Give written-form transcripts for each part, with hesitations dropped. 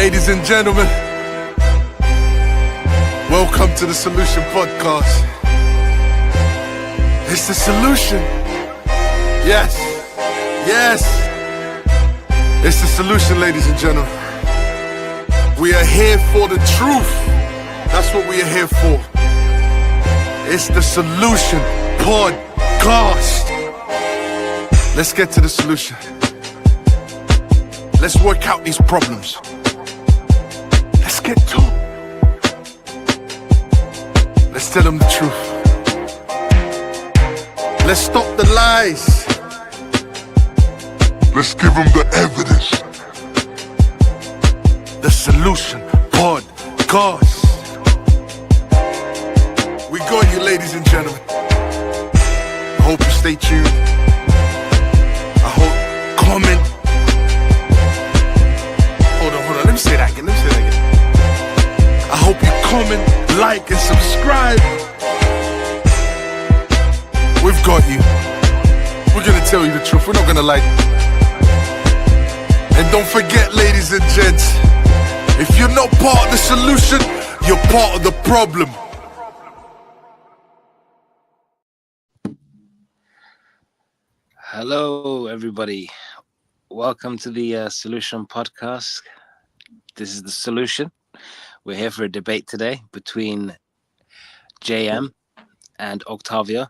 Ladies and gentlemen, welcome to the Solution Podcast. It's the solution. Yes. It's the solution, ladies and gentlemen. We are here for the truth. That's what we are here for. It's the Solution Podcast. Let's get to the solution. Let's work out these problems. Let's get to them. Let's tell them the truth. Let's stop the lies. Let's give them the evidence. The Solution Podcast. We got you, ladies and gentlemen. I hope you stay tuned. I hope, comment. Hold on. Let me say that again. I hope you comment, like, and subscribe. We've got you. We're gonna tell you the truth. We're not gonna lie. And don't forget, ladies and gents, if you're not part of the solution, you're part of the problem. Hello, everybody. Welcome to the Solution Podcast. This is the solution. We're here for a debate today between JM and Octavio.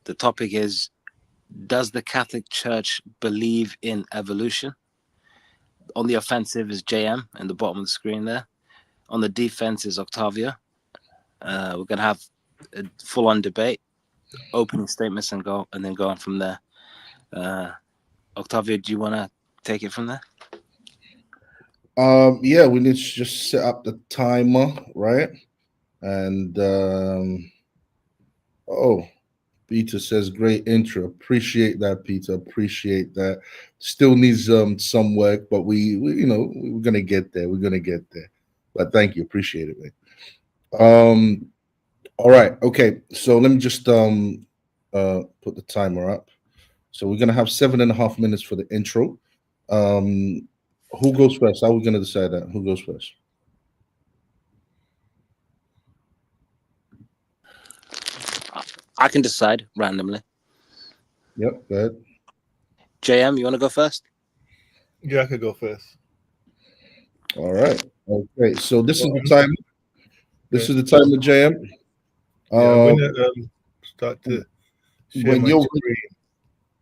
The topic is, does the Catholic Church believe in evolution? On the offensive is JM in the bottom of the screen there. On the defense is Octavio. We're going to have a full-on debate, opening statements, and then go on from there. Octavio, do you want to take it from there? Yeah, we need to just set up the timer, right? And Peter says great intro. Appreciate that, Peter. Appreciate that. Still needs some work, but we we're gonna get there. But thank you, appreciate it, man. All right, okay. So let me just put the timer up. So we're gonna have 7.5 minutes for the intro. Who goes first? How are we going to decide that? Who goes first? I can decide randomly. Yep, go ahead. JM, you want to go first? Yeah, I could go first. All right. Okay, so this is the time. This is the time with JM. I'm going to start to share my screen.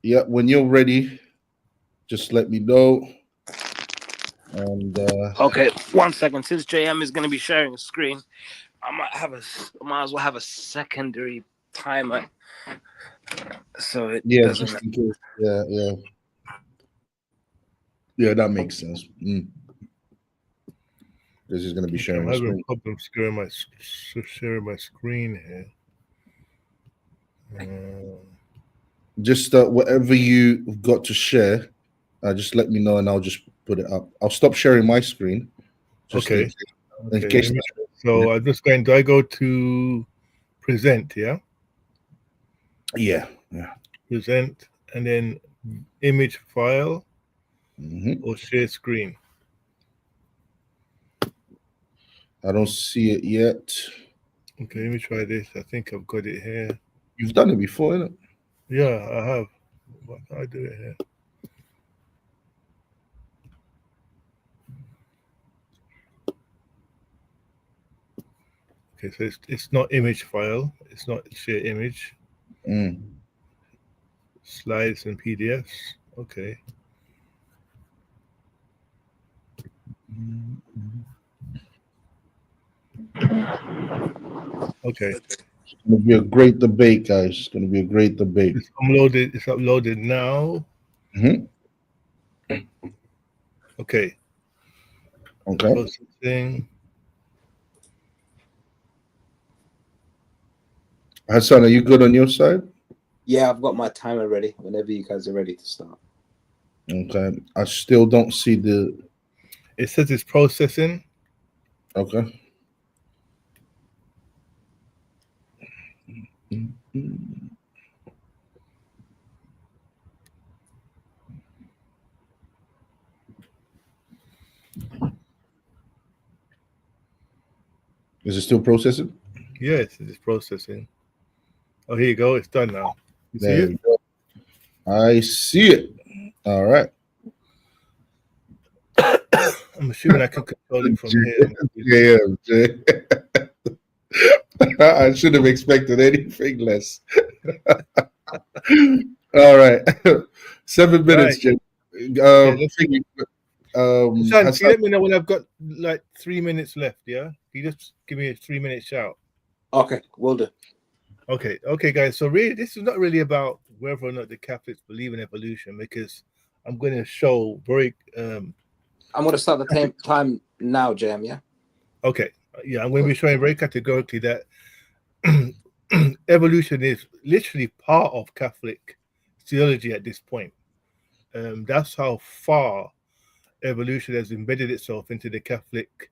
Yeah, when you're ready, just let me know. And okay, 1 second. Since JM is going to be sharing a screen, I might as well have a secondary timer. So it doesn't. Just in case. Yeah, that makes sense. This is going to be sharing. I'm having a problem sharing my screen here. Just whatever you've got to share, just let me know, and I'll just put it up. I'll stop sharing my screen. Okay. In case. So I'm just going. Do I go to present? Yeah. Yeah. Present, and then image file, or share screen. I don't see it yet. Okay, let me try this. I think I've got it here. You've done it before, isn't it? Yeah, I have. Why can't I do it here? Okay, so it's not image file. It's not share image. Slides and PDFs. Okay. Okay. It's going to be a great debate, guys. It's going to be a great debate. It's uploaded now. Okay. Processing. Hassan, are you good on your side? Yeah, I've got my timer ready whenever you guys are ready to start. Okay. I still don't see the... It says it's processing. Okay. Is it still processing? Yes, it's processing. Oh, here you go. It's done now. You see There it? you go. I see it. All right. I'm assuming I can control it from here. Yeah, Jay. I should have expected anything less. All right. 7 minutes, Jay. Okay, let's Thingy, Hassan, can Hassan, you let me know when I've got like 3 minutes left? Yeah, can you just give me a 3-minute shout? Okay, will do. Okay, guys. So really, this is not really about whether or not the Catholics believe in evolution, because I'm going to show very. I'm going to start the time now, Jam. Yeah. Okay, yeah, I'm going to be showing very categorically that evolution is literally part of Catholic theology at this point. That's how far evolution has embedded itself into the Catholic,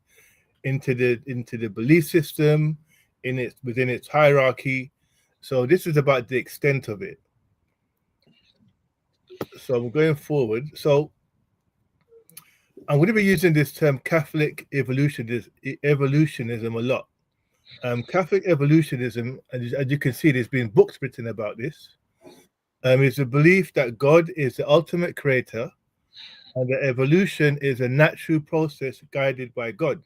into the belief system, within its hierarchy. So this is about the extent of it. So I'm going forward. So I'm going to be using this term Catholic evolutionism a lot. Catholic evolutionism, as you can see, there's been books written about this. It's a belief that God is the ultimate creator and that evolution is a natural process guided by God.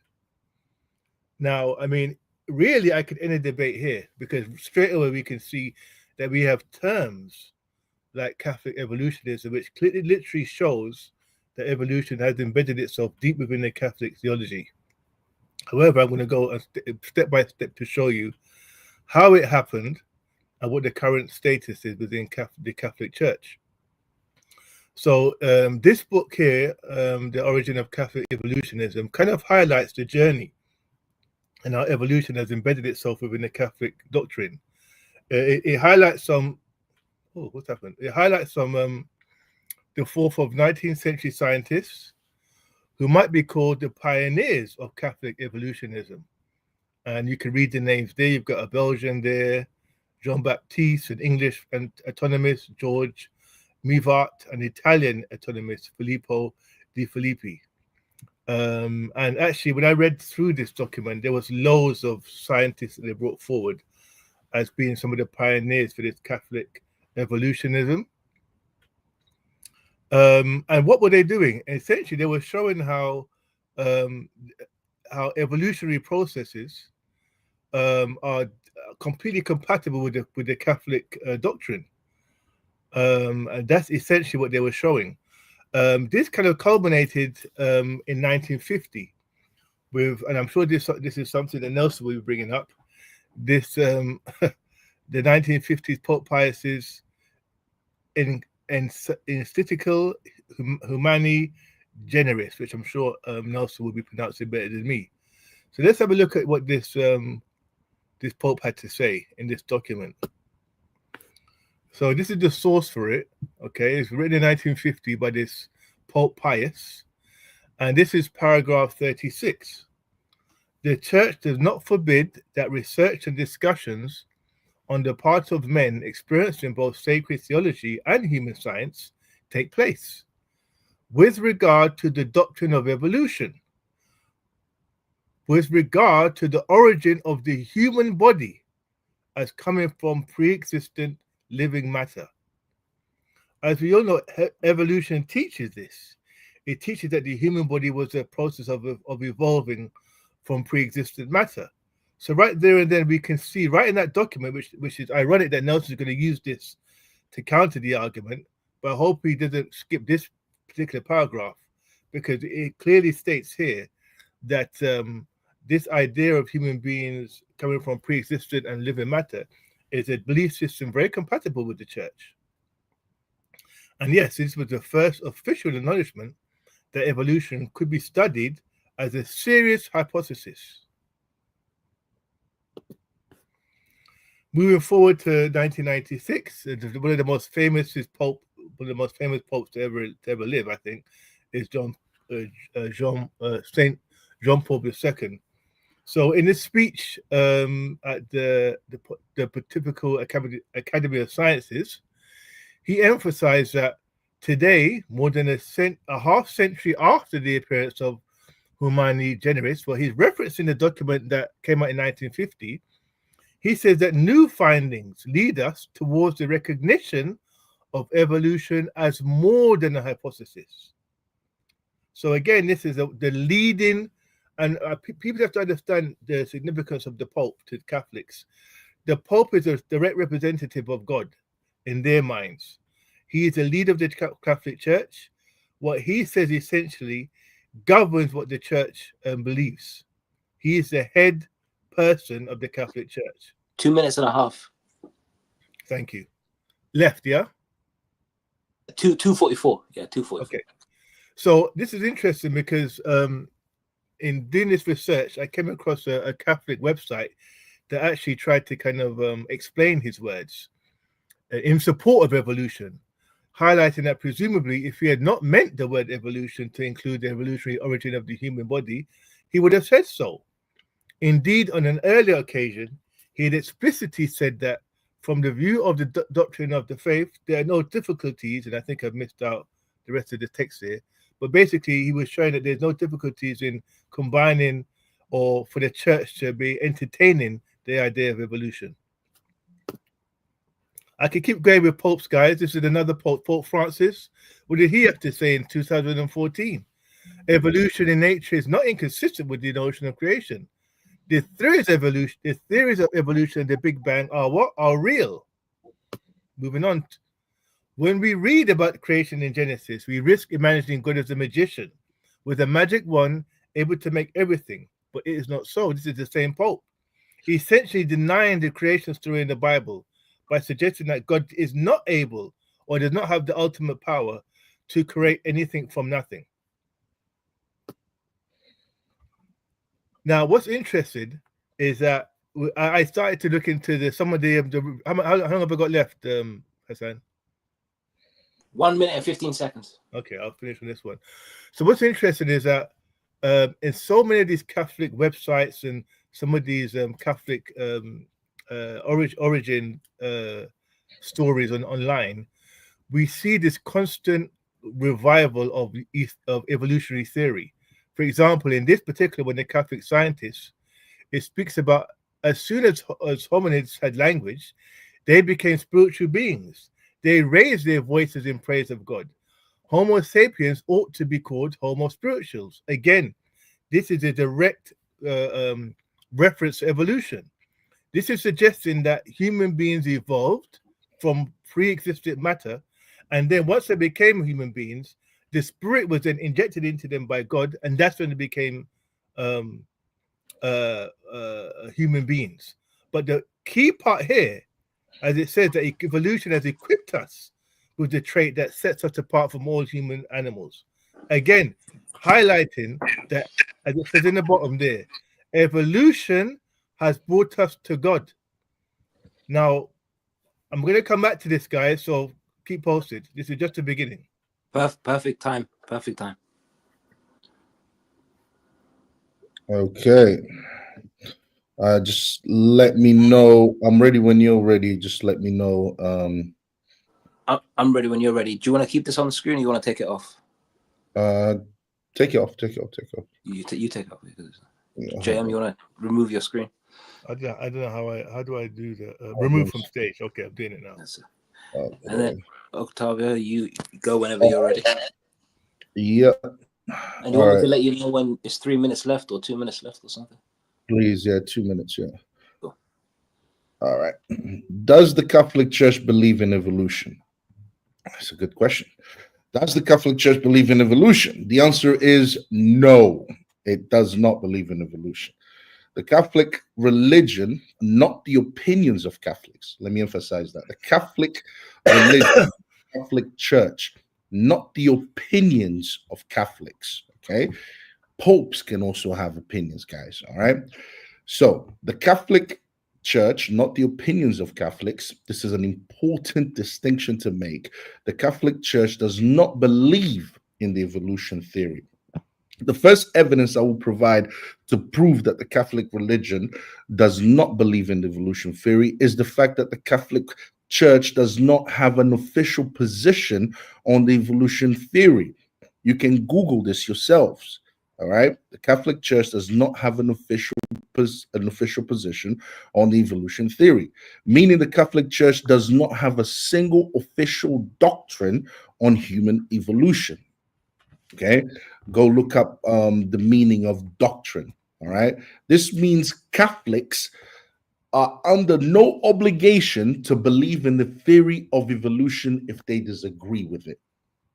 Now, I mean, really, I could end a debate here, because straight away we can see that we have terms like Catholic evolutionism, which clearly literally shows that evolution has embedded itself deep within the Catholic theology. However, I'm going to go step by step to show you how it happened and what the current status is within the Catholic Church. So this book here, The Origin of Catholic Evolutionism, kind of highlights the journey and how evolution has embedded itself within the Catholic doctrine. It highlights some. Oh, what's happened? It highlights some the 4th of 19th century scientists who might be called the pioneers of Catholic evolutionism. And you can read the names there. You've got a Belgian there, Jean-Baptiste, an English autonomist, George Mivart, an Italian autonomist, Filippo Di Filippi. And actually, when I read through this document, there was loads of scientists that they brought forward as being some of the pioneers for this Catholic evolutionism. And what were they doing? Essentially, they were showing how evolutionary processes are completely compatible with the Catholic doctrine. And that's essentially what they were showing. This kind of culminated in 1950 with, and I'm sure this is something that Nelson will be bringing up, this the 1950s Pope Pius's encyclical Humani Generis, which I'm sure Nelson will be pronouncing better than me. So let's have a look at what this Pope had to say in this document. So this is the source for it. Okay, it's written in 1950 by this Pope Pius, and this is paragraph 36. The Church does not forbid that research and discussions on the part of men experienced in both sacred theology and human science take place with regard to the doctrine of evolution, with regard to the origin of the human body as coming from pre-existent living matter. As we all know, evolution teaches this. It teaches that the human body was a process of evolving from pre-existent matter. So right there and then we can see right in that document, which is ironic that Nelson is going to use this to counter the argument, but I hope he doesn't skip this particular paragraph, because it clearly states here that this idea of human beings coming from pre-existent and living matter is a belief system very compatible with the Church. And yes, this was the first official acknowledgement that evolution could be studied as a serious hypothesis. Moving forward to 1996, one of the most famous popes to ever live, I think, is Saint John Paul II. So in his speech at the Pontifical Academy of Sciences, he emphasized that today, more than a half century after the appearance of Humani Generis, well, he's referencing the document that came out in 1950. He says that new findings lead us towards the recognition of evolution as more than a hypothesis. So again, this is the leading, and people have to understand the significance of the Pope to Catholics. The Pope is a direct representative of God in their minds. He is the leader of the Catholic Church. What he says essentially governs what the Church believes. He is the head person of the Catholic Church. 2 minutes and a half. Thank you. Left, yeah? 2:44. Yeah, 2:44. Okay. So this is interesting because in doing this research, I came across a Catholic website that actually tried to kind of explain his words in support of evolution, highlighting that presumably if he had not meant the word evolution to include the evolutionary origin of the human body, he would have said so. Indeed, on an earlier occasion, he had explicitly said that from the view of the doctrine of the faith, there are no difficulties, and I think I've missed out the rest of the text here, but basically he was showing that there's no difficulties in combining or for the church to be entertaining the idea of evolution. I could keep going with popes, guys. This is another pope, Pope Francis. What did he have to say in 2014? Evolution in nature is not inconsistent with the notion of creation. The theories of evolution and the Big Bang are what? Are real. Moving on. When we read about creation in Genesis, we risk imagining God as a magician with a magic wand able to make everything, but it is not so. This is the same Pope, essentially denying the creation story in the Bible by suggesting that God is not able or does not have the ultimate power to create anything from nothing. Now, what's interesting is that I started to look into some of the how long have I got left, Hassan? 1 minute and 15 seconds. Okay, I'll finish on this one. So what's interesting is that in so many of these Catholic websites and some of these Catholic origin stories online, we see this constant revival of evolutionary theory. For example, in this particular one, the Catholic scientists, it speaks about as soon as hominids had language, they became spiritual beings. They raised their voices in praise of God. Homo sapiens ought to be called Homo spirituals. Again, this is a direct reference to evolution. This is suggesting that human beings evolved from pre-existent matter, and then once they became human beings, the spirit was then injected into them by God, and that's when they became human beings. But the key part here, as it says, that evolution has equipped us with the trait that sets us apart from all human animals. Again, highlighting that, as it says in the bottom there, evolution has brought us to God. Now, I'm going to come back to this, guys, so keep posted. This is just the beginning. Perfect time. Perfect time. Okay. Just let me know. I'm ready when you're ready. Just let me know. I'm ready when you're ready. Do you want to keep this on the screen or you want to take it off? Take it off. Take it off. Take it off. You take it off. Yeah, JM, you want to remove your screen? I don't know how do I do the remove from stage? Okay, I'm doing it now. That's it. okay. And then Octavio, you go whenever you're ready. Yep. And you want me to let you know when it's 3 minutes left or 2 minutes left or something? Please, yeah, 2 minutes, yeah. Cool. All right. Does the Catholic Church believe in evolution? That's a good question. Does the Catholic Church believe in evolution? The answer is no. It does not believe in evolution. The Catholic religion, not the opinions of Catholics. Let me emphasize that. The Catholic religion, Catholic Church, not the opinions of Catholics. Okay. Popes can also have opinions, guys. All right. So the Catholic Church, not the opinions of Catholics. This is an important distinction to make. The Catholic Church does not believe in the evolution theory. The first evidence I will provide to prove that the Catholic religion does not believe in the evolution theory is the fact that the Catholic Church does not have an official position on the evolution theory. You can Google this yourselves. All right, the Catholic Church does not have an official position on the evolution theory, meaning the Catholic Church does not have a single official doctrine on human evolution. Okay, go look up the meaning of doctrine. All right, this means Catholics are under no obligation to believe in the theory of evolution if they disagree with it.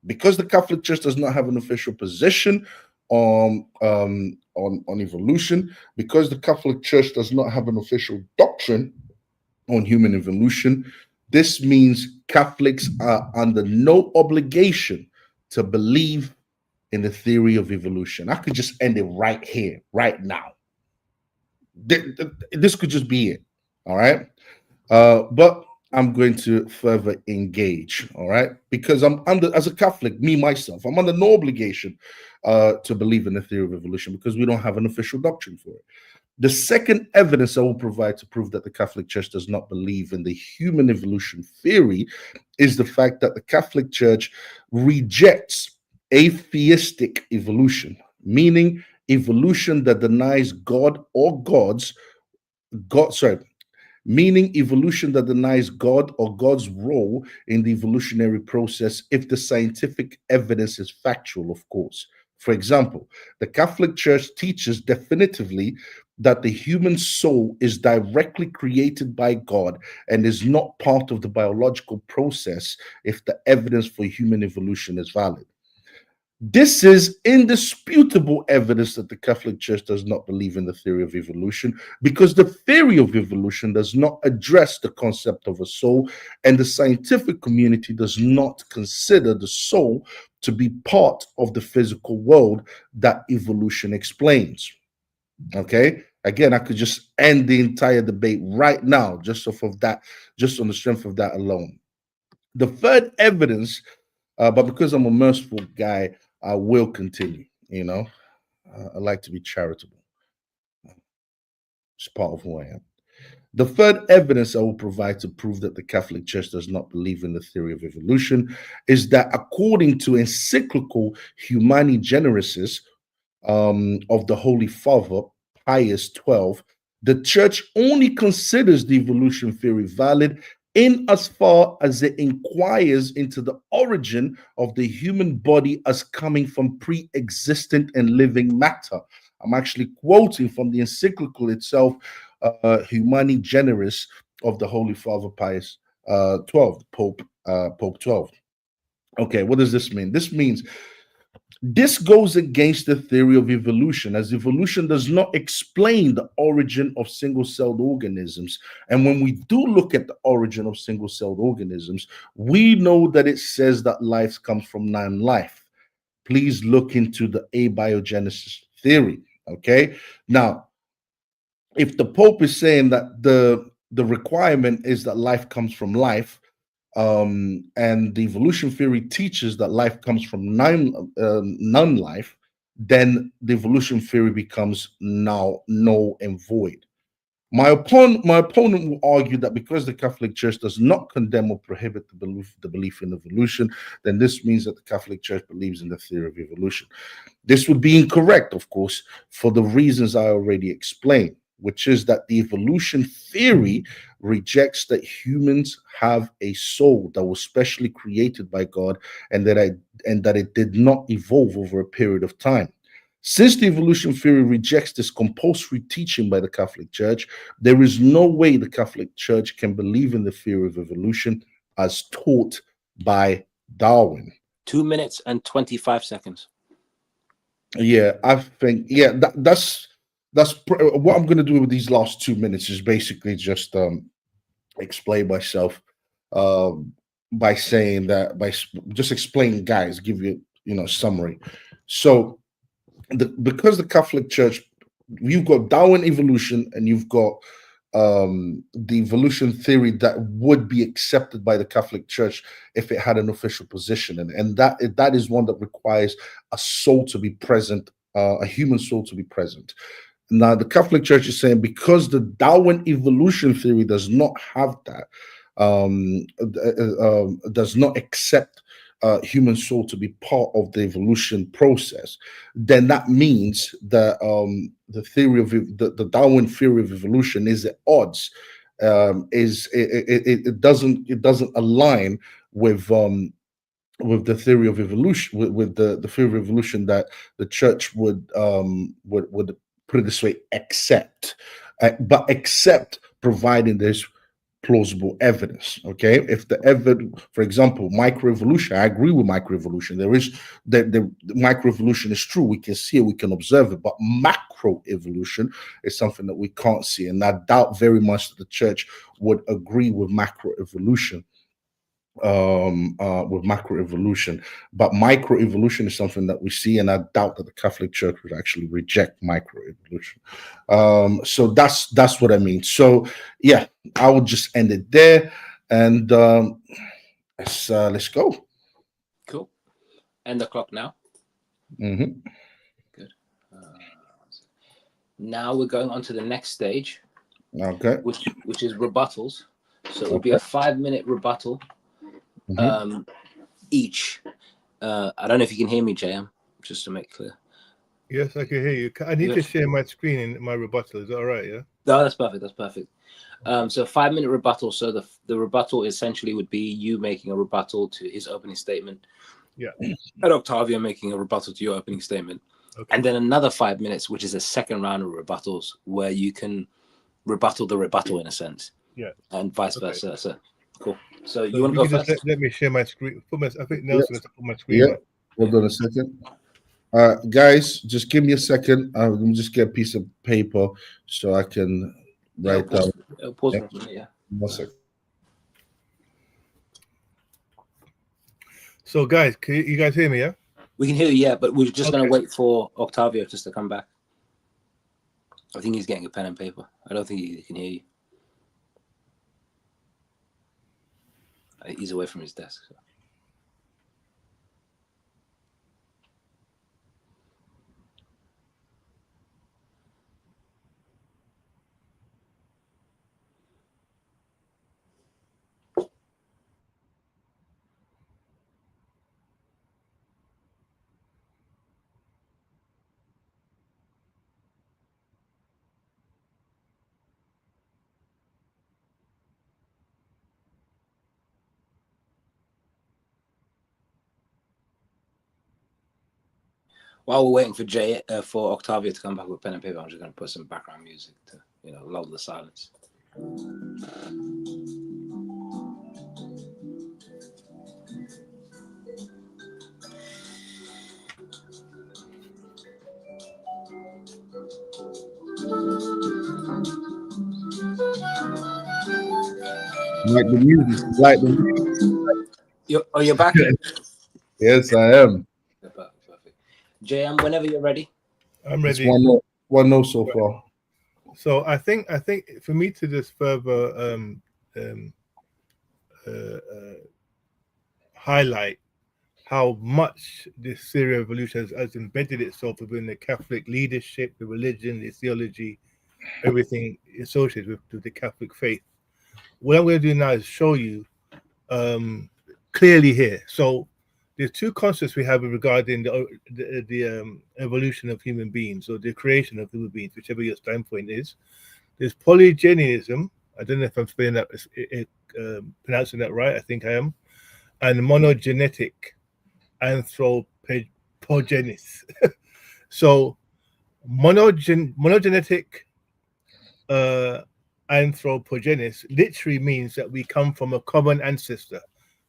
Because the Catholic Church does not have an official position on evolution, because the Catholic Church does not have an official doctrine on human evolution, this means Catholics are under no obligation to believe in the theory of evolution. I could just end it right here, right now. This could just be it. All right. But I'm going to further engage, all right? Because I'm under, as a Catholic, me, myself, I'm under no obligation to believe in the theory of evolution because we don't have an official doctrine for it. The second evidence I will provide to prove that the Catholic Church does not believe in the human evolution theory is the fact that the Catholic Church rejects atheistic evolution, meaning evolution that denies God or meaning evolution that denies God or God's role in the evolutionary process if the scientific evidence is factual, of course. For example, the Catholic Church teaches definitively that the human soul is directly created by God and is not part of the biological process if the evidence for human evolution is valid. This is indisputable evidence that the Catholic Church does not believe in the theory of evolution, because the theory of evolution does not address the concept of a soul, and the scientific community does not consider the soul to be part of the physical world that evolution explains. Okay? Again, I could just end the entire debate right now, just off of that, just on the strength of that alone. The third evidence, but because I'm a merciful guy, I will continue. You know, I like to be charitable. It's part of who I am. The third evidence I will provide to prove that the Catholic Church does not believe in the theory of evolution is that according to encyclical Humani Generis of the Holy Father, Pius XII, the Church only considers the evolution theory valid in as far as it inquires into the origin of the human body as coming from pre-existent and living matter. I'm actually quoting from the encyclical itself, Humani Generis of the Holy Father Pius XII, Pope 12. Okay, what does this mean? This means this goes against the theory of evolution, as evolution does not explain the origin of single-celled organisms. And when we do look at the origin of single-celled organisms, we know that it says that life comes from non-life. Please look into the abiogenesis theory, okay? Now, if the Pope is saying that the requirement is that life comes from life, and the evolution theory teaches that life comes from non-life, then the evolution theory becomes now null and void. My opponent will argue that because the Catholic Church does not condemn or prohibit the belief in evolution, then this means that the Catholic Church believes in the theory of evolution. This would be incorrect, of course, for the reasons I already explained, which is that the evolution theory rejects that humans have a soul that was specially created by God, and that it did not evolve over a period of time. Since the evolution theory rejects this compulsory teaching by the Catholic Church, there is no way the Catholic Church can believe in the theory of evolution as taught by Darwin. 2 minutes and 25 seconds. Yeah, I think, yeah, that's what I'm going to do with these last 2 minutes is basically just explain myself by saying that, by just explaining, guys, give you summary. So because the Catholic Church, you've got Darwin evolution and you've got the evolution theory that would be accepted by the Catholic Church if it had an official position, and that is one that requires a soul to be present, a human soul to be present. Now, the Catholic Church is saying because the Darwin evolution theory does not have that, does not accept human soul to be part of the evolution process, then that means that the theory of the Darwin theory of evolution is at odds. It doesn't align with the theory of evolution, with the theory of evolution that the church would put it this way, accept, but accept providing there's plausible evidence. Okay, if the evidence, for example, microevolution, I agree with microevolution. There is the microevolution is true. We can see it, we can observe it, but macroevolution is something that we can't see, and I doubt very much that the church would agree with macroevolution. With macroevolution, but microevolution is something that we see, and I doubt that the Catholic Church would actually reject microevolution. So that's what I mean. So yeah, I would just end it there, and let's go. Cool. End the clock now. Mm-hmm. Good. Now we're going on to the next stage, Okay. which is rebuttals. So it will be a 5-minute rebuttal. Mm-hmm. Each. I don't know if you can hear me, JM, just to make clear. Yes, I can hear you. I need to share my screen in my rebuttal. Is that all right? Yeah. No, that's perfect. That's perfect. So 5-minute rebuttal. So the rebuttal essentially would be you making a rebuttal to his opening statement. Yeah. And Octavio making a rebuttal to your opening statement. Okay. And then another 5 minutes, which is a second round of rebuttals, where you can rebuttal the rebuttal in a sense. Yeah. And vice versa. So cool. So you want to go first? Let me share my screen. I think Nelson has to put my screen. Yeah. Hold on a second. Guys, just give me a second. Let me just get a piece of paper so I can write down. Pause. Yeah. 1 second. So, guys, can you guys hear me? Yeah. We can hear you. Yeah, but we're just going to wait for Octavio just to come back. I think he's getting a pen and paper. I don't think he can hear you. He's away from his desk. So. While we're waiting for for Octavio to come back with pen and paper, I'm just going to put some background music to, lull the silence. Like the music. Like the music. You're back? Yes, I am. Perfect. JM, whenever you're ready. I'm ready. It's 1-0 so far. So I think for me to just further highlight how much this theory of evolution has embedded itself within the Catholic leadership, the religion, the theology, everything associated with the Catholic faith. What I'm going to do now is show you clearly here. So there's two concepts we have regarding the evolution of human beings, or the creation of human beings, whichever your standpoint is. There's polygenism. I don't know if I'm spelling that, pronouncing that right. I think I am. And monogenetic anthropogenesis. So monogenetic anthropogenesis literally means that we come from a common ancestor,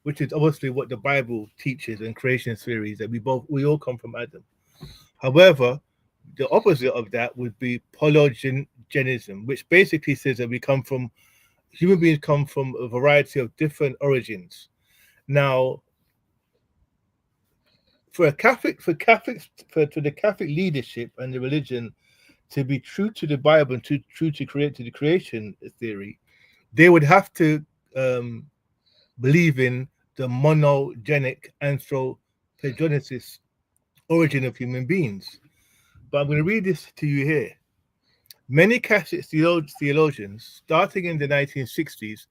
which is obviously what the Bible teaches in creation theories, that we all come from Adam. However, the opposite of that would be polygenism, which basically says that human beings come from a variety of different origins. Now, to the Catholic leadership and the religion to be true to the Bible and true to the creation theory, they would have to believe in the monogenic anthropogenesis origin of human beings. But I'm going to read this to you here. Many Catholic theologians, starting in the 1960s,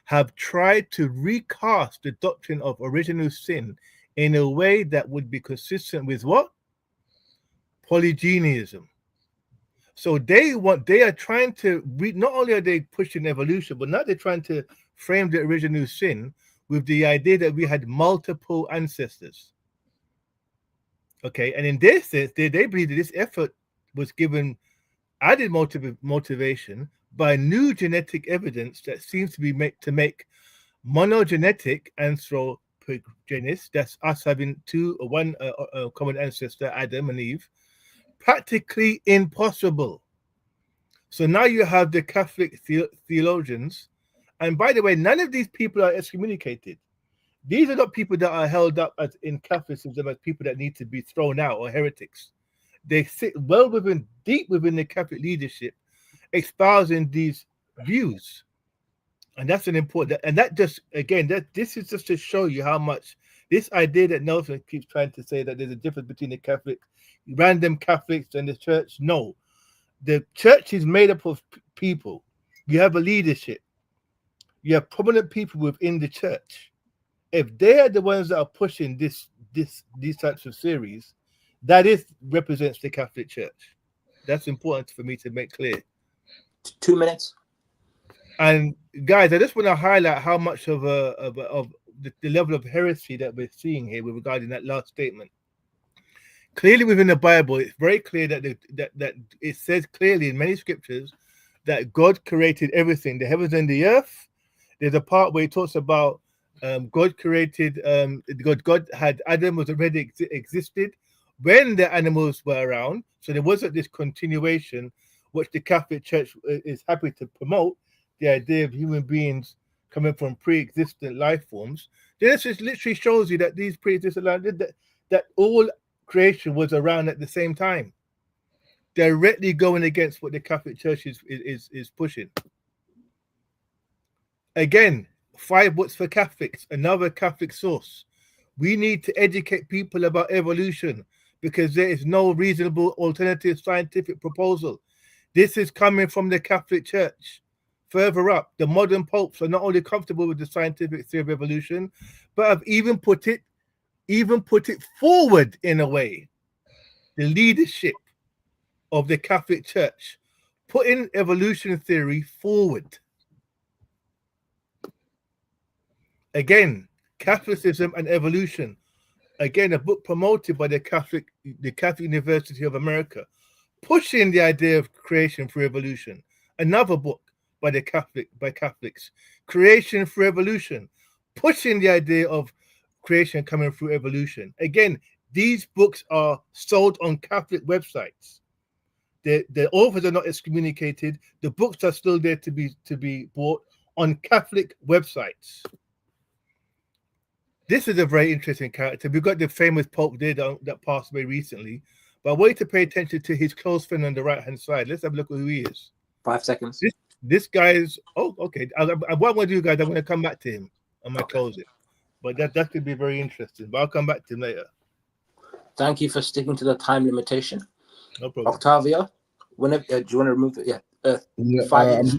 have tried to recast the doctrine of original sin in a way that would be consistent with what? Polygenism. So they are trying to not only are they pushing evolution, but now they're trying to frame the original sin with the idea that we had multiple ancestors. Okay, and in this sense, they believe that this effort was given added motivation by new genetic evidence that seems to be make monogenetic anthropogenists, that's us having one common ancestor, Adam and Eve, practically impossible. So now you have the Catholic theologians, and by the way, none of these people are excommunicated. These are not people that are held up as in Catholicism as people that need to be thrown out or heretics. They sit deep within the Catholic leadership, espousing these views. And that's an important, and that just, again, this is just to show you how much this idea that Nelson keeps trying to say that there's a difference between the Catholic, random Catholics and the church. No, the church is made up of people. You have a leadership. You have prominent people within the church. If they are the ones that are pushing these types of theories, that represents the Catholic Church. That's important for me to make clear. 2 minutes. And guys, I just want to highlight how much of the level of heresy that we're seeing here with regarding that last statement. Clearly, within the Bible, it's very clear that that it says clearly in many scriptures that God created everything, the heavens and the earth. There's a part where he talks about God created. God had Adam was already existed when the animals were around, so there wasn't this continuation, which the Catholic Church is happy to promote. The idea of human beings coming from pre-existent life forms. This just literally shows you that these pre-existent life that all creation was around at the same time, directly going against what the Catholic Church is pushing. Again, 5 books for Catholics, another Catholic source. We need to educate people about evolution because there is no reasonable alternative scientific proposal. This is coming from the Catholic Church. Further up, the modern popes are not only comfortable with the scientific theory of evolution, but have even put it forward in a way. The leadership of the Catholic Church putting evolution theory forward. Again, Catholicism and evolution. Again, a book promoted by the Catholic University of America, pushing the idea of creation through evolution. Another book by Catholics, Creation Through Evolution, pushing the idea of creation coming through evolution. Again, these books are sold on Catholic websites. The authors are not excommunicated. The books are still there to be bought on Catholic websites. This is a very interesting character. We've got the famous Pope there that passed away recently, but I want you to pay attention to his close friend on the right-hand side. Let's have a look at who he is. 5 seconds. This guy is, okay. What I'm going to do, guys, I'm going to come back to him on my closing. But that could be very interesting. But I'll come back to him later. Thank you for sticking to the time limitation. No problem. Octavio, whenever do you want to remove it? Yeah. 5 minutes.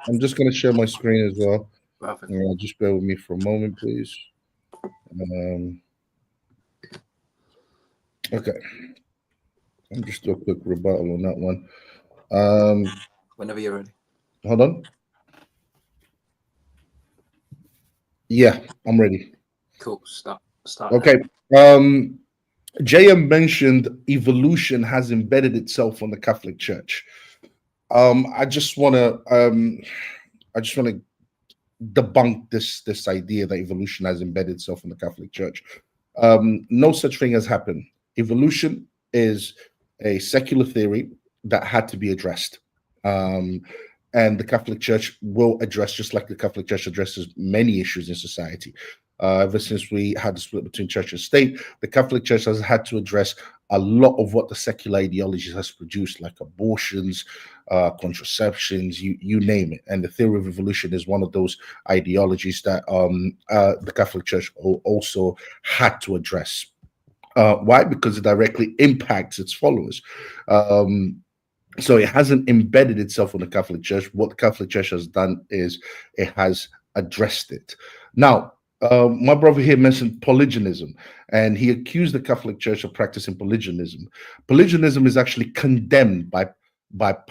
I'm just gonna share my screen as well. Perfect. Just bear with me for a moment, please. Okay. I'll just do a quick rebuttal on that one. Whenever you're ready. Hold on. Yeah, I'm ready. Cool. Start. Okay. JM mentioned evolution has embedded itself on the Catholic Church. I just want to debunk this idea that evolution has embedded itself in the Catholic Church. No such thing has happened. Evolution is a secular theory that had to be addressed. And the Catholic Church will address, just like the Catholic Church addresses many issues in society. Ever since we had the split between church and state, the Catholic Church has had to address a lot of what the secular ideology has produced, like abortions, contraceptions, you name it. And the theory of evolution is one of those ideologies that the Catholic Church also had to address. Why? Because it directly impacts its followers. So it hasn't embedded itself in the Catholic Church. What the Catholic Church has done is it has addressed it. Now, My brother here mentioned polygynism, and he accused the Catholic Church of practicing polygynism. Polygynism is actually condemned by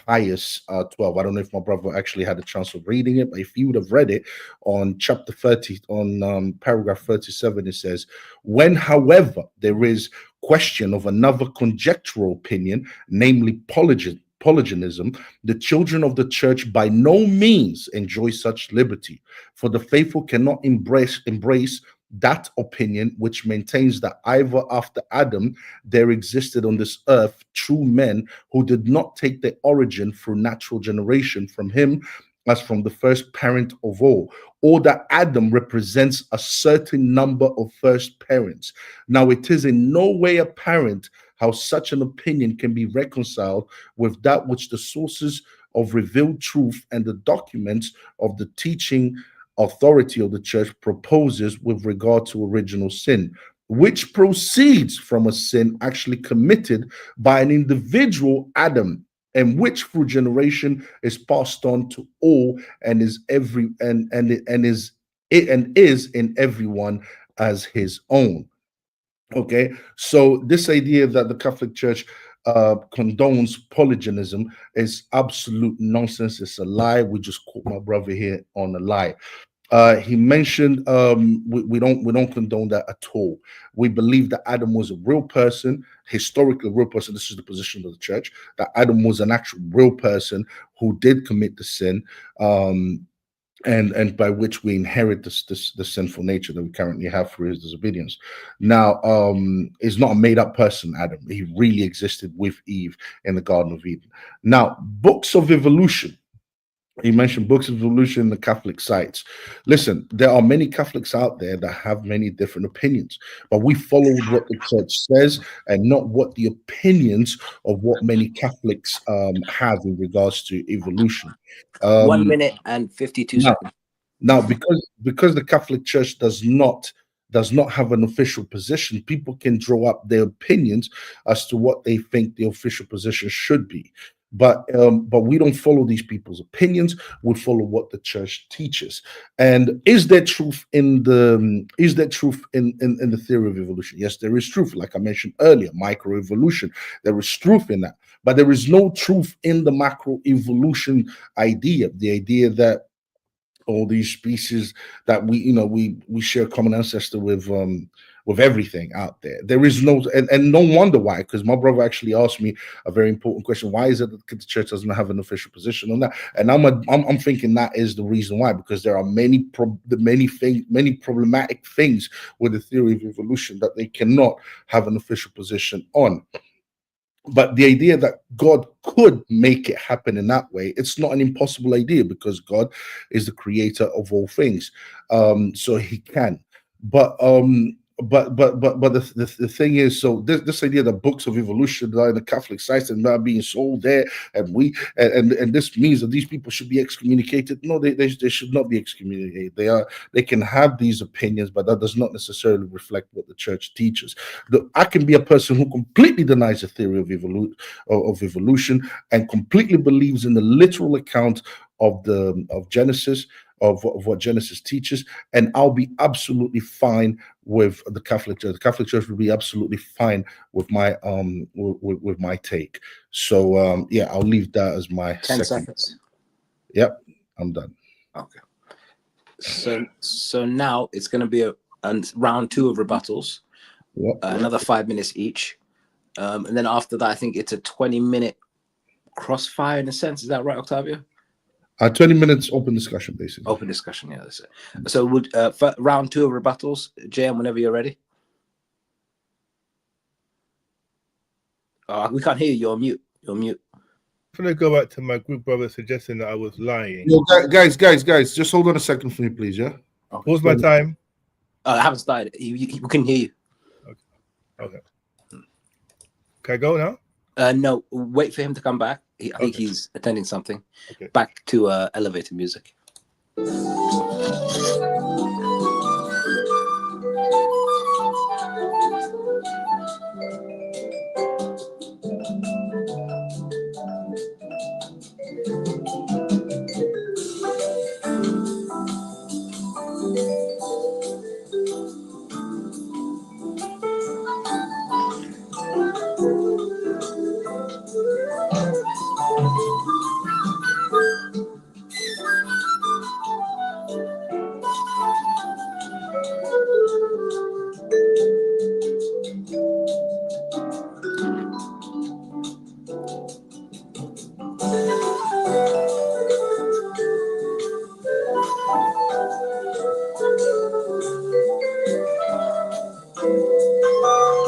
Pius 12. I don't know if my brother actually had a chance of reading it, but if he would have read it on chapter 30, on paragraph 37, it says, when, however, there is question of another conjectural opinion, namely polygynism, the children of the church by no means enjoy such liberty, for the faithful cannot embrace that opinion which maintains that either after Adam there existed on this earth true men who did not take their origin through natural generation from him as from the first parent of all, or that Adam represents a certain number of first parents. Now it is in no way apparent how such an opinion can be reconciled with that which the sources of revealed truth and the documents of the teaching authority of the church proposes with regard to original sin, which proceeds from a sin actually committed by an individual Adam, and which through generation is passed on to all and is in everyone as his own. Okay, so this idea that the Catholic Church condones polygynism is absolute nonsense. It's a lie. We just caught my brother here on a lie. He mentioned we don't condone that at all. We believe that Adam was a real person, historically a real person. This is the position of the church, that Adam was an actual real person who did commit the sin, and by which we inherit the sinful nature that we currently have through his disobedience. Now, is not a made-up person, Adam. He really existed with Eve in the Garden of Eden. Now, books of evolution. He mentioned books of evolution in the Catholic sites. Listen, there are many Catholics out there that have many different opinions, but we follow what the church says and not what the opinions of what many Catholics have in regards to evolution. 1 minute and 52 seconds. Now, because the Catholic Church does not have an official position, people can draw up their opinions as to what they think the official position should be. But we don't follow these people's opinions. We follow what the church teaches. And is there truth in the theory of evolution? Yes, there is truth. Like I mentioned earlier, microevolution. There is truth in that, but there is no truth in the macroevolution idea. The idea that all these species that we share common ancestor with everything out there. There is no, and no wonder why, because my brother actually asked me a very important question. Why is it that the church doesn't have an official position on that? And I'm thinking that is the reason why, because there are many problematic things with the theory of evolution that they cannot have an official position on. But the idea that God could make it happen in that way, it's not an impossible idea, because God is the creator of all things. So he can. But the thing is, so this idea that books of evolution are in the Catholic sites and not being sold there, and this means that these people should be excommunicated. No, they should not be excommunicated. They can have these opinions, but that does not necessarily reflect what the church teaches. I can be a person who completely denies the theory of evolution and completely believes in the literal account of Genesis, of what Genesis teaches, and I'll be absolutely fine with the Catholic Church. The Catholic Church will be absolutely fine with my with my take. So yeah, I'll leave that as my 10 seconds. Yep, I'm done. Okay. So now it's going to be a round 2 of rebuttals. Yep. Another 5 minutes each, and then after that, I think it's a 20-minute crossfire in a sense. Is that right, Octavio? 20 minutes open discussion, basically. Open discussion, yeah, that's it. So would round 2 of rebuttals, JM, whenever you're ready. We can't hear you. You're mute. You're mute. I'm going to go back to my group brother suggesting that I was lying. Yo, guys, just hold on a second for me, please, yeah? Okay. What's my time? I haven't started. We can hear you. Okay. Can I go now? No, wait for him to come back. I think he's attending something. Okay. Back to elevator music.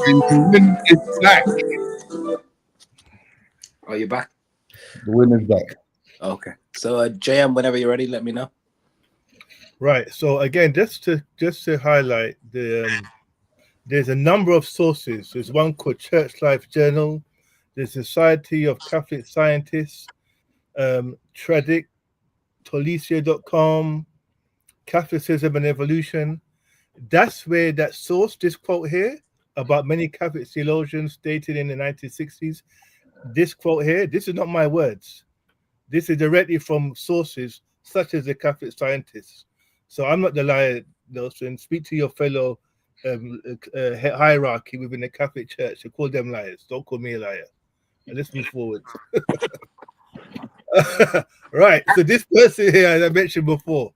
And the win is back. Oh, you're back? The win is back. Okay. So, JM, whenever you're ready, let me know. Right. So again, just to highlight there's a number of sources. There's one called Church Life Journal. There's Society of Catholic Scientists, Tradic, Tolicia.com, Catholicism and Evolution. That's where that source, this quote here about many Catholic theologians dated in the 1960s, this quote here, this is not my words. This is directly from sources such as the Catholic Scientists. So I'm not the liar, Nelson. Speak to your fellow hierarchy within the Catholic Church and call them liars. Don't call me a liar. And let's move forward. Right. So this person here, as I mentioned before,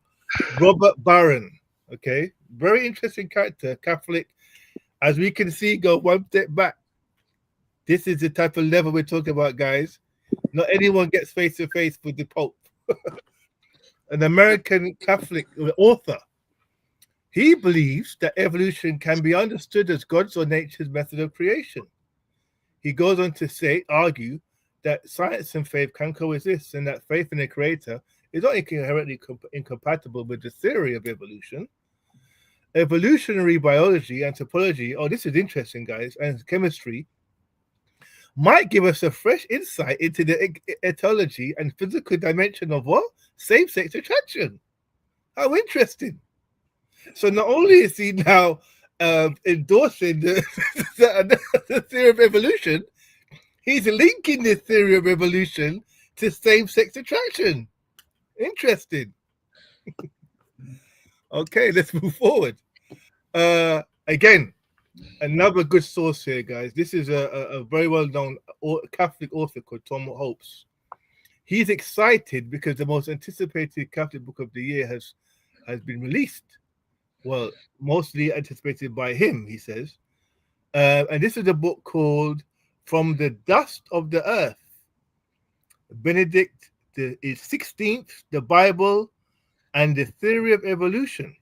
Robert Barron. Okay. Very interesting character, Catholic. As we can see, go one step back. This is the type of level we're talking about, guys. Not anyone gets face to face with the Pope. An American Catholic author. He believes that evolution can be understood as God's or nature's method of creation. He goes on to argue that science and faith can coexist and that faith in a creator is not inherently incompatible with the theory of evolution. Evolutionary biology, anthropology, oh, this is interesting, guys, and chemistry might give us a fresh insight into the etiology and physical dimension of what? Same-sex attraction. How interesting. So not only is he now endorsing the theory of evolution, he's linking this theory of evolution to same-sex attraction. Interesting. Okay, let's move forward. Again, another good source here, guys. This is a very well-known Catholic author called Tom Hopes. He's excited because the most anticipated Catholic book of the year has been released. Well, mostly anticipated by him, he says. And this is a book called From the Dust of the Earth. Benedict the 16th, the Bible, and the Theory of Evolution.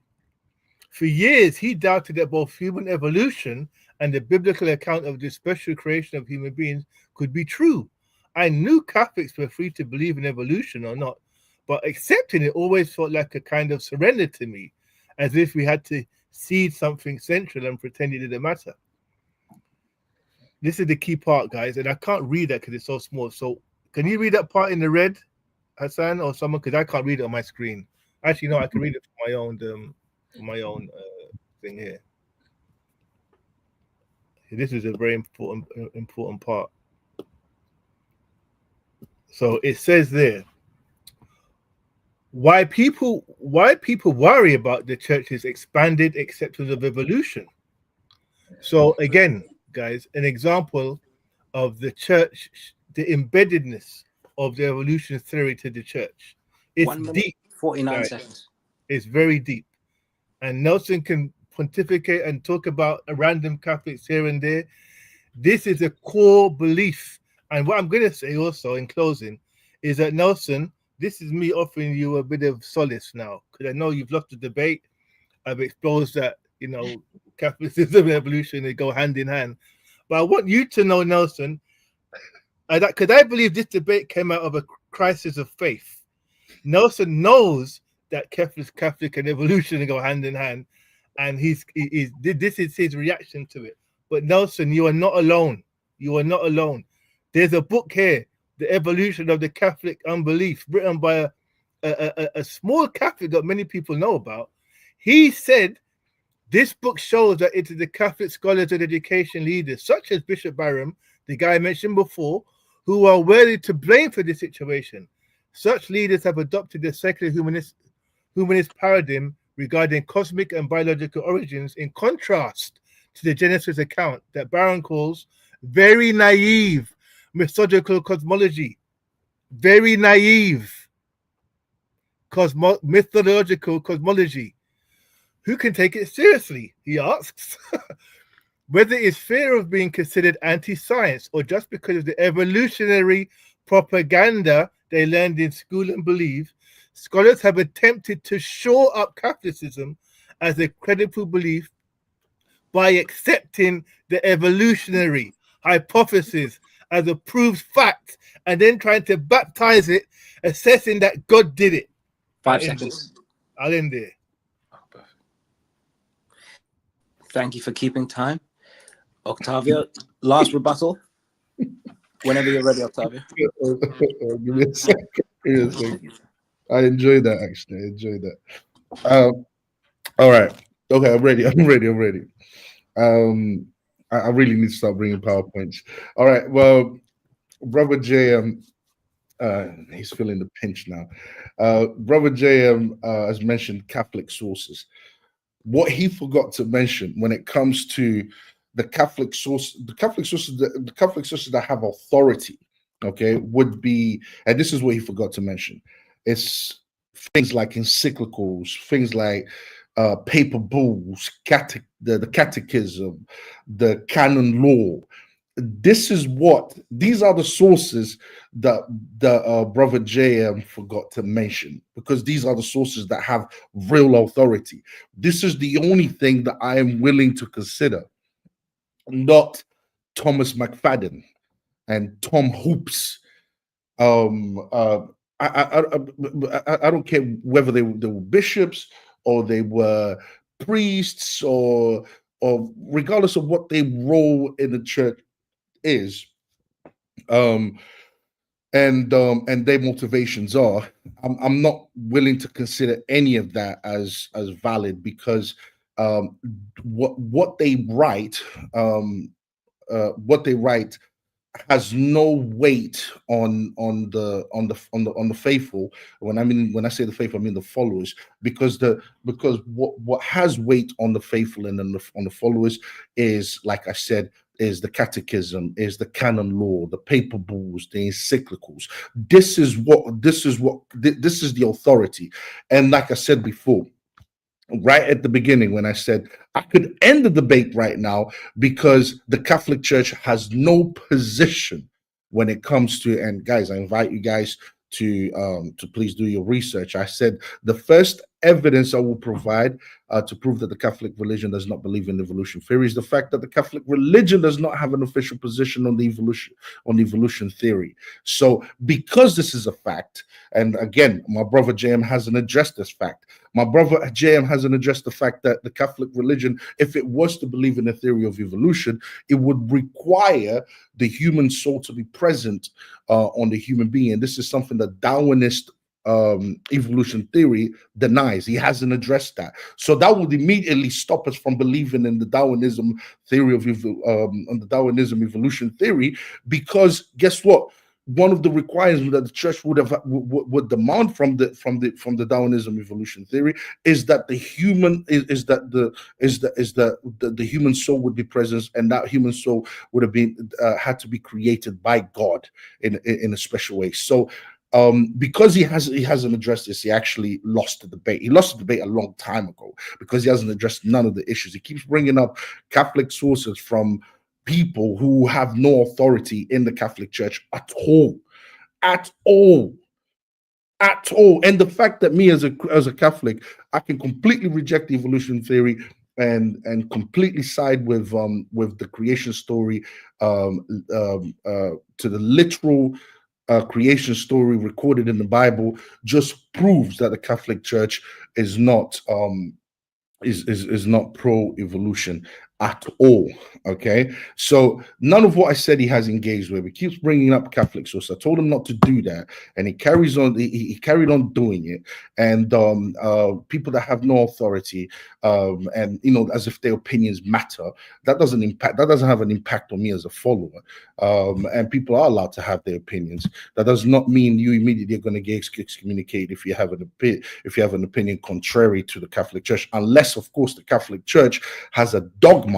For years, he doubted that both human evolution and the biblical account of the special creation of human beings could be true. I knew Catholics were free to believe in evolution or not, but accepting it always felt like a kind of surrender to me, as if we had to cede something central and pretend it didn't matter. This is the key part, guys, and I can't read that because it's so small. So can you read that part in the red, Hassan, or someone? Because I can't read it on my screen. Actually, no, I can read it from my own thing here. This is a very important part. So it says there, why people worry about the church's expanded acceptance of evolution. So again, guys, an example of the church, the embeddedness of the evolution theory to the church. It's 1 minute, deep. 49 seconds. It's very deep. And Nelson can pontificate and talk about random Catholics here and there. This is a core belief. And what I'm going to say also in closing is that, Nelson, this is me offering you a bit of solace now, because I know you've lost the debate. I've exposed that, Catholicism and evolution, they go hand in hand. But I want you to know, Nelson, because I believe this debate came out of a crisis of faith. Nelson knows that Catholic and evolution go hand in hand, and this is his reaction to it. But Nelson, you are not alone. You are not alone. There's a book here, The Evolution of the Catholic Unbelief, written by a small Catholic that many people know about. He said this book shows that it is the Catholic scholars and education leaders, such as Bishop Barham, the guy I mentioned before, who are worthy to blame for this situation. Such leaders have adopted the secular humanist paradigm regarding cosmic and biological origins, in contrast to the Genesis account that Barron calls very naive mythological cosmology. Very naive mythological cosmology. Who can take it seriously, he asks. Whether it's fear of being considered anti-science or just because of the evolutionary propaganda they learned in school and believe, scholars have attempted to shore up Catholicism as a credible belief by accepting the evolutionary hypothesis as a proved fact and then trying to baptize it, assessing that God did it. 5 seconds. I'll end there. Oh, perfect. Thank you for keeping time. Octavio, last rebuttal. Whenever you're ready, Octavio. Give me a second. Give me a second. I enjoyed that, actually. I enjoyed that. All right. Okay, I'm ready. I'm ready. I really need to start bringing PowerPoints. All right. Well, Brother JM, he's feeling the pinch now. Brother JM has mentioned Catholic sources. What he forgot to mention when it comes to the Catholic sources that have authority, okay, would be, and this is what he forgot to mention, it's things like encyclicals, things like paper bulls, the catechism, the canon law. These are the sources that the Brother JM forgot to mention, because these are the sources that have real authority. This is the only thing that I am willing to consider, not Thomas McFadden and Tom Hoops. I don't care whether they were bishops or they were priests or regardless of what their role in the church is, and their motivations are. I'm not willing to consider any of that as valid, because what they write has no weight on the faithful. When I say the faithful, I mean the followers, because what has weight on the faithful and on the followers is, like I said, is the catechism, is the canon law, the paper bulls, the encyclicals. This is the authority. And like I said before, right at the beginning, when I said I could end the debate right now, because the Catholic Church has no position when it comes to, and guys, I invite you guys to please do your research. I said the first evidence I will provide to prove that the Catholic religion does not believe in evolution theory is the fact that the Catholic religion does not have an official position on the evolution theory. So because this is a fact, and again, my brother JM hasn't addressed this fact. My brother JM hasn't addressed the fact that the Catholic religion, if it was to believe in the theory of evolution, it would require the human soul to be present on the human being. And this is something that Darwinist evolution theory denies. He hasn't addressed that. So that would immediately stop us from believing in the Darwinism theory of the Darwinism evolution theory, because guess what? One of the requirements that the church would demand from the Darwinism evolution theory is that the human soul would be present, and that human soul would have been had to be created by God in a special way. So because he hasn't addressed this, he actually lost the debate. He lost the debate a long time ago because he hasn't addressed none of the issues. He keeps bringing up Catholic sources from people who have no authority in the Catholic Church at all. And the fact that me as a Catholic, I can completely reject the evolution theory and completely side with the creation story to the literal creation story recorded in the Bible, just proves that the Catholic Church is not not pro-evolution at all. Okay, so none of what I said he has engaged with. He keeps bringing up Catholic source. I told him not to do that, and he carries on. He carried on doing it. And people that have no authority, and as if their opinions matter, that doesn't have an impact on me as a follower. And people are allowed to have their opinions. That does not mean you immediately are going to get excommunicated if you have an opinion contrary to the Catholic Church, unless, of course, the Catholic Church has a dogma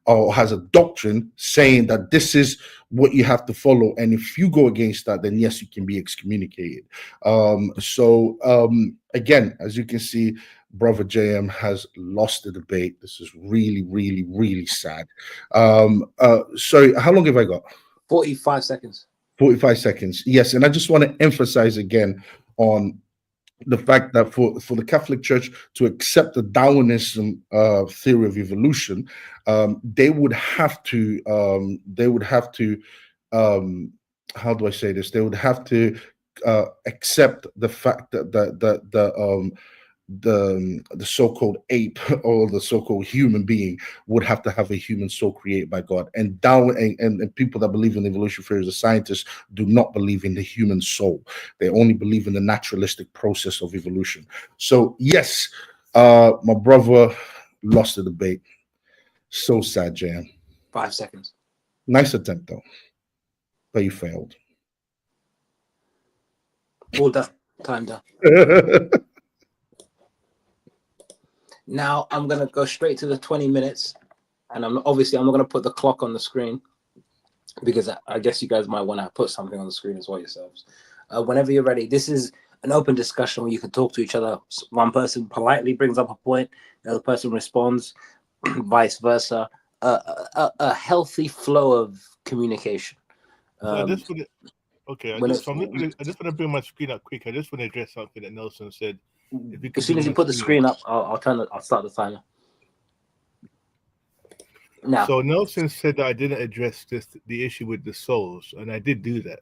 or has a doctrine saying that this is what you have to follow, and if you go against that, then yes, you can be excommunicated. Again, as you can see, Brother JM has lost the debate. This is really, really, really sad. Sorry, how long have I got? 45 seconds. 45 seconds. Yes, and I just want to emphasize again on the fact that for the Catholic Church to accept the Darwinism theory of evolution, they would have to how do I say this? They would have to accept the fact that the so-called ape or the so-called human being would have to have a human soul created by God. And Darwin and people that believe in evolution theory, the scientists, do not believe in the human soul. They only believe in the naturalistic process of evolution. So yes, my brother lost the debate. So sad, Jan. 5 seconds. Nice attempt though, but you failed. All done. Time done. Now I'm gonna go straight to the 20 minutes, and I'm not gonna put the clock on the screen because I guess you guys might want to put something on the screen as well yourselves. Whenever you're ready, this is an open discussion where you can talk to each other. One person politely brings up a point, the other person responds, vice versa. A healthy flow of communication. I just want to bring my screen up quick. I just want to address something that Nelson said. As soon as you put the screen up, I'll start the timer. Now, so Nelson said that I didn't address the issue with the souls, and I did do that.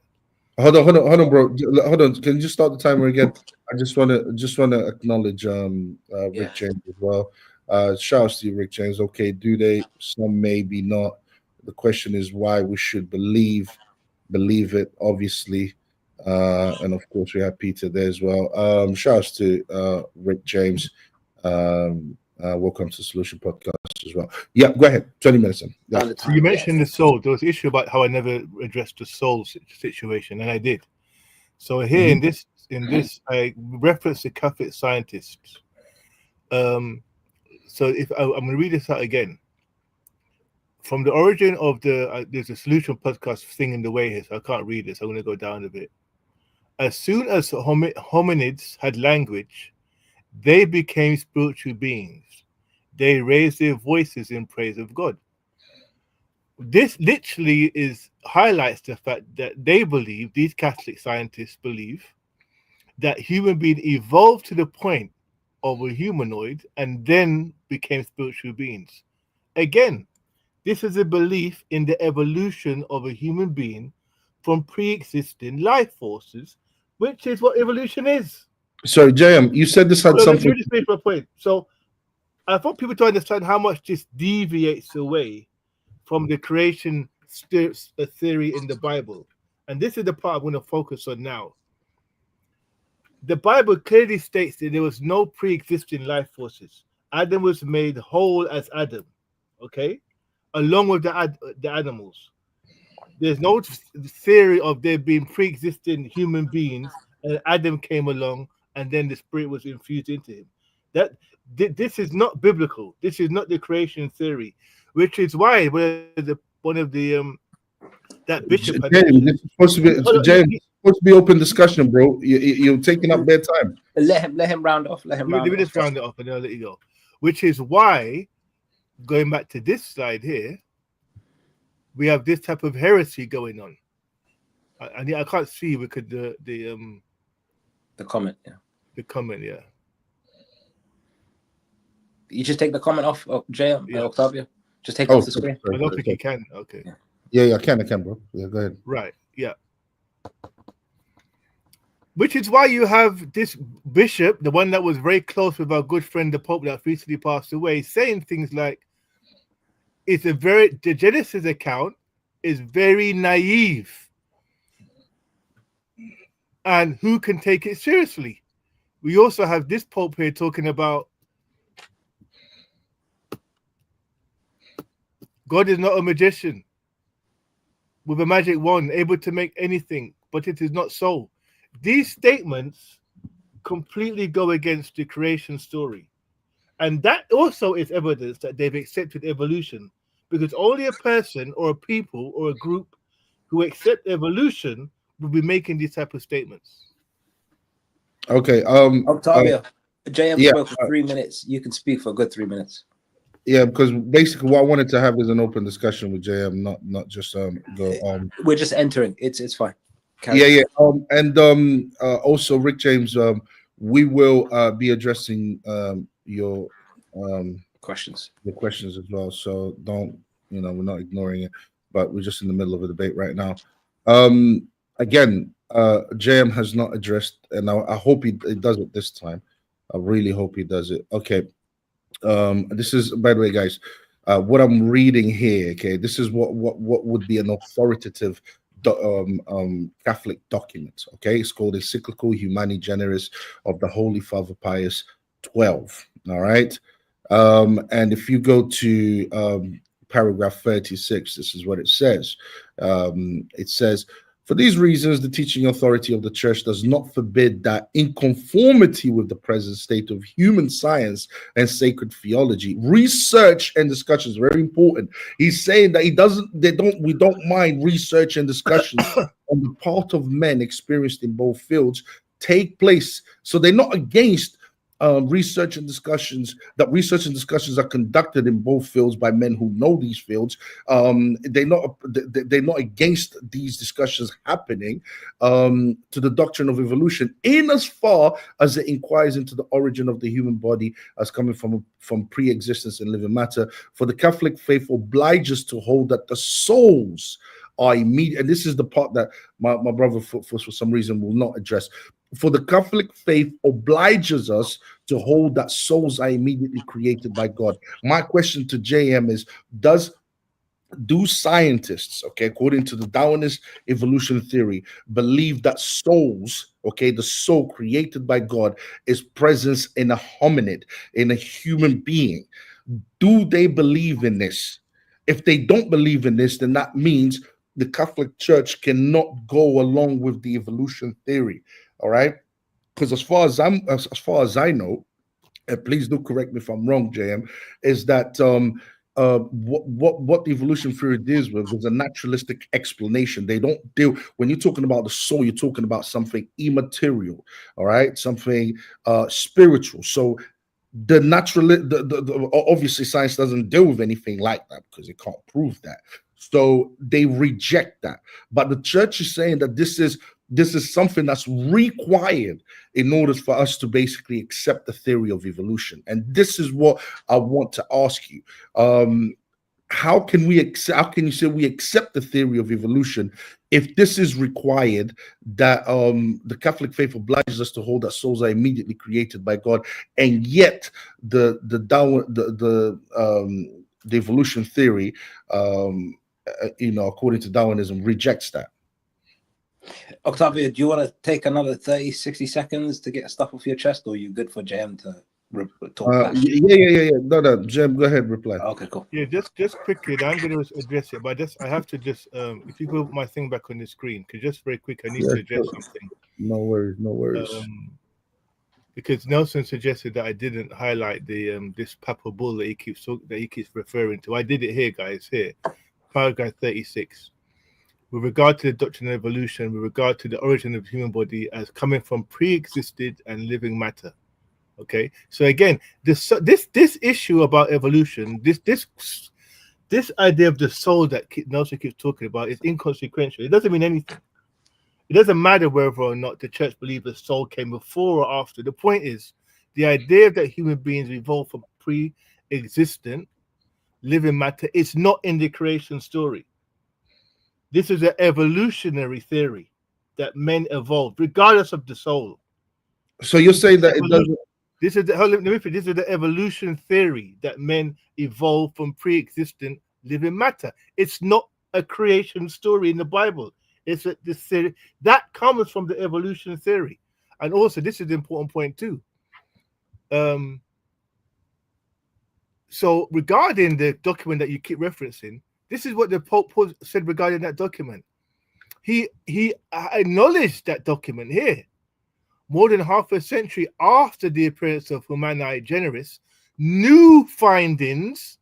Hold on, bro. Hold on. Can you just start the timer again? I just want to acknowledge Rick James as well. Shout out to you, Rick James. Okay, do they? Some maybe not. The question is why we should believe it, obviously. And of course we have Peter there as well. Shout out to Rick James. Welcome to Solution Podcast as well. Yeah, go ahead. 20 minutes in. Yeah. So you mentioned the soul. There was an issue about how I never addressed the soul situation, and I did. So here in this, I reference the Catholic scientists. So if I'm going to read this out again. From the origin of there's a Solution Podcast thing in the way here, so I can't read this. I'm going to go down a bit. As soon as hominids had language, they became spiritual beings. They raised their voices in praise of God. This literally highlights the fact that these Catholic scientists believe, that human beings evolved to the point of a humanoid and then became spiritual beings. Again, this is a belief in the evolution of a human being from pre-existing life forces, which is what evolution is. Sorry, JM, you said this had something. Let me just make a point. So I want people to understand how much this deviates away from the creation theory in the Bible. And this is the part I'm going to focus on now. The Bible clearly states that there was no pre-existing life forces. Adam was made whole as Adam, okay? Along with the animals. There's no theory of there being pre-existing human beings, and Adam came along, and then the spirit was infused into him. This is not biblical. This is not the creation theory, which is why one of the that bishop. James, this is supposed to be James. Supposed to be open discussion, bro. You're taking up their time. Let him round off. Let me just round it off, and then I'll let you go. Which is why, going back to this slide here, we have this type of heresy going on. I can't see because the comment, yeah. The comment, yeah. You just take the comment off, Octavio. Just take it off the screen. I don't think you can. Okay. Yeah, I can, bro. Yeah, go ahead. Right. Yeah. Which is why you have this bishop, the one that was very close with our good friend, the Pope that recently passed away, saying things like, the Genesis account is very naive. And who can take it seriously? We also have this Pope here talking about God is not a magician with a magic wand, able to make anything, but it is not so. These statements completely go against the creation story. And that also is evidence that they've accepted evolution, because only a person or a people or a group who accept evolution will be making these type of statements. Okay. Octavio, JM spoke for 3 minutes. You can speak for a good 3 minutes. Yeah, because basically what I wanted to have is an open discussion with JM, not just go on. We're just entering. It's fine. Yeah. And also Rick James, We will be addressing your Questions. questions as well. So don't, we're not ignoring it, but we're just in the middle of a debate right now. Again, JM has not addressed, and I hope he does it this time. I really hope he does it. Okay. This is, by the way, guys, what I'm reading here. Okay, this is what would be an authoritative Catholic document. Okay, it's called Encyclical Humani Generis of the Holy Father Pius XII. All right, and if you go to paragraph 36, this is what it says. It says, for these reasons, the teaching authority of the church does not forbid that, in conformity with the present state of human science and sacred theology, research and discussions, very important. He's saying that we don't mind research and discussions on the part of men experienced in both fields take place. So they're not against research and discussions are conducted in both fields by men who know these fields. They're not against these discussions happening to the doctrine of evolution, in as far as it inquires into the origin of the human body as coming from pre-existence and living matter. For the Catholic faith obliges to hold that the souls are immediate, and this is the part that my brother for some reason will not address. For the Catholic faith obliges us to hold that souls are immediately created by God. My question to JM is, do scientists, okay, according to the Darwinist evolution theory, believe that souls, okay, the soul created by God is presence in a hominid, in a human being? Do they believe in this? If they don't believe in this, then that means the Catholic Church cannot go along with the evolution theory. All right, because as far as I know, and please do correct me if I'm wrong, JM, is that what the evolution theory deals with is a naturalistic explanation. They don't deal, when you're talking about the soul, you're talking about something immaterial, all right, something spiritual. So the obviously science doesn't deal with anything like that because it can't prove that. So they reject that. But the church is saying that this is something that's required in order for us to basically accept the theory of evolution. And this is what I want to ask you. How can you say we accept the theory of evolution if this is required, that the Catholic faith obliges us to hold that souls are immediately created by God, and yet the evolution theory, according to Darwinism, rejects that? Octavio, do you want to take another 60 seconds to get stuff off your chest, or are you good for JM to talk? Yeah. No, JM, go ahead, reply. Okay, cool. Yeah, just quickly, I'm going to address it, but I have to if you put my thing back on the screen, because just very quick, I need to address something. No worries. Because Nelson suggested that I didn't highlight the this Papa Bull that he keeps referring to. I did it here, guys. Here, paragraph 36. With regard to the doctrine of evolution, with regard to the origin of the human body as coming from pre-existed and living matter. Okay, so again, this issue about evolution, this idea of the soul that Nelson keeps talking about is inconsequential. It doesn't mean anything. It doesn't matter whether or not the church believes the soul came before or after. The point is, the idea that human beings evolved from pre-existent living matter is not in the creation story. This is an evolutionary theory that men evolved regardless of the soul. So you're saying that it doesn't. This is the evolution theory that men evolved from pre-existent living matter. It's not a creation story in the Bible. It's this theory that comes from the evolution theory. And also, this is the important point too. So regarding the document that you keep referencing, this is what the Pope said regarding that document. He acknowledged that document here. More than half a century after the appearance of Humani Generis, new findings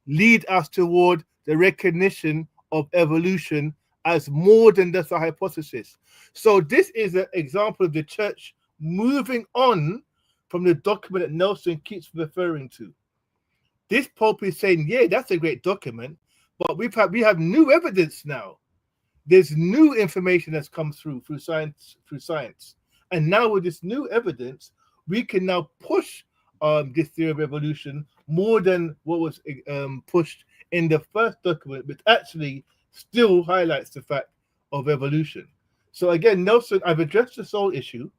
lead us toward the recognition of evolution as more than just a hypothesis. So this is an example of the church moving on from the document that Nelson keeps referring to. This Pope is saying, yeah, that's a great document, but we have new evidence now. There's new information that's come through science. And now with this new evidence, we can now push this theory of evolution more than what was pushed in the first document, which actually still highlights the fact of evolution. So again, Nelson, I've addressed the soul issue,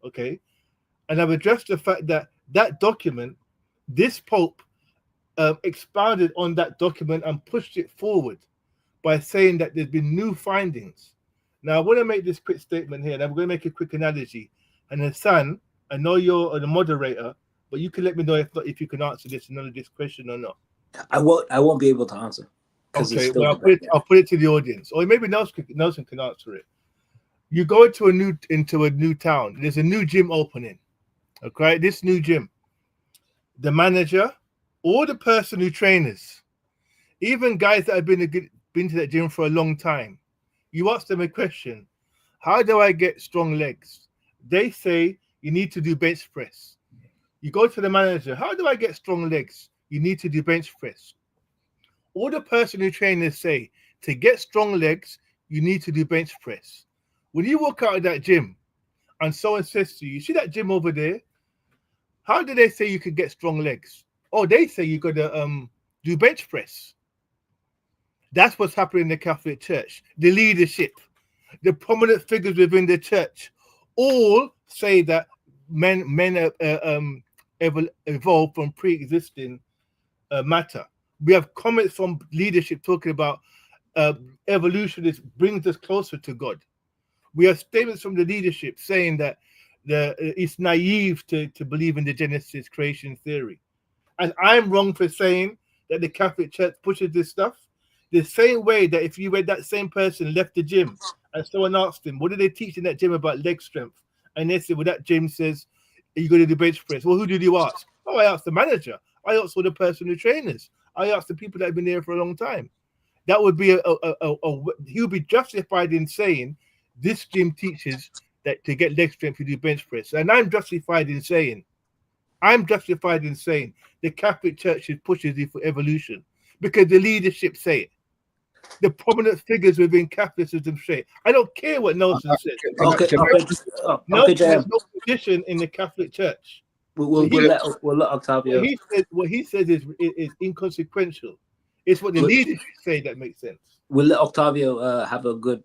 okay, and I've addressed the fact that that document, this Pope expounded on that document and pushed it forward by saying that there's been new findings. Now, I want to make this quick statement here, and I'm going to make a quick analogy. And Hassan, I know you're the moderator, but you can let me know if you can answer this question or not. I won't be able to answer. Okay, well, I'll put it to the audience, or maybe Nelson can answer it. You go into a new town. There's a new gym opening. Okay, this new gym, the manager or the person who trains, even guys that have been to that gym for a long time, you ask them a question: how do I get strong legs? They say you need to do bench press. You go to the manager: how do I get strong legs? You need to do bench press. Or the person who trainers say, to get strong legs, you need to do bench press. When you walk out of that gym and someone says to you, you see that gym over there? How do they say you can get strong legs? Oh, they say you got to do bench press. That's what's happening in the Catholic Church. The leadership, the prominent figures within the church, all say that men evolved from pre-existing matter. We have comments from leadership talking about evolution brings us closer to God. We have statements from the leadership saying that it's naive to believe in the Genesis creation theory. And I'm wrong for saying that the Catholic Church pushes this stuff. The same way that if you read that same person left the gym and someone asked him, what did they teach in that gym about leg strength? And they said, well, that gym says, are you going to do bench press? Well, who did you ask? Oh, I asked the manager. I asked all the personal trainers. I asked the people that have been there for a long time. That would be he would be justified in saying this gym teaches that to get leg strength you do bench press. And I'm justified in saying the Catholic Church pushes it for evolution because the leadership say it. The prominent figures within Catholicism say it. I don't care what Nelson says. Nelson has no position in the Catholic Church. We'll let Octavio. What he says is inconsequential. It's what the leadership say that makes sense. We'll let Octavio have a good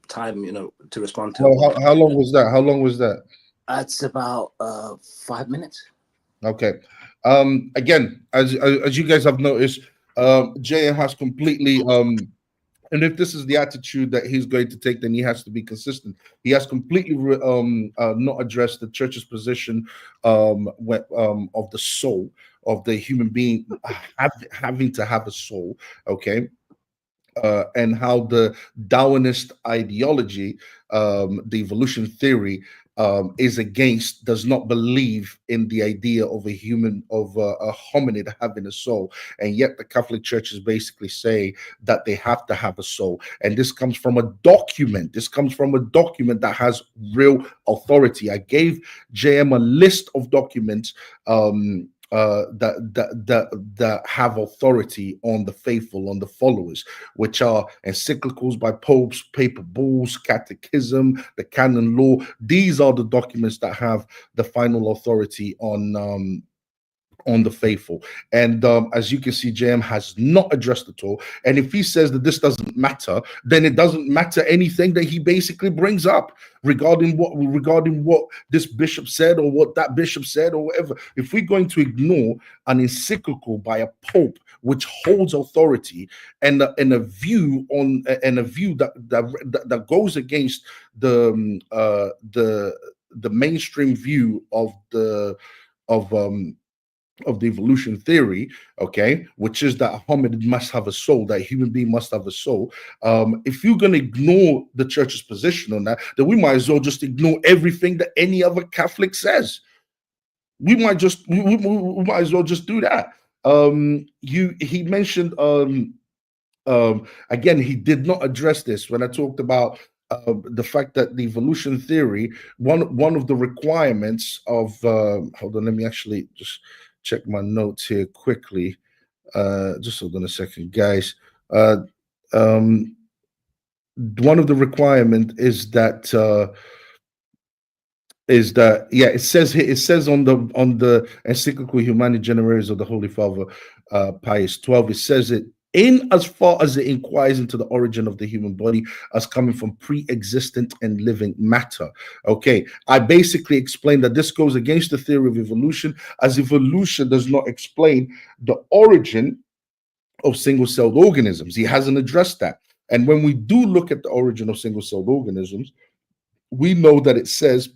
time, to respond to. Well, how long was that? How long was that? It's about 5 minutes. Okay. Again, as you guys have noticed, JM has completely and if this is the attitude that he's going to take, then he has to be consistent. He has completely not addressed the church's position of the soul of the human being having to have a soul. Okay. And how the Darwinist ideology, the evolution theory, does not believe in the idea of a hominid having a soul, and yet the Catholic Church is basically saying that they have to have a soul. And this comes from a document. That has real authority. I gave JM a list of documents that have authority on the faithful, on the followers, which are encyclicals by popes, papal bulls, catechism, the canon law. These are the documents that have the final authority on the faithful. And as you can see, JM has not addressed it all. And if he says that this doesn't matter, then it doesn't matter anything that he basically brings up regarding what this bishop said or what that bishop said or whatever. If we're going to ignore an encyclical by a pope which holds authority and a view that goes against the mainstream view of the evolution theory, okay, which is that a hominid must have a soul, that a human being must have a soul. If you're going to ignore the church's position on that, then we might as well just ignore everything that any other Catholic says. We might as well just do that. He mentioned again, he did not address this when I talked about the fact that the evolution theory, one of the requirements of hold on, let me actually just check my notes here quickly. Just hold on a second, guys. One of the requirement is that is that, yeah, it says here, it says on the encyclical Humani Generis of the Holy Father Pius 12, it says it, in as far as it inquires into the origin of the human body as coming from pre-existent and living matter. Okay, I basically explained that this goes against the theory of evolution, as evolution does not explain the origin of single-celled organisms. He hasn't addressed that. And when we do look at the origin of single-celled organisms, we know that it says,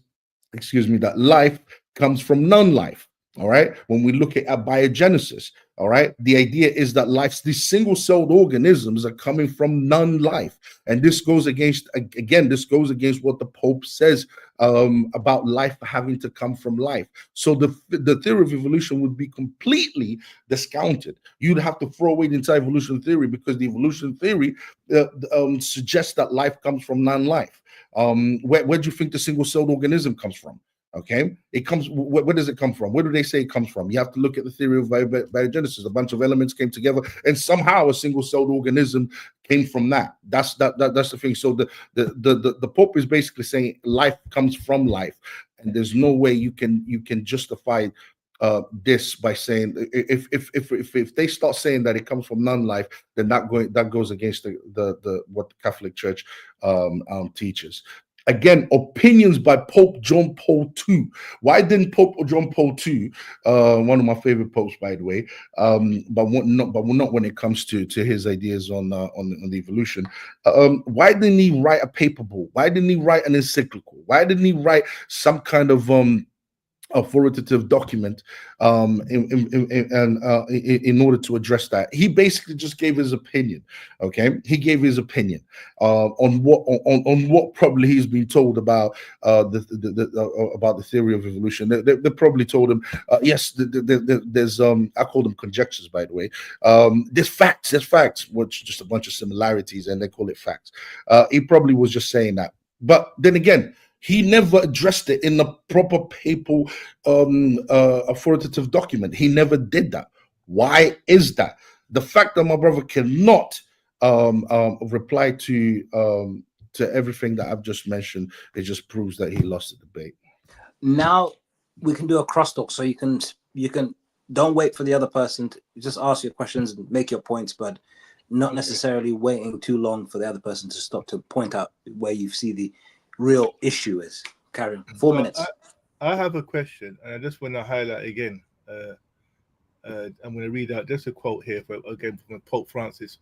excuse me, that life comes from non-life. All right. When we look at abiogenesis, all right, the idea is that these single-celled organisms are coming from non-life. And this goes against, again, this goes against what the Pope says about life having to come from life. So the theory of evolution would be completely discounted. You'd have to throw away the entire evolution theory, because the evolution theory suggests that life comes from non-life. Where do you think the single-celled organism comes from? Okay, it comes. Where does it come from? Where do they say it comes from? You have to look at the theory of biogenesis. A bunch of elements came together, and somehow a single-celled organism came from that. That's the thing. So the Pope is basically saying life comes from life, and there's no way you can justify this by saying, if they start saying that it comes from non-life, then that goes against the what the Catholic Church teaches. Again, opinions by Pope John Paul II. Why didn't Pope John Paul II, one of my favorite popes, by the way, but not when it comes to his ideas on the evolution. Why didn't he write a paper ball? Why didn't he write an encyclical? Why didn't he write some kind of authoritative document in order to address that? He basically just gave his opinion. Okay, he gave his opinion on what probably he's been told about about the theory of evolution. They probably told him, yes, there's I call them conjectures, by the way. There's facts, which just a bunch of similarities, and they call it facts. He probably was just saying that, but then again, he never addressed it in the proper papal authoritative document. He never did that. Why is that? The fact that my brother cannot reply to everything that I've just mentioned, it just proves that he lost the debate. Now we can do a crosstalk, so you can don't wait for the other person to just ask your questions and make your points, but not necessarily waiting too long for the other person to stop to point out where you see the real issue is. Karen, 4 minutes. I have a question, and I just want to highlight again. I'm going to read out just a quote here from Pope Francis.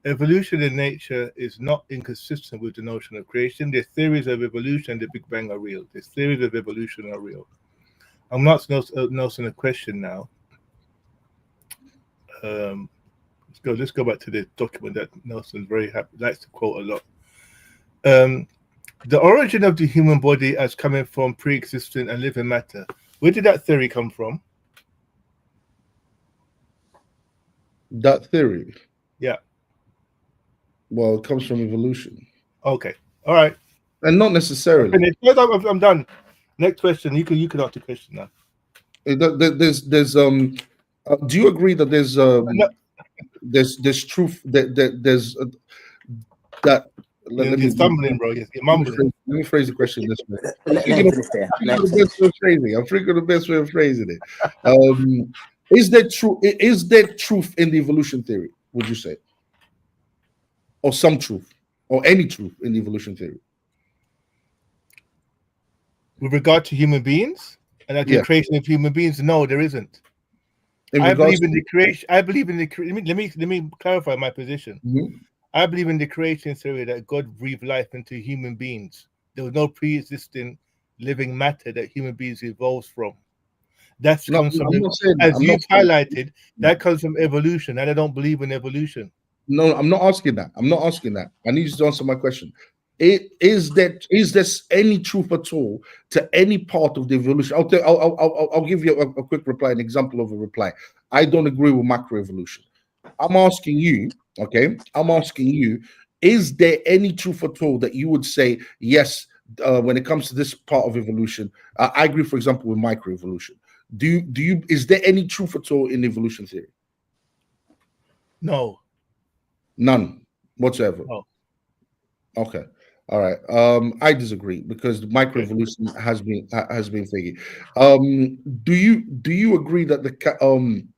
Evolution in nature is not inconsistent with the notion of creation. The theories of evolution and the Big Bang are real. The theories of evolution are real. I'm not asking a question now. Let's go back to the document that Nelson very happy likes to quote a lot. The origin of the human body as coming from pre-existent and living matter. Where did that theory come from? That theory? Yeah. Well, it comes from evolution. Okay. All right. And not necessarily. I'm done. Next question. You can ask the question now. There's do you agree that there's truth there's that you're stumbling, bro. You're mumbling. Let me phrase the question this way. I'm thinking of the best way of phrasing it. Is there truth in the evolution theory, would you say? Or some truth, or any truth in the evolution theory? With regard to human beings and the creation of human beings, no, there isn't. I believe in the creation. Let me clarify my position. Mm-hmm. I believe in the creation theory that God breathed life into human beings. There was no pre-existing living matter that human beings evolved from. That comes from, as you've highlighted, that comes from evolution, and I don't believe in evolution. No, I'm not asking that. I need you to answer my question. Is there any truth at all to any part of the evolution? I'll give you a quick reply, an example of a reply. I don't agree with macroevolution. I'm asking you, is there any truth at all that you would say, yes, when it comes to this part of evolution? I agree, for example, with microevolution. Is there any truth at all in evolution theory? No. None whatsoever. No. Okay. All right. I disagree because microevolution has been figgy. Do you agree that um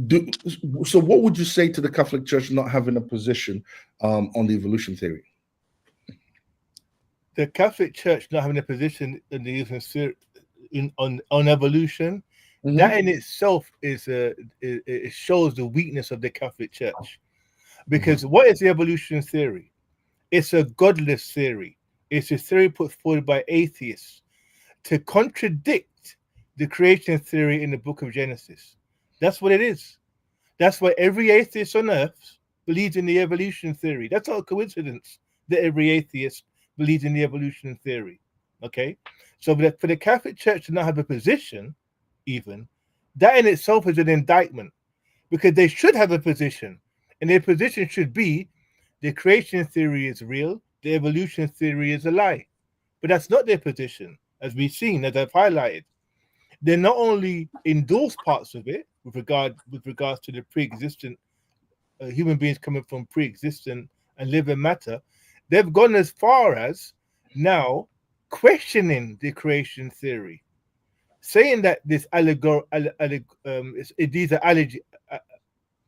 do so? What would you say to the Catholic Church not having a position on the evolution theory? The Catholic Church not having a position in the on evolution, that in itself it shows the weakness of the Catholic Church. Because what is the evolution theory? It's a godless theory. It's a theory put forward by atheists to contradict the creation theory in the book of Genesis. That's what it is. That's why every atheist on earth believes in the evolution theory. That's not a coincidence that every atheist believes in the evolution theory. Okay? So for the Catholic Church to not have a position, even, that in itself is an indictment, because they should have a position. And their position should be the creation theory is real, the evolution theory is a lie. But that's not their position, as we've seen, as I've highlighted. They not only endorse parts of it with regards to the pre-existent human beings coming from pre-existent and living matter, they've gone as far as now questioning the creation theory, saying that this these are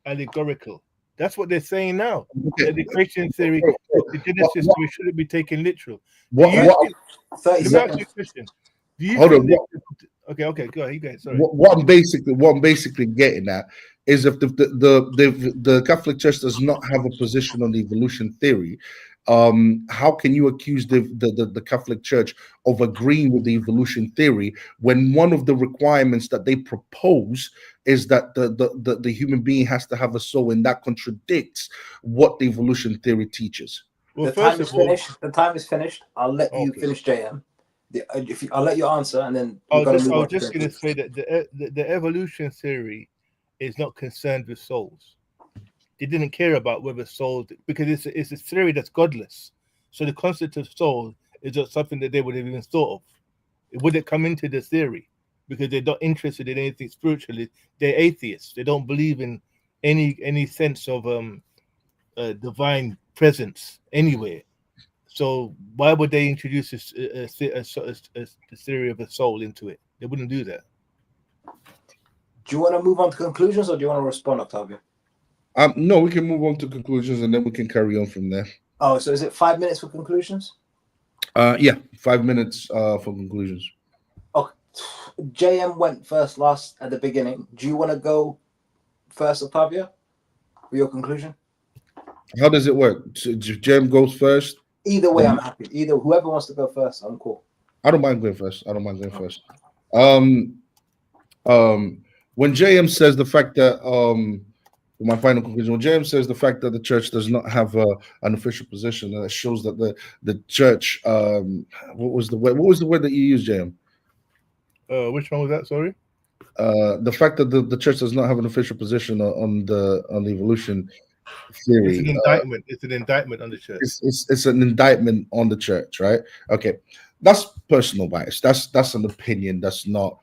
allegorical. That's what they're saying now. Okay. That the creation theory, the Genesis story, shouldn't be taken literal. Let me ask you a question. Do you Hold think on. Okay, go ahead. You guys, sorry. What I'm basically getting at is if the Catholic Church does not have a position on the evolution theory, how can you accuse the Catholic Church of agreeing with the evolution theory when one of the requirements that they propose is that the human being has to have a soul, and that contradicts what the evolution theory teaches? Well, The time is finished. The time is finished. I'll let you finish, JM. I'll let you answer, and then I was just going to say that the evolution theory is not concerned with souls. They didn't care about whether souls, because it's a theory that's godless. So the concept of soul is not something that they would have even thought of. It wouldn't come into the theory because they're not interested in anything spiritually. They're atheists. They don't believe in any sense of divine presence anywhere. So why would they introduce the theory of a soul into it? They wouldn't do that. Do you want to move on to conclusions, or do you want to respond, Octavio? No, we can move on to conclusions, and then we can carry on from there. Oh, so is it 5 minutes for conclusions? Yeah, 5 minutes for conclusions. Okay. JM went first last at the beginning. Do you want to go first, Octavio, for your conclusion? How does it work? So Jem goes first. Either way, I'm happy. Either whoever wants to go first, I'm cool. I don't mind going first. When JM says the fact that my final conclusion, when JM says the fact that the church does not have an official position, that shows that the church what was the word that you used, JM? Which one was that? Sorry. The fact that the church does not have an official position on the evolution theory. It's an indictment. It's an indictment on the church. It's an indictment on the church, right? Okay, that's personal bias. That's an opinion. That's not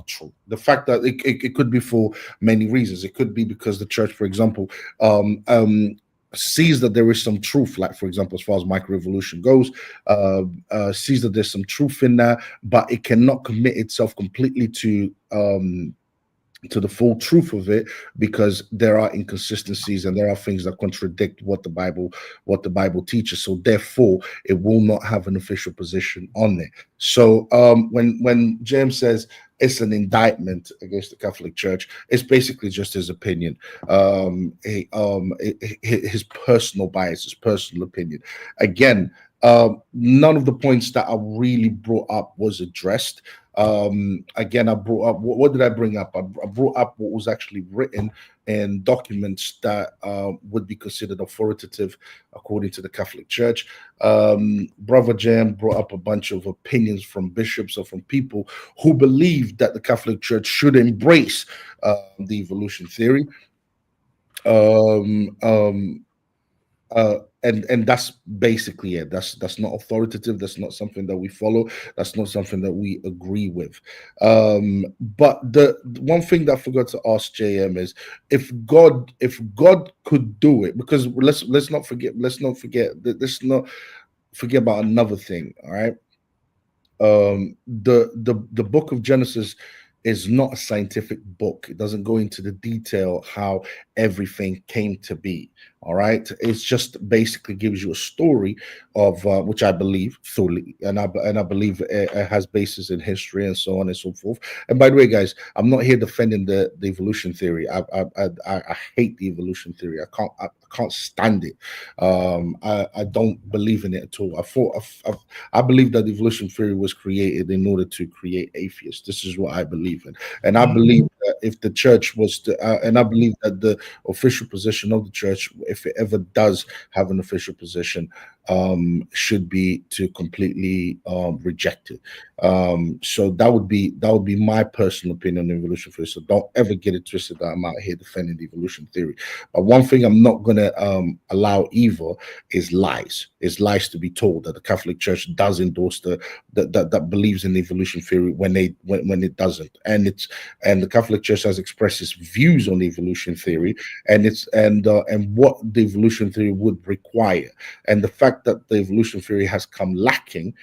true. The fact that it could be for many reasons. It could be because the church, for example, sees that there is some truth, like for example, as far as microevolution goes, sees that there's some truth in that, but it cannot commit itself completely to the full truth of it, because there are inconsistencies and there are things that contradict what the Bible teaches. So therefore, it will not have an official position on it. So when James says it's an indictment against the Catholic Church, it's basically just his opinion, his personal bias, his personal opinion. Again, none of the points that I really brought up was addressed. Again, I brought up, what did I bring up? I brought up what was actually written in documents that would be considered authoritative according to the Catholic Church. Brother Jam brought up a bunch of opinions from bishops or from people who believe that the Catholic Church should embrace the evolution theory. And that's basically it. That's not authoritative. That's not something that we follow. That's not something that we agree with. But the one thing that I forgot to ask JM is if God could do it, because let's not forget let's not forget about another thing. All right, the book of Genesis is not a scientific book. It doesn't go into the detail how everything came to be. All right, it's just basically gives you a story of which I believe fully, and I believe it has basis in history and so on and so forth. And by the way, guys, I'm not here defending the evolution theory. I hate the evolution theory. I can't stand it. I don't believe in it at all. I believe that evolution theory was created in order to create atheists. This is what I believe in, and I believe that if the church was to, and I believe that the official position of the church, if it ever does have an official position, should be to completely reject it. So that would be my personal opinion on evolution theory. So don't ever get it twisted that I'm out here defending the evolution theory. But one thing I'm not gonna allow either is lies. Is lies to be told that the Catholic Church does endorse that believes in evolution theory when it doesn't, and the Catholic Church has expressed its views on evolution theory, and what the evolution theory would require, and the fact that the evolution theory has come lacking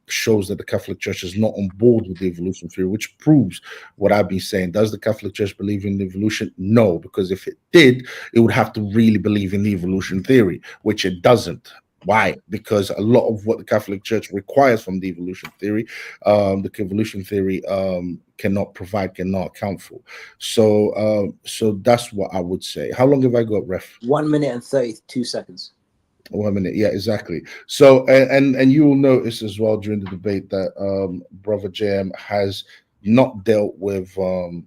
shows that the Catholic Church is not on board with the evolution theory, which proves what I've been saying. Does the Catholic Church believe in evolution? No, because if it did, it would have to really believe in the evolution theory, which it doesn't. Why? Because a lot of what the Catholic Church requires from the evolution theory, cannot provide, cannot account for. So that's what I would say. How long have I got, Ref? 1 minute and 32 seconds. 1 minute, yeah, exactly. So, and you will notice as well during the debate that Brother JM has not dealt with the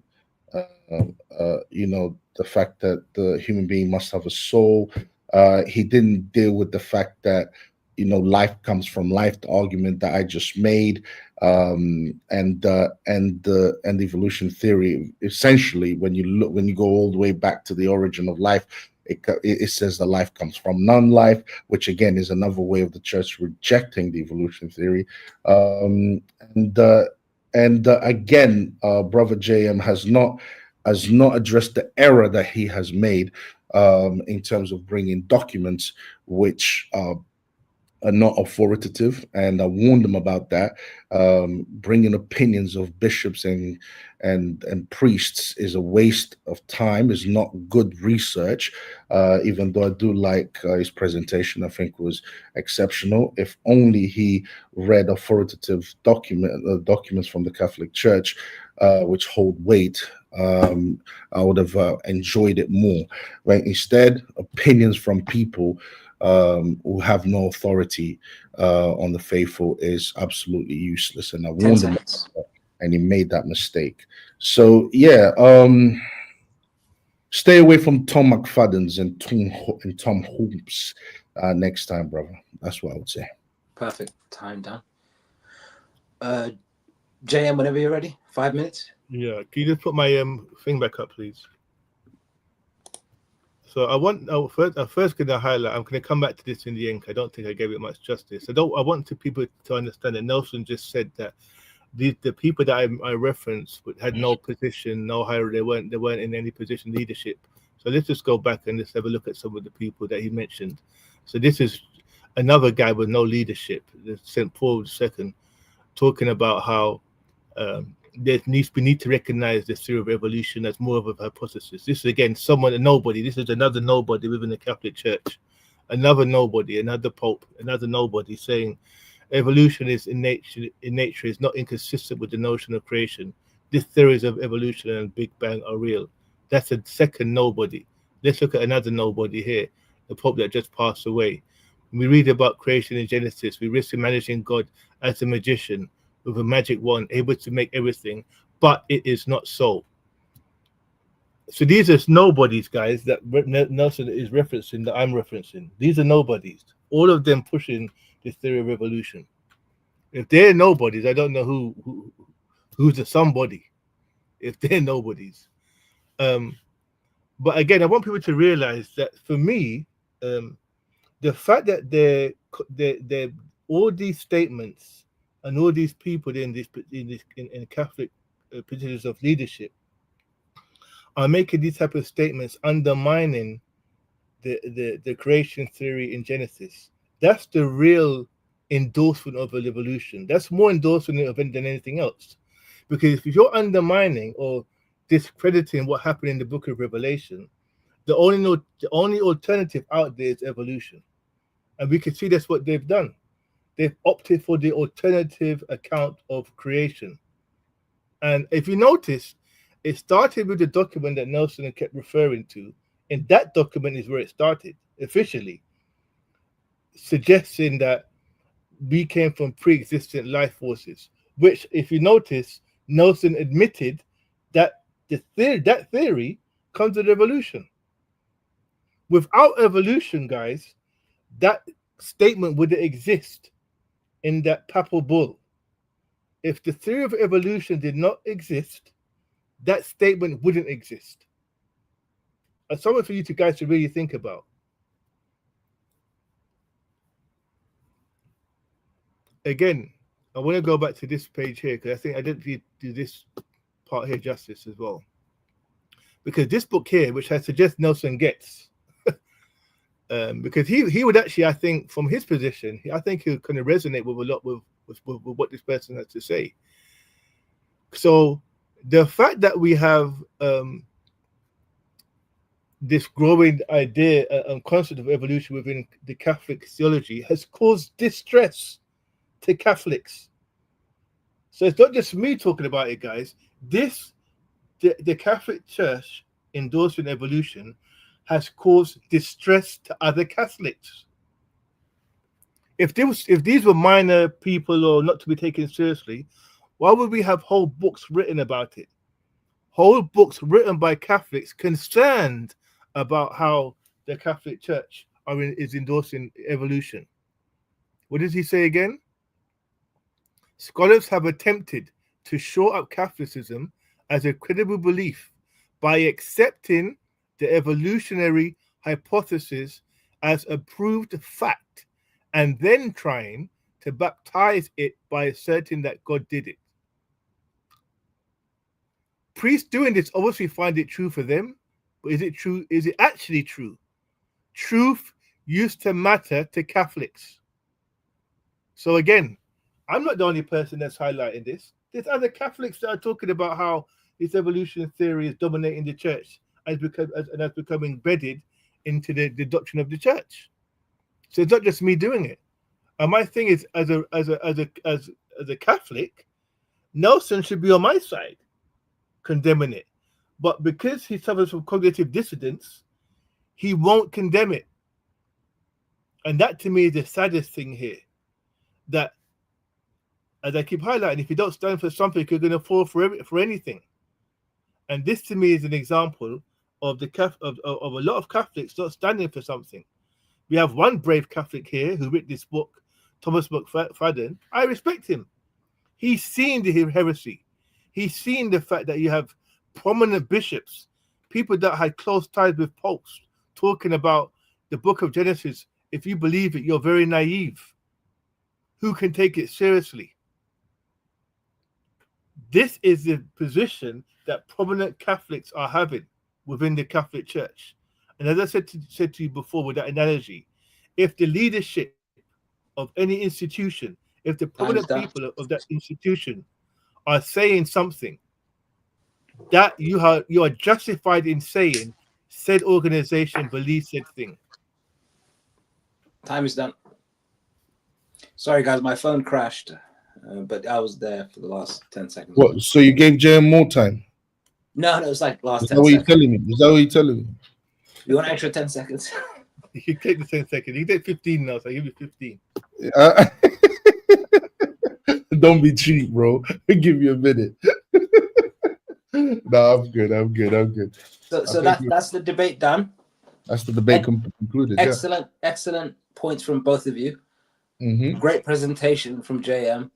fact that the human being must have a soul. He didn't deal with the fact that life comes from life, the argument that I just made, and the evolution theory. Essentially, when you go all the way back to the origin of life, it says that life comes from non-life, which again is another way of the church rejecting the evolution theory. Again, Brother JM has not addressed the error that he has made in terms of bringing documents which are not authoritative, and I warned them about that. Bringing opinions of bishops and priests is a waste of time. Is not good research. Even though I do like his presentation, I think was exceptional. If only he read authoritative documents from the Catholic Church, which hold weight, I would have enjoyed it more. Right? Instead, opinions from people who have no authority on the faithful is absolutely useless. And I 10 warned him, seconds. and he made that mistake. So yeah, stay away from Tom McFadden's and Tom Holmes next time, brother. That's what I would say. Perfect. Time done. JM, whenever you're ready. 5 minutes. Yeah, can you just put my thing back up, please? So I'm first going to highlight. I'm going to come back to this in the end. I don't think I gave it much justice. I want people to understand that Nelson just said that the people that I referenced had no position, no higher. They weren't in any position leadership. So let's just go back and let's have a look at some of the people that he mentioned. So this is another guy with no leadership, St. Paul II, talking about how we need to recognize the theory of evolution as more of a hypothesis. This is again a nobody. This is another nobody within the Catholic Church, another nobody, another pope, another nobody saying evolution is in nature is not inconsistent with the notion of creation. These theories of evolution and Big Bang are real. That's a second nobody. Let's look at another nobody here, the pope that just passed away. When we read about creation in Genesis, we risk imagining God as a magician with a magic wand, able to make everything, but it is not so. So these are nobodies, guys, that Nelson is referencing, that I'm referencing. These are nobodies. All of them pushing the theory of evolution. If they're nobodies, I don't know who's the somebody. If they're nobodies. But again, I want people to realize that for me, the fact that they're all these statements and all these people in Catholic positions of leadership are making these type of statements undermining the creation theory in Genesis. That's the real endorsement of an evolution. That's more endorsement of it than anything else. Because if you're undermining or discrediting what happened in the book of Revelation, the only alternative out there is evolution. And we can see that's what they've done. They've opted for the alternative account of creation. And if you notice, it started with the document that Nelson kept referring to. And that document is where it started, officially, suggesting that we came from pre-existent life forces, which, if you notice, Nelson admitted that that theory comes with evolution. Without evolution, guys, that statement wouldn't exist in that papal bull. If the theory of evolution did not exist, that statement wouldn't exist. It's something for you guys to really think about. Again, I want to go back to this page here because I think I didn't do this part here justice as well. Because this book here, which I suggest Nelson gets, because he would actually, I think, from his position, I think he'll kind of resonate with a lot with what this person has to say. So the fact that we have this growing idea and concept of evolution within the Catholic theology has caused distress to Catholics. So it's not just me talking about it, guys. The Catholic Church endorsing evolution has caused distress to other Catholics. If these were minor people or not to be taken seriously, why would we have whole books written about it? Whole books written by Catholics concerned about how the Catholic Church is endorsing evolution. What does he say again? Scholars have attempted to shore up Catholicism as a credible belief by accepting the evolutionary hypothesis as a proved fact and then trying to baptize it by asserting that God did it. Priests doing this obviously find it true for them, but is it true? Is it actually true? Truth used to matter to Catholics. So again, I'm not the only person that's highlighting this. There's other Catholics that are talking about how this evolution theory is dominating the church and has become embedded into the doctrine of the church. So it's not just me doing it. And my thing is, as a Catholic, Nelson should be on my side, condemning it. But because he suffers from cognitive dissonance, he won't condemn it. And that to me is the saddest thing here. That, as I keep highlighting, if you don't stand for something, you're going to fall for anything. And this to me is an example of of a lot of Catholics not standing for something. We have one brave Catholic here who wrote this book, Thomas McFadden. I respect him. He's seen the heresy. He's seen the fact that you have prominent bishops, people that had close ties with popes, talking about the book of Genesis. If you believe it, you're very naive. Who can take it seriously? This is the position that prominent Catholics are having within the Catholic Church. And as I said to you before with that analogy, if the leadership of any institution, if the prominent people of that institution are saying something that you are justified in saying, said organization believes said thing. Time is done. Sorry, guys, my phone crashed, but I was there for the last 10 seconds. What? So you gave JM more time? No, it's like last Is 10 that what seconds. you're telling me? Is that what you're telling me? You want an extra 10 seconds? You can take the 10 seconds. You can take 15 now, so I give you 15. Don't be cheap, bro. Give you a minute. No, I'm good. So that's the debate done. That's the debate concluded. Excellent points from both of you. Mm-hmm. Great presentation from JM.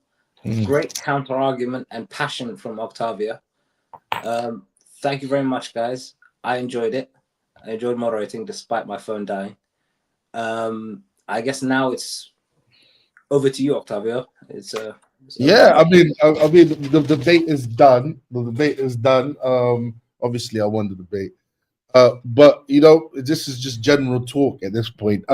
Mm-hmm. Great counter argument and passion from Octavio. Thank you very much, guys. I enjoyed it. I enjoyed moderating despite my phone dying. I guess now it's over to you, Octavio. It's over Yeah, to you. I mean, the debate is done. The debate is done. Obviously, I won the debate. But you know, this is just general talk at this point.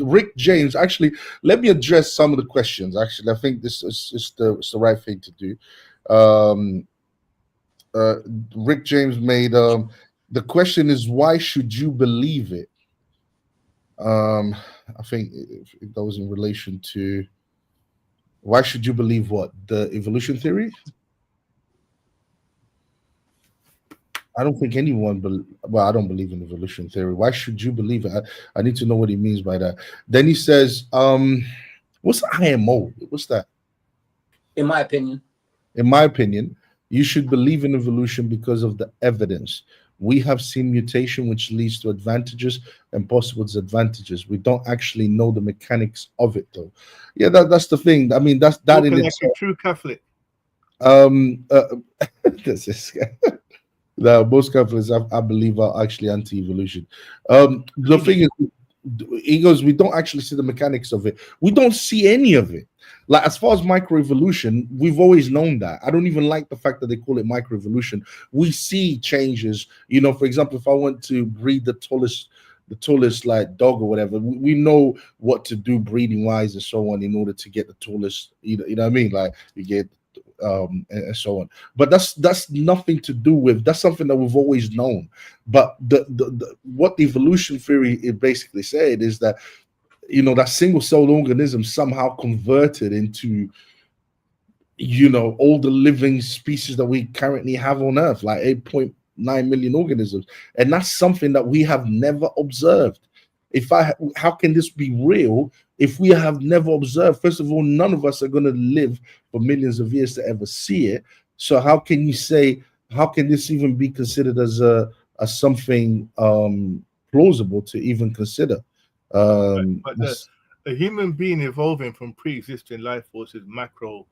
Rick James, actually, let me address some of the questions. Actually, I think this is it's the right thing to do. Um, uh, Rick James made the question is why should you believe it? Um, I think that was in relation to why should you believe what the evolution theory? I don't think anyone, well, I don't believe in evolution theory. Why should you believe it? I need to know what he means by that. Then he says, what's IMO? What's that? In my opinion, In my opinion, you should believe in evolution because of the evidence. We have seen mutation, which leads to advantages and possible disadvantages. We don't actually know the mechanics of it, though. Yeah, that's the thing. I mean, that's that in Talking like a itself. true Catholic. Um, uh, this guy. No, most Catholics, I believe, are actually anti-evolution. The thing is, he goes, we don't actually see the mechanics of it. We don't see any of it. Like as far as microevolution, we've always known that. I don't even like the fact that they call it microevolution. We see changes. You know, for example, if I want to breed the tallest like dog or whatever, we know what to do breeding wise and so on in order to get the tallest. You know what I mean? Like you get and so on. But that's nothing to do with that's something that we've always known. But the what the evolution theory it basically said is that you know that single celled organism somehow converted into all the living species that we currently have on Earth, like 8.9 million organisms, and that's something that we have never observed. How can this be real if we have never observed? First of all, none of us are going to live for millions of years to ever see it. So how can you say, how can this even be considered as something plausible to even consider? But a human being evolving from pre-existing life force is macro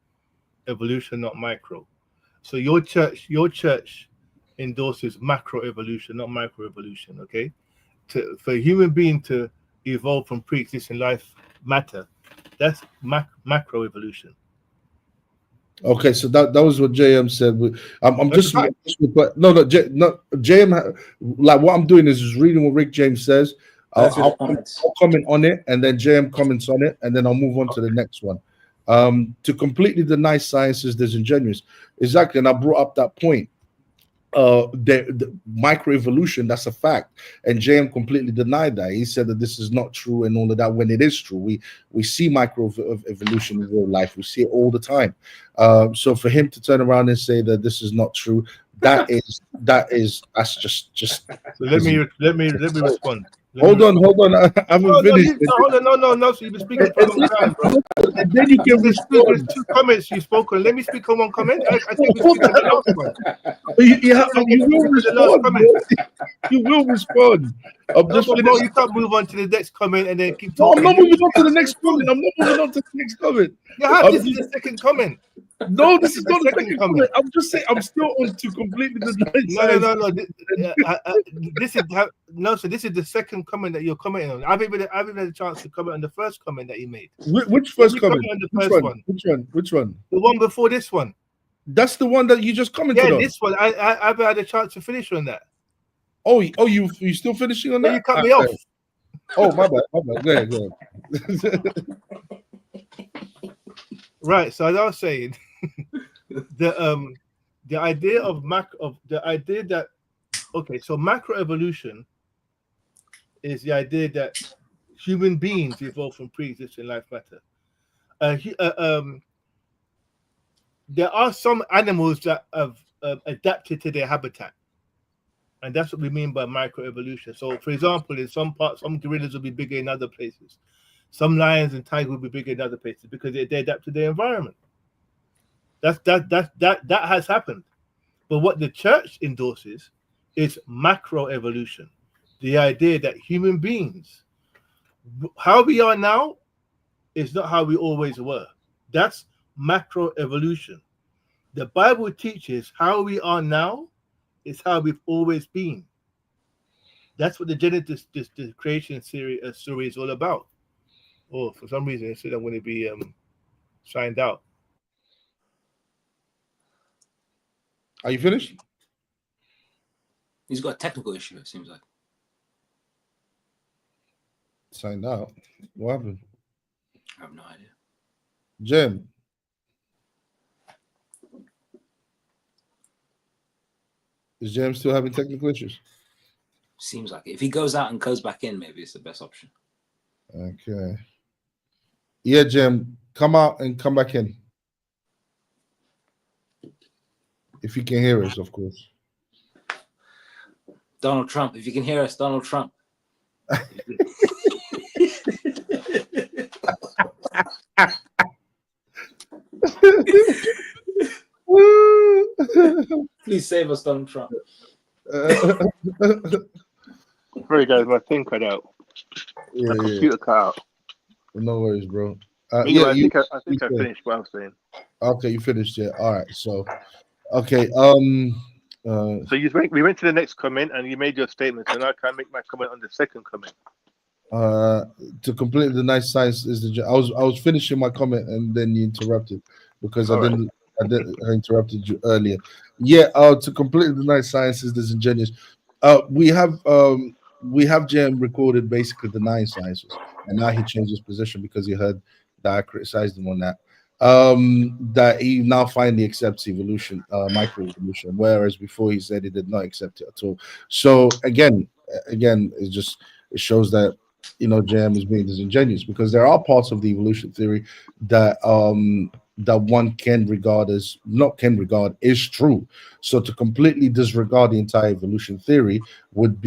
evolution, not micro. So your church endorses macro evolution, not micro evolution. Okay, for a human being to evolve from pre-existing life matter, that's macro evolution. Okay, so that was what JM said. I'm That's just right. no JM. Like what I'm doing is just reading what Rick James says. I'll comment on it, and then JM comments on it, and then I'll move on to the next one. To completely deny science is disingenuous. Exactly, and I brought up that point. The microevolution, that's a fact, and JM completely denied that. He said that this is not true and all of that, when it is true. We see microevolution in real life. We see it all the time. So for him to turn around and say that this is not true, that's just so let me respond. Hold on. I haven't finished. No. So you've been speaking for a long time, bro. And then you can respond. There's 2 comments you spoke on. Let me speak on 1 comment. I think we speak on the last one. You will respond. You will respond. Bro, you can't move on to the next comment and then keep talking. I'm not moving on to the next comment. This is the second comment. No, this is not the second comment. I'm just saying I'm still on to completely No. This is the second comment that you're commenting on. I haven't had a chance to comment on the first comment that you made. Which first comment? On the first one? Which one? The one before this one. That's the one that you just commented on. Yeah, this one. I haven't had a chance to finish on that. Oh, you still finishing on that? You cut me off. Oh, my bad. Go ahead. Right. So as I was saying, the idea of so macroevolution is the idea that human beings evolve from pre-existing life matter. There are some animals that have adapted to their habitat, and that's what we mean by microevolution. So, for example, in some parts, some gorillas will be bigger in other places. Some lions and tigers will be bigger in other places because they adapt to their environment. That has happened. But what the church endorses is macroevolution, the idea that human beings, how we are now, is not how we always were. That's macroevolution. The Bible teaches how we are now is how we've always been. That's what the Genesis, the creation story is all about. Or for some reason, it said I'm going to be signed out. Are you finished? He's got a technical issue, it seems like. Signed out. What happened? I have no idea. Jim. Is Jim still having technical issues? Seems like it. If he goes out and goes back in, maybe it's the best option. Okay. Yeah, Jim, come out and come back in. If you can hear us, of course. Donald Trump, if you can hear us, Donald Trump. Please save us, Donald Trump. Sorry, guys, my thing cut out. Yeah, My computer cut out. No worries, bro. I think I finished what I was saying. Okay, you finished, yeah. All right, so okay. So we went to the next comment, and you made your statement. So now I can make my comment on the second comment. To complete the nice science is the. I was finishing my comment and then you interrupted because I interrupted you earlier. Yeah. To complete the nice science is disingenuous. We have Jam recorded basically the 9 sciences, and now he changed his position because he heard that I criticized him on that. That he now finally accepts evolution, microevolution, whereas before he said he did not accept it at all. So again, it shows that Jam is being disingenuous because there are parts of the evolution theory that that one can regard as is true. So to completely disregard the entire evolution theory would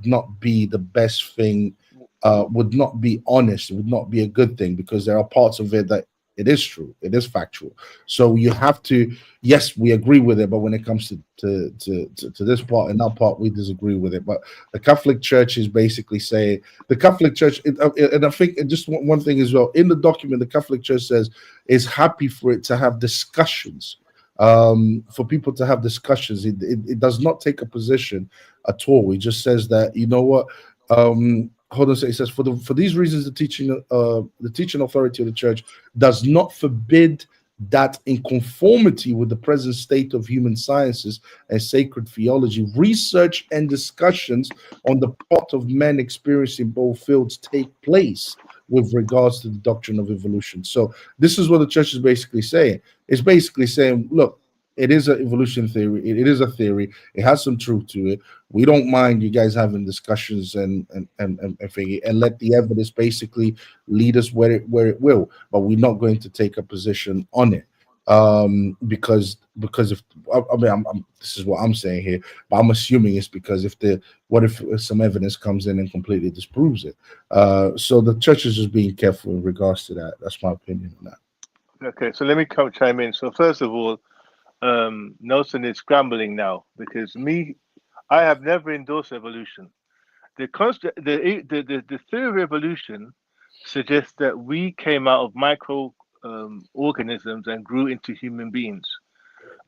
not be the best thing, would not be honest, it would not be a good thing, because there are parts of it that it is true, it is factual. So you have to, yes, we agree with it, but when it comes to this part and that part, we disagree with it. But the Catholic Church is basically saying, the Catholic Church, and I think just one thing as well, in the document, the Catholic Church says is happy for it to have discussions, for people to have discussions. It does not take a position at all. It just says that, you know what, hold on a second. It says for these reasons, the teaching authority of the church does not forbid that, in conformity with the present state of human sciences and sacred theology, research and discussions on the part of men experiencing both fields take place with regards to the doctrine of evolution. So this is what the church is basically saying. It's basically saying, look, it is an evolution theory. It is a theory. It has some truth to it. We don't mind you guys having discussions and let the evidence basically lead us where it will. But we're not going to take a position on it, because if this is what I'm saying here, but I'm assuming it's because if some evidence comes in and completely disproves it. So the church is just being careful in regards to that. That's my opinion on that. Okay, so let me chime in. So first of all, Nelson is scrambling now because I have never endorsed evolution. The theory of evolution suggests that we came out of micro organisms and grew into human beings.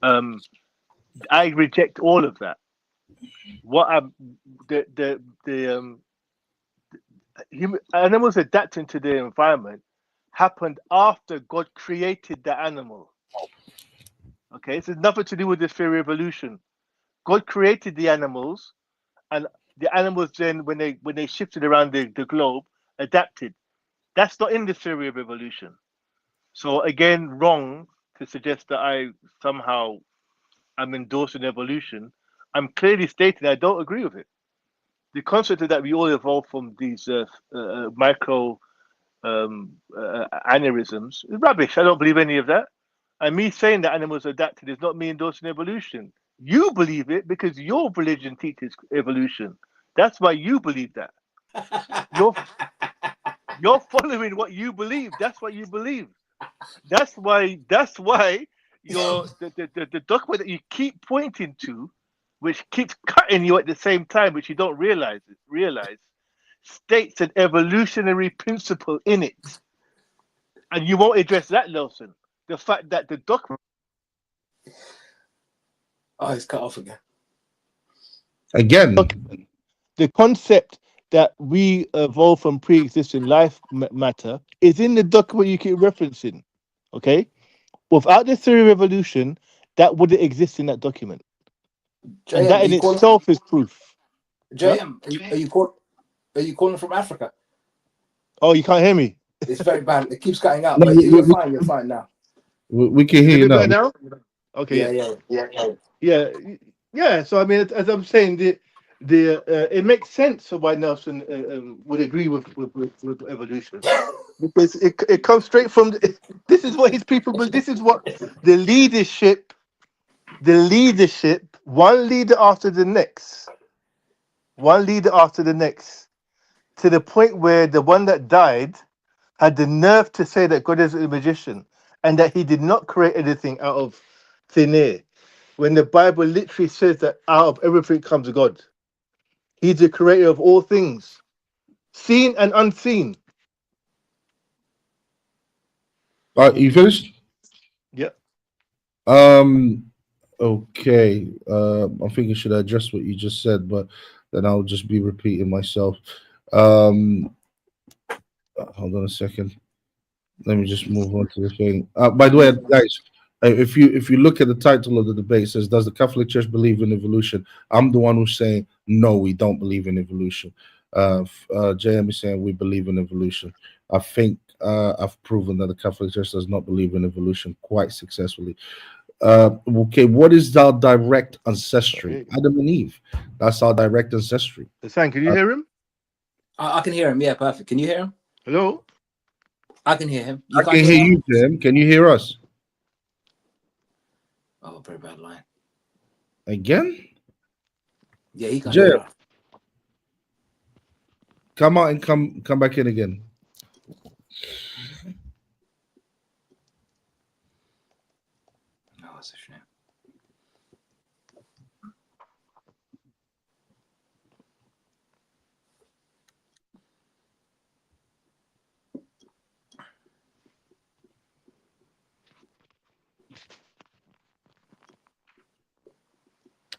I reject all of that. Animals adapting to their environment happened after God created the animal. Okay, so it's nothing to do with the theory of evolution. God created the animals, and the animals then, when they shifted around the globe, adapted. That's not in the theory of evolution. So again, wrong to suggest that I somehow am endorsing evolution. I'm clearly stating I don't agree with it. The concept of that we all evolved from these micro aneurysms is rubbish. I don't believe any of that. And me saying that animals adapted is not me endorsing evolution. You believe it because your religion teaches evolution. That's why you believe that. You're following what you believe. That's what you believe. That's why the document that you keep pointing to, which keeps cutting you at the same time, which you don't realize, states an evolutionary principle in it. And you won't address that, Nelson. The fact that the document... Oh, it's cut off again. Again. the concept that we evolve from pre-existing life matter is in the document you keep referencing. Okay, without the theory of evolution, that wouldn't exist in that document, and JM, that are in you calling? itself is proof. Huh? JM, are you calling from Africa? Oh, you can't hear me. It's very bad. It keeps cutting out, No, but you're fine. You're fine now. we can Is hear it a you bit better now. now? Okay, Yeah, yeah. yeah. Yeah. So I mean, as I'm saying, the it makes sense for why Nelson would agree with evolution, because it comes straight from this is what his people, but this is what the leadership, one leader after the next, to the point where the one that died had the nerve to say that God is a magician and that he did not create anything out of thin air, when the Bible literally says that out of everything comes God. He's the creator of all things, seen and unseen. You finished? Yeah. Okay. I think I should address what you just said, but then I'll just be repeating myself. Um, hold on a second. Let me just move on to the thing. By the way, guys, if you look at the title of the debate, it says, "Does the Catholic Church believe in evolution?" I'm the one who's saying no, we don't believe in evolution. JM is saying we believe in evolution. I think I've proven that the Catholic Church does not believe in evolution quite successfully. Okay, what is our direct ancestry? Adam and Eve. That's our direct ancestry. Hassan, can you hear him? I can hear him. Yeah, perfect. Can you hear him? Hello? I can hear him. I can hear you, Jim. Can you hear us? Oh, very bad line. Again? Yeah, he can Jim, hear us. come out and come back in again. Oh, that's a shame.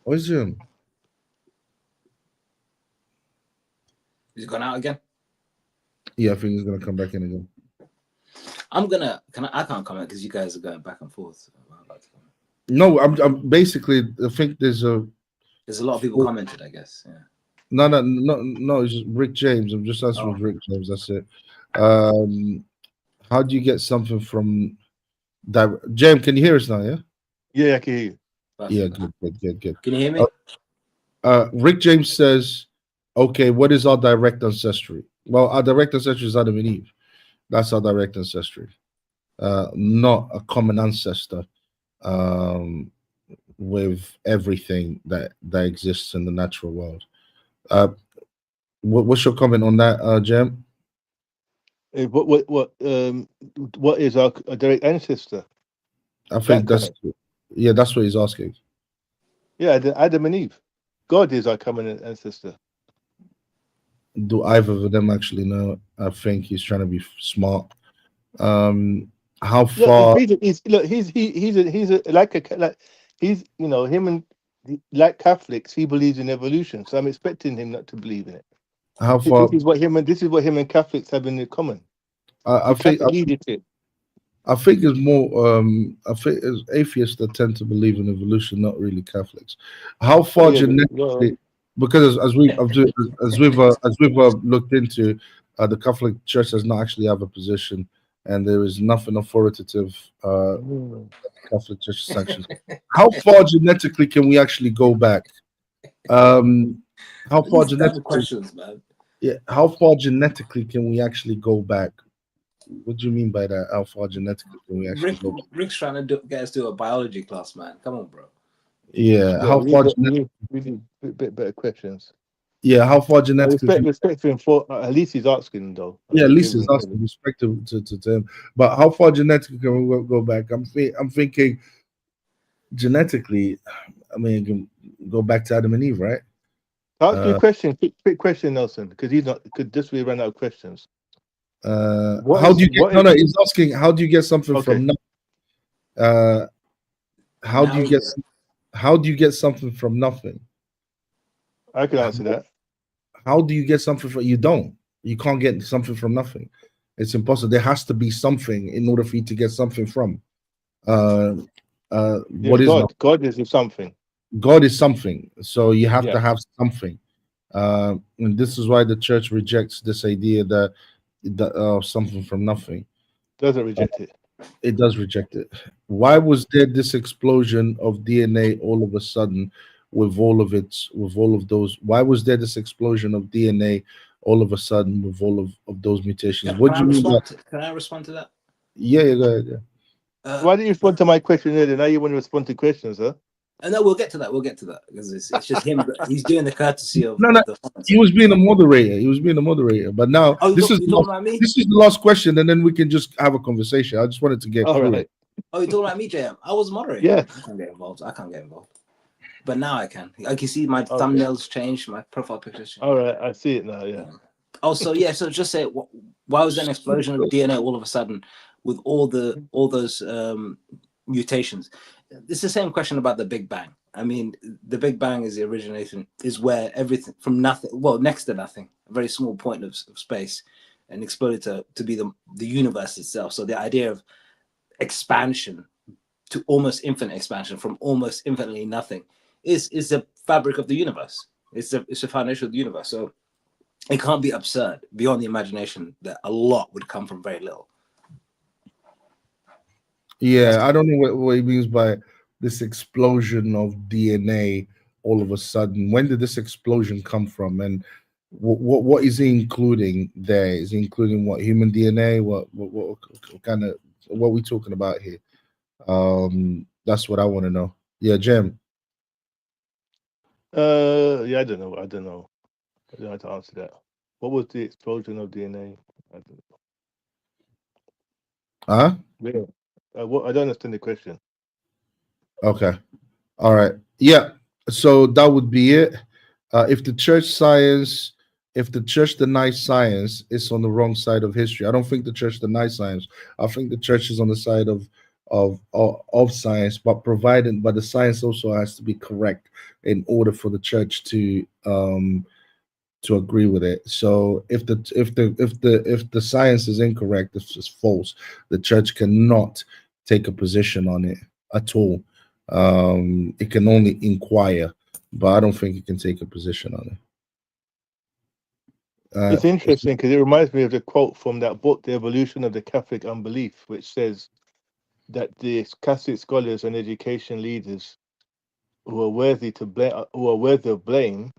Where's Jim? He's gone out again. Yeah, I think he's gonna come back in again. I can't comment because you guys are going back and forth. No, I'm basically. I think there's a lot of people commented, I guess. Yeah. No. It's just Rick James. I'm just answering Rick James. That's it. How do you get something from that? James, can you hear us now? Yeah. Yeah, I can hear you. Yeah, good. Can you hear me? Rick James says, "Okay, what is our direct ancestry?" Well, our direct ancestry is Adam and Eve. That's our direct ancestry, not a common ancestor with everything that exists in the natural world. What's your comment on that, Jem? What is our direct ancestor? I think that's what he's asking. Yeah, Adam and Eve. God is our common ancestor. Do either of them actually know? I think he's trying to be smart. How far? He's him and like Catholics, he believes in evolution. So I'm expecting him not to believe in it. How far? This is what him and Catholics have in common. I think it's more. I think it's atheists that tend to believe in evolution, not really Catholics. How far genetically? Because as we've looked into, the Catholic Church does not actually have a position, and there is nothing authoritative Catholic Church sanctions. How far genetically can we actually go back? How far genetically? Questions, man. Yeah, how far genetically can we actually go back? What do you mean by that? How far genetically can we actually go back? Rick's trying to get us to a biology class, man. Come on, bro. Yeah, how far? We need a bit better questions. Yeah, how far genetically? Respect for him. For at least he's asking, though. Yeah, at least he's asking. Respect to him. But how far genetically can we go back? I'm thinking genetically. I mean, you can go back to Adam and Eve, right? Ask me a question. Quick question, Nelson, because he's not. Could just we run out of questions. How do you get? No, he's asking. How do you get something from nothing? How do you get something from nothing? I can answer that. How do you get something from you don't? You can't get something from nothing. It's impossible. There has to be something in order for you to get something from. Uh, Yeah, what is not? God is something. God is something. So you have Yeah. to have something. And this is why the church rejects this idea that something from nothing. Doesn't reject it. It does reject it. Why was there this explosion of DNA all of a sudden with all of those? Why was there this explosion of DNA all of a sudden with all of those mutations? What do you mean by? Can I respond to that? Yeah, go ahead. Yeah. Why didn't you respond to my question earlier? Now you want to respond to questions, huh? And then we'll get to that. We'll get to that because it's just him. He's doing the courtesy of, No, of the comments. he was being a moderator. He was being a moderator. But now Oh, this is you talking about me? this is the last question, and then we can just have a conversation. I just wanted to get All through right. it. Oh, you talking about me, JM? I was moderating. Yeah. I can't get involved. But now I can. Like you see, my Okay. thumbnails changed, my profile pictures changed. All right, I see it now. Yeah. Also, yeah. So just say, why was there an explosion of DNA all of a sudden with all those mutations? It's the same question about the Big Bang. I mean, the Big Bang is the origination, is where everything from nothing, well, next to nothing, a very small point of space, and exploded to be the universe itself. So the idea of expansion to almost infinite expansion from almost infinitely nothing is the fabric of the universe. It's the foundation of the universe. So it can't be absurd beyond the imagination that a lot would come from very little. Yeah, I don't know what he means by this explosion of DNA all of a sudden. When did this explosion come from? And what is he including there? Is he including what, human DNA? What kind of, what are we talking about here? That's what I want to know. Yeah, Jim. Yeah, I don't know. I don't know how to answer that. What was the explosion of DNA? I don't know. Huh? Yeah. I don't understand the question. Okay. All right. Yeah. So that would be it. If the church denies science, it's on the wrong side of history. I don't think the church denies science. I think the church is on the side of science, but the science also has to be correct in order for the church to agree with it. So if the science is incorrect, if it's false, the church cannot take a position on it at all. It can only inquire, but I don't think it can take a position on it. It's interesting because it reminds me of the quote from that book, The Evolution of the Catholic Unbelief, which says that the Catholic scholars and education leaders who are worthy of blame,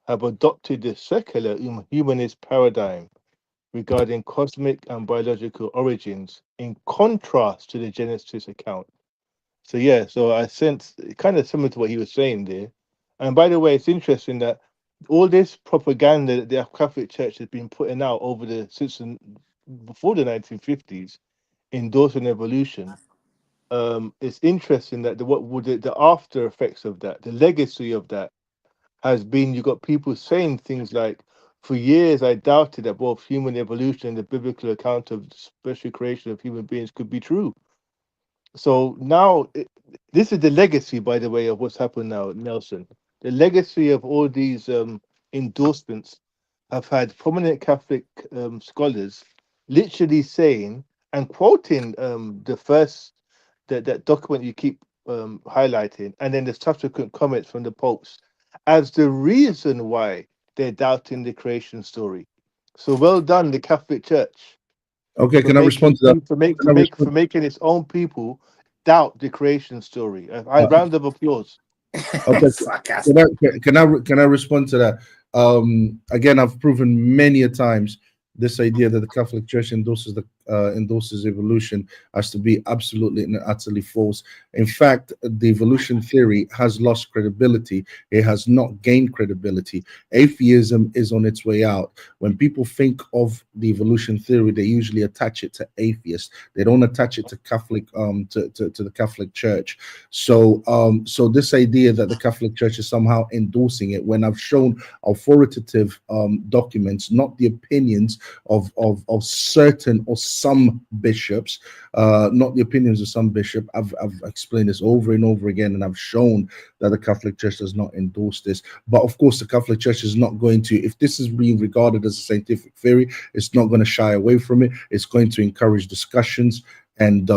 have adopted the secular humanist paradigm regarding cosmic and biological origins in contrast to the Genesis account. So yeah, so I sense kind of similar to what he was saying there. And by the way, it's interesting that all this propaganda that the Catholic Church has been putting out before the 1950s, endorsing evolution. It's interesting that the after effects of that, the legacy of that, has been, you got people saying things like, for years I doubted that both human evolution and the biblical account of the special creation of human beings could be true. So now, this is the legacy, by the way, of what's happened now, Nelson. The legacy of all these endorsements have had prominent Catholic scholars literally saying and quoting that document you keep highlighting, and then the subsequent comments from the popes as the reason why they're doubting the creation story. So well done, the Catholic Church. Okay, can I respond to that? For making its own people doubt the creation story. A round of applause. Okay, can I respond to that? Again, I've proven many a times this idea that the Catholic Church endorses evolution as to be absolutely and utterly false. In fact, the evolution theory has lost credibility. It has not gained credibility. Atheism is on its way out. When people think of the evolution theory, they usually attach it to atheists. They don't attach it to Catholic to the Catholic Church. So this idea that the Catholic Church is somehow endorsing it, when I've shown authoritative documents, not the opinions of certain or some bishops, not the opinions of some bishop. I've explained this over and over again, and I've shown that the Catholic Church does not endorse this. But of course, the Catholic Church is not going to, if this is being regarded as a scientific theory, it's not going to shy away from it. It's going to encourage discussions and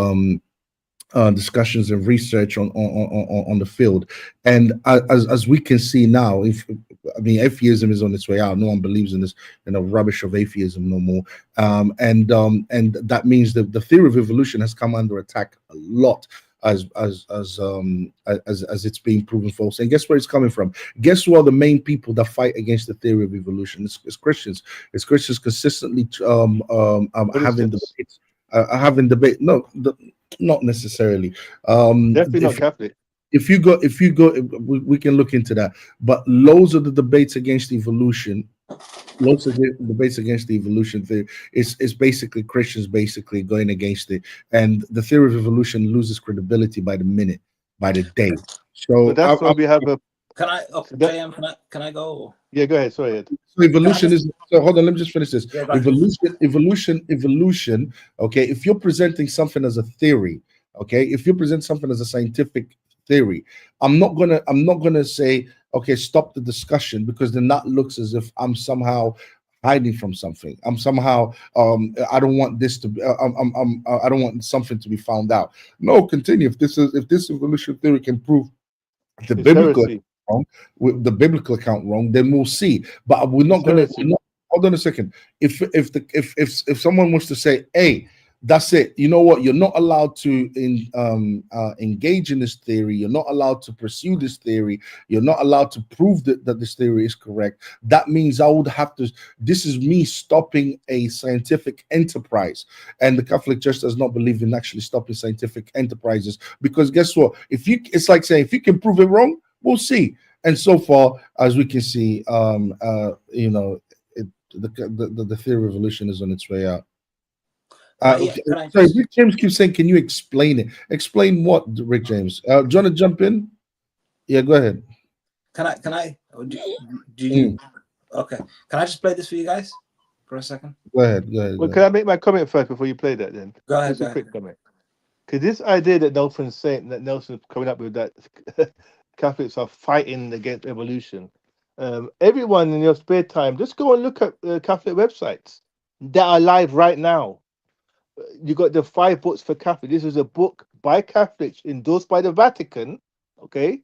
discussions and research on the field. And as we can see now, atheism is on its way out. No one believes in this rubbish of atheism no more. And that means that the theory of evolution has come under attack a lot as it's being proven false. And guess where it's coming from? Guess who are the main people that fight against the theory of evolution? It's Christians. It's Christians consistently having debates. Having debate. No, not necessarily. Definitely not Catholic. If you go, we can look into that. But loads of the debates against evolution, lots of the debates against the evolution theory is basically Christians basically going against it, and the theory of evolution loses credibility by the minute, by the day. So that's why we have a. Can I, JM, can I go? Yeah, go ahead. Sorry, Ed. So evolution is. So hold on, let me just finish this. Yeah, evolution. Okay, if you're presenting something as a theory, okay, if you present something as a scientific theory, I'm not gonna say, okay, stop the discussion, because then that looks as if I'm somehow hiding from something. I'm somehow I don't want this to be. I don't want something to be found out. No, continue. If this evolution theory can prove the biblical wrong, with the biblical account wrong, then we'll see. But we're not going to. Hold on a second. If someone wants to say, "Hey, that's it," you know what? You're not allowed to engage in this theory. You're not allowed to pursue this theory. You're not allowed to prove that this theory is correct. That means I would have to. This is me stopping a scientific enterprise, and the Catholic Church does not believe in actually stopping scientific enterprises, because guess what? It's like saying, if you can prove it wrong, we'll see. And so far as we can see, the theory of evolution is on its way out. Sorry, Rick James keeps saying, can you explain it? Explain what, Rick James? Do you want to jump in? Yeah, go ahead. Can I? Do you? Okay. Can I just play this for you guys for a second? Go ahead. Well, can I make my comment first before you play that then? Go ahead. Just a quick comment. Because this idea that Nelson's coming up with, that Catholics are fighting against evolution. Everyone in your spare time, just go and look at Catholic websites that are live right now. You got the 5 books for Catholics. This is a book by Catholics endorsed by the Vatican, okay,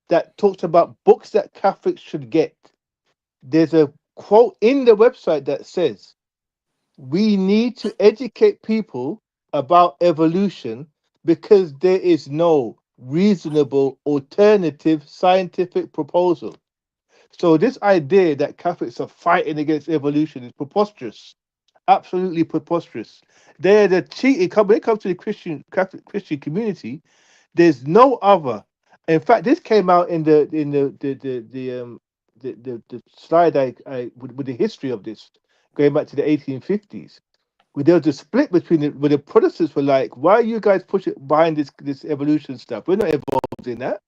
that talks about books that Catholics should get. There's a quote in the website that says, "We need to educate people about evolution because there is no reasonable alternative scientific proposal." So this idea that Catholics are fighting against evolution is preposterous. Absolutely preposterous. They're the cheating. When it comes to the Catholic Christian community, there's no other. In fact, this came out in the slide I with the history of this, going back to the 1850s. There was a split between where the Protestants were like, "Why are you guys pushing behind this evolution stuff? We're not involved in that."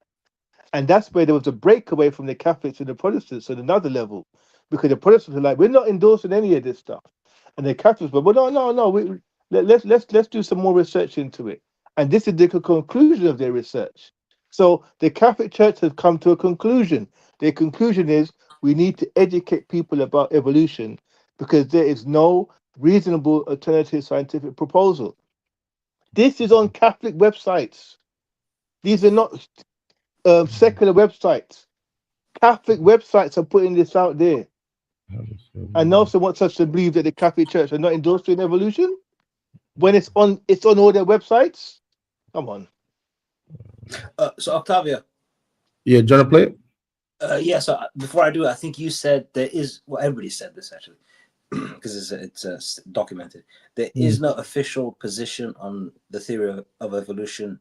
And that's where there was a breakaway from the Catholics and the Protestants at another level, because the Protestants were like, "We're not endorsing any of this stuff," and the Catholics were, "Well, no. Let's do some more research into it." And this is the conclusion of their research. So the Catholic Church has come to a conclusion. Their conclusion is, we need to educate people about evolution because there is no reasonable alternative scientific proposal. This is on Catholic websites. These are not secular websites. Catholic websites are putting this out there. And Nelson wants us to believe that the Catholic Church are not endorsing evolution when it's on all their websites. Come on. So Octavio. Yeah, do you want to play it? Yeah. So before I do it, I think you said there is. Well, everybody said this actually, because it's documented. There is no official position on the theory of evolution,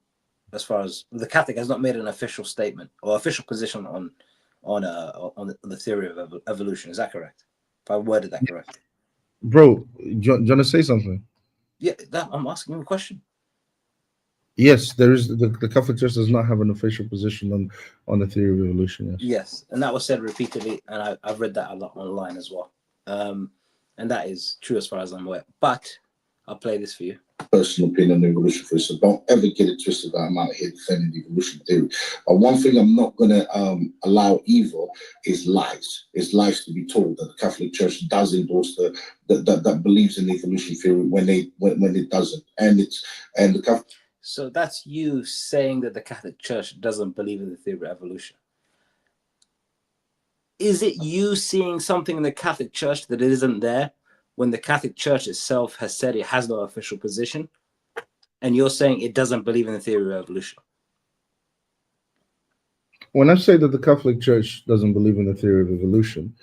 as far as the Catholic has not made an official statement or official position on the theory of evolution. Is that correct? If I worded that correctly, bro, do you want to say something? Yeah, I'm asking you a question. Yes, there is. The Catholic Church does not have an official position on the theory of evolution. Yes, and that was said repeatedly, and I've read that a lot online as well. And that is true as far as I'm aware. But I'll play this for you. Personal opinion on evolution theory, so don't ever get it twisted that I'm out here defending the evolution theory. But one thing I'm not going to allow either is lies. Is lies to be told that the Catholic Church does endorse that believes in the evolution theory when it doesn't, and the Catholic. So that's you saying that the Catholic Church doesn't believe in the theory of evolution. Is it you seeing something in the Catholic Church that it isn't there when the Catholic Church itself has said it has no official position, and you're saying it doesn't believe in the theory of evolution? When I say that the Catholic Church doesn't believe in the theory of evolution,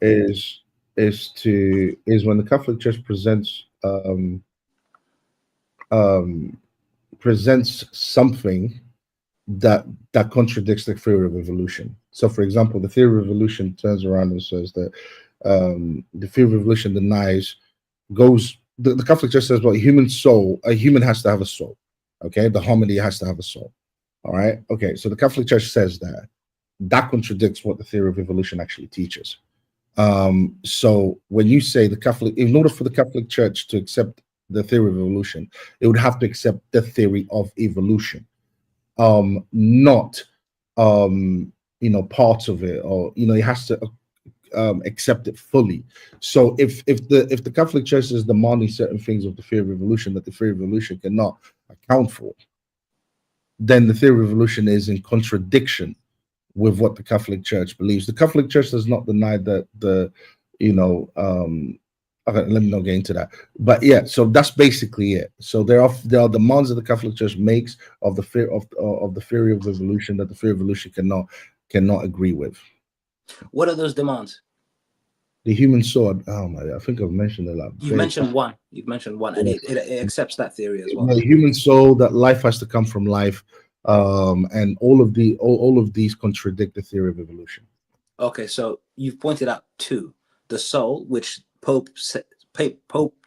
is when the Catholic Church presents something that contradicts the theory of evolution. So, for example, the theory of evolution turns around and says that the theory of evolution the Catholic Church says, well, a human has to have a soul. Okay, the hominy has to have a soul. All right. Okay, so the Catholic Church says that contradicts what the theory of evolution actually teaches. So when you say in order for the Catholic Church to accept the theory of evolution, it would have to accept the theory of evolution, not parts of it, or it has to accept it fully. So if the Catholic Church is demanding certain things of the theory of evolution that the theory of evolution cannot account for, then the theory of evolution is in contradiction with what the Catholic Church believes. The Catholic Church does not deny that okay, let me not get into that. But yeah, so that's basically it. So there are demands that the Catholic Church makes of the theory of evolution that the theory of evolution cannot agree with. What are those demands? The human sword. Oh my! I think I've mentioned it. You've mentioned one, and it accepts that theory as well. The human soul, that life has to come from life, and all of these contradict the theory of evolution. Okay, so you've pointed out two: the soul, which Pope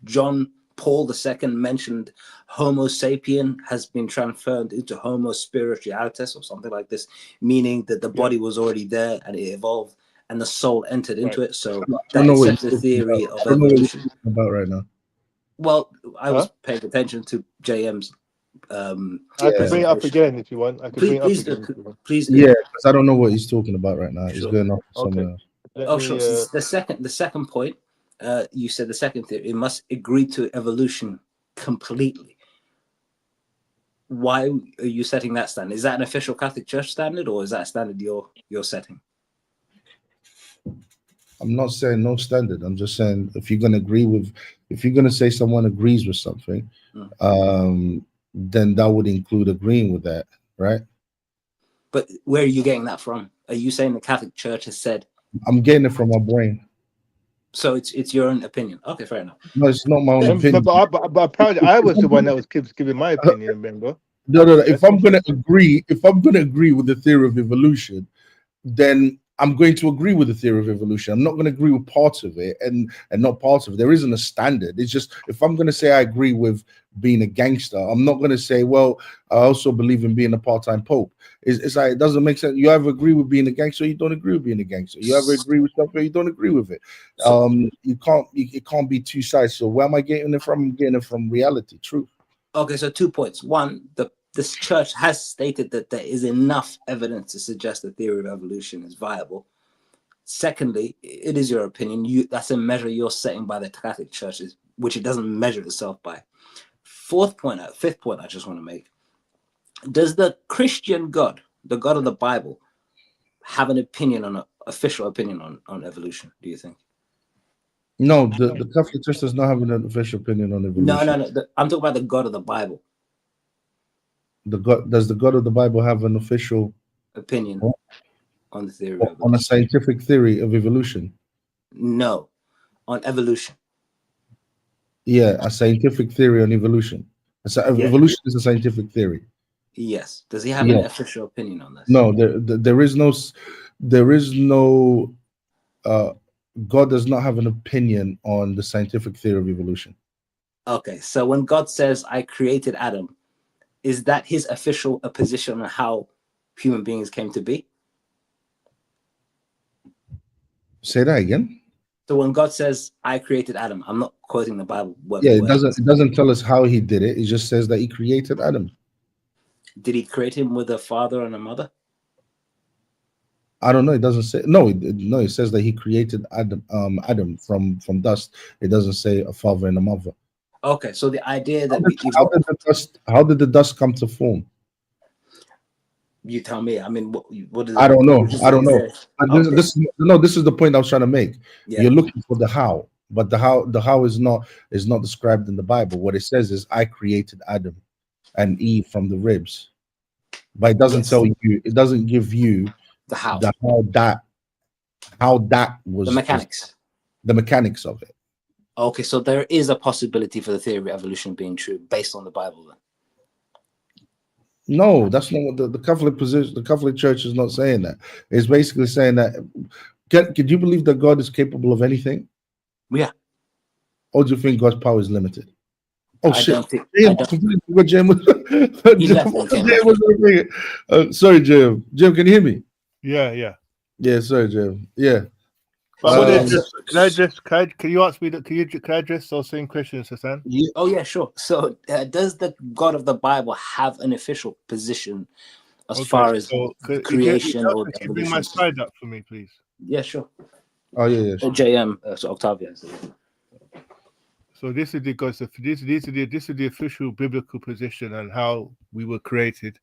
John Paul II mentioned, Homo sapien has been transferred into Homo spiritualis or something like this, meaning that the body was already there and it evolved, and the soul entered into it. So that accepts the theory of evolution. About right now. Well, I was paying attention to JM's. I can bring it up again if you want. I can bring it up again. Please. Yeah, because I don't know what he's talking about right now. He's going off somewhere else. Sure. The second point, you said the second theory, it must agree to evolution completely. Why are you setting that standard? Is that an official Catholic Church standard, or is that a standard you're setting? I'm not saying no standard. I'm just saying if you're going to say someone agrees with something, then that would include agreeing with that, right? But where are you getting that from? Are you saying the Catholic Church has said? I'm getting it from my brain. So it's your own opinion. Okay, fair enough. No, it's not my own opinion. But apparently I was the one that was giving my opinion, remember? No. If I'm gonna agree with the theory of evolution, then I'm going to agree with the theory of evolution. I'm not going to agree with parts of it and not parts of it. There isn't a standard. It's just, if I'm going to say I agree with being a gangster, I'm not going to say, well, I also believe in being a part-time pope. It's like, it doesn't make sense. You either agree with being a gangster or you don't agree with being a gangster. You either agree with something or you don't agree with it. It can't be two sides. So where am I getting it from? I'm getting it from reality, truth. Okay, so 2 points. One, this church has stated that there is enough evidence to suggest the theory of evolution is viable. Secondly, it is your opinion. That's a measure you're setting by the Catholic Church, which it doesn't measure itself by. Fifth point I just want to make. Does the Christian God, the God of the Bible, have an official opinion on evolution, do you think? No, the Catholic Church does not have an official opinion on evolution. No. I'm talking about the God of the Bible. Does the God of the Bible have an official opinion on the theory of evolution? On a scientific theory of evolution? No, on evolution. Yeah, a scientific theory on evolution. Evolution is a scientific theory. Yes. Does he have an official opinion on this? No, there is no. God does not have an opinion on the scientific theory of evolution. Okay, so when God says, "I created Adam," is that his official position on how human beings came to be? Say that again. So when God says, "I created Adam," I'm not quoting the Bible word Yeah, for it word. doesn't tell us how he did it. It just says that he created Adam. Did he create him with a father and a mother? I don't know. It doesn't say no. No, it says that he created Adam from dust. It doesn't say a father and a mother. Okay, so the idea How that did, how did the dust come to form? you tell me. I mean, what does I don't know. I don't is know. there? But Okay, this is the point I was trying to make. yeah. You're looking for the how, but the how is not described in the Bible. What it says is, I created Adam and Eve from the ribs, but it doesn't Yes. tell you. It doesn't give you The how, the how that was the mechanics. the mechanics of it. Okay, so there is a possibility for the theory of evolution being true based on the Bible. Then. No, that's not what the Catholic position. The Catholic Church is not saying that. It's basically saying that. Could you believe that God is capable of anything? Yeah. Or do you think God's power is limited? Oh I shit! don't think. Jim, I don't. what Jim was, He left and came Jim back. was sorry, Jim. Jim, can you hear me? Yeah. Yeah, sorry, Jim. Yeah. But can you ask me that? Can I address those same questions, Hassan? Yeah. Oh yeah, sure. So does the God of the Bible have an official position as far as creation or Can you evolution? bring my slide up for me, please? Yeah, sure. Oh yeah. Sure. JM, so Octavio. So this is the official biblical position and how we were created.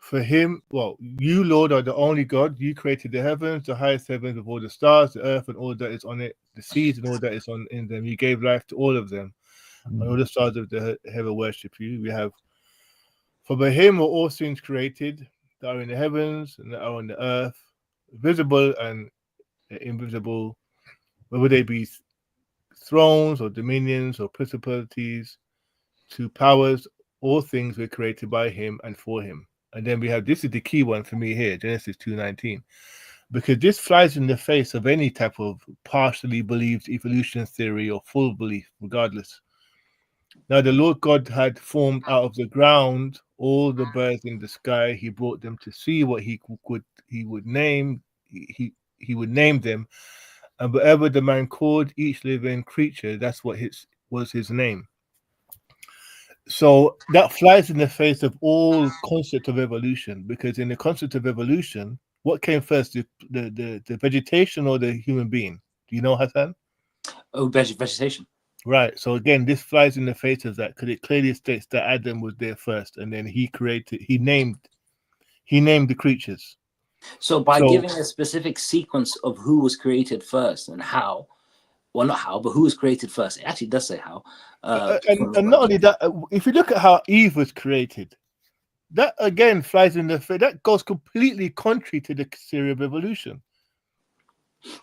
For him, well, you, Lord, are the only God. You created the heavens, the highest heavens, of all the stars, the earth, and all that is on it, the seas and all that is in them. You gave life to all of them, and all the stars of the heaven worship you. We have, for by him were all things created that are in the heavens and that are on the earth, visible and invisible, whether they be thrones or dominions or principalities, to powers. All things were created by him and for him. And then we have, this is the key one for me here, Genesis 2:19, because this flies in the face of any type of partially believed evolution theory or full belief, regardless. Now the Lord God had formed out of the ground all the birds in the sky. He brought them to see what he would name them, and whatever the man called each living creature, that's what was his name. So that flies in the face of all concept of evolution, because in the concept of evolution, what came first, the vegetation or the human being? Do you know, Hassan? Oh, vegetation. Right. So again, this flies in the face of that, because it clearly states that Adam was there first, and then he named the creatures. So by giving a specific sequence of who was created first and how, well, not how, but who was created first. It actually does say how. And not only that, if you look at how Eve was created, that again flies in the face. That goes completely contrary to the theory of evolution.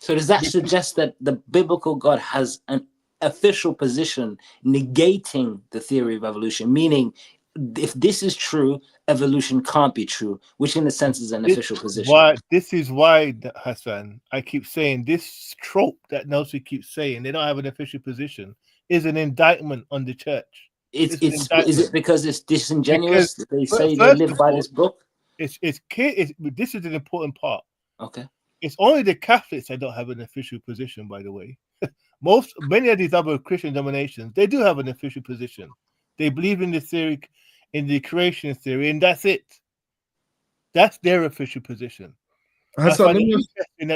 So does that suggest that the biblical God has an official position negating the theory of evolution? Meaning, if this is true, evolution can't be true, which in a sense is an official position. This is why, Hassan, I keep saying this trope that Nelson keeps saying, they don't have an official position, is an indictment on the church. Is it because it's disingenuous? They say they live by this book. This is an important part. Okay. It's only the Catholics that don't have an official position, by the way. Many of these other Christian denominations, they do have an official position. They believe in the theory, in the creation theory, and that's it. That's their official position. Hassan, the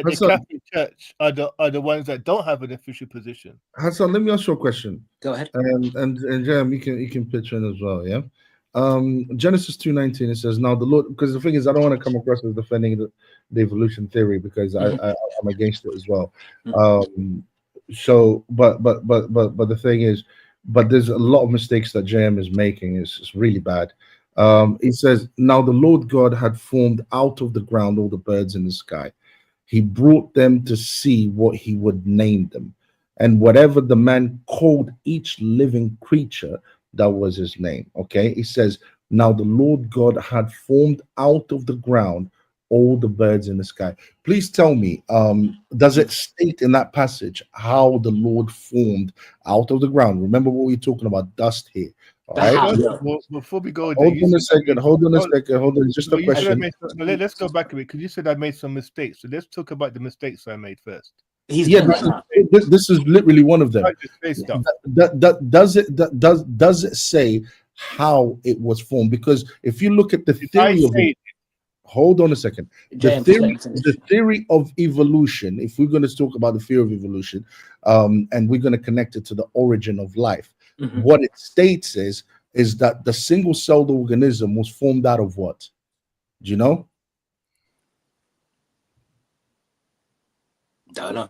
Catholic Church are the ones that don't have an official position. Hassan, let me ask you a question. Go ahead. And Jam, you can pitch in as well, yeah. Genesis 2:19, it says, "Now the Lord," because the thing is, I don't want to come across as defending the evolution theory, because I'm against it as well. So, but the thing is, but there's a lot of mistakes that JM is making. It's really bad. It says, "Now the Lord God had formed out of the ground all the birds in the sky. He brought them to see what he would name them. And whatever the man called each living creature, that was his name." Okay. It says, "Now the Lord God had formed out of the ground all the birds in the sky." Please tell me, does it state in that passage how the Lord formed out of the ground? Remember what we're talking about, dust here. All right. Before we go, hold on a second. Just a question. Let's go back a bit, because you said I made some mistakes. So let's talk about the mistakes I made first. He's Yeah, doing that now. this is literally one of them. Not just say stuff. Does it say how it was formed? Because if you look at the If I theory of say hold on a second. JM, just let me finish. The theory of evolution, if we're going to talk about the theory of evolution, and we're going to connect it to the origin of life, Mhm. what it states is that the single-celled organism was formed out of what? Do you know? Don't know.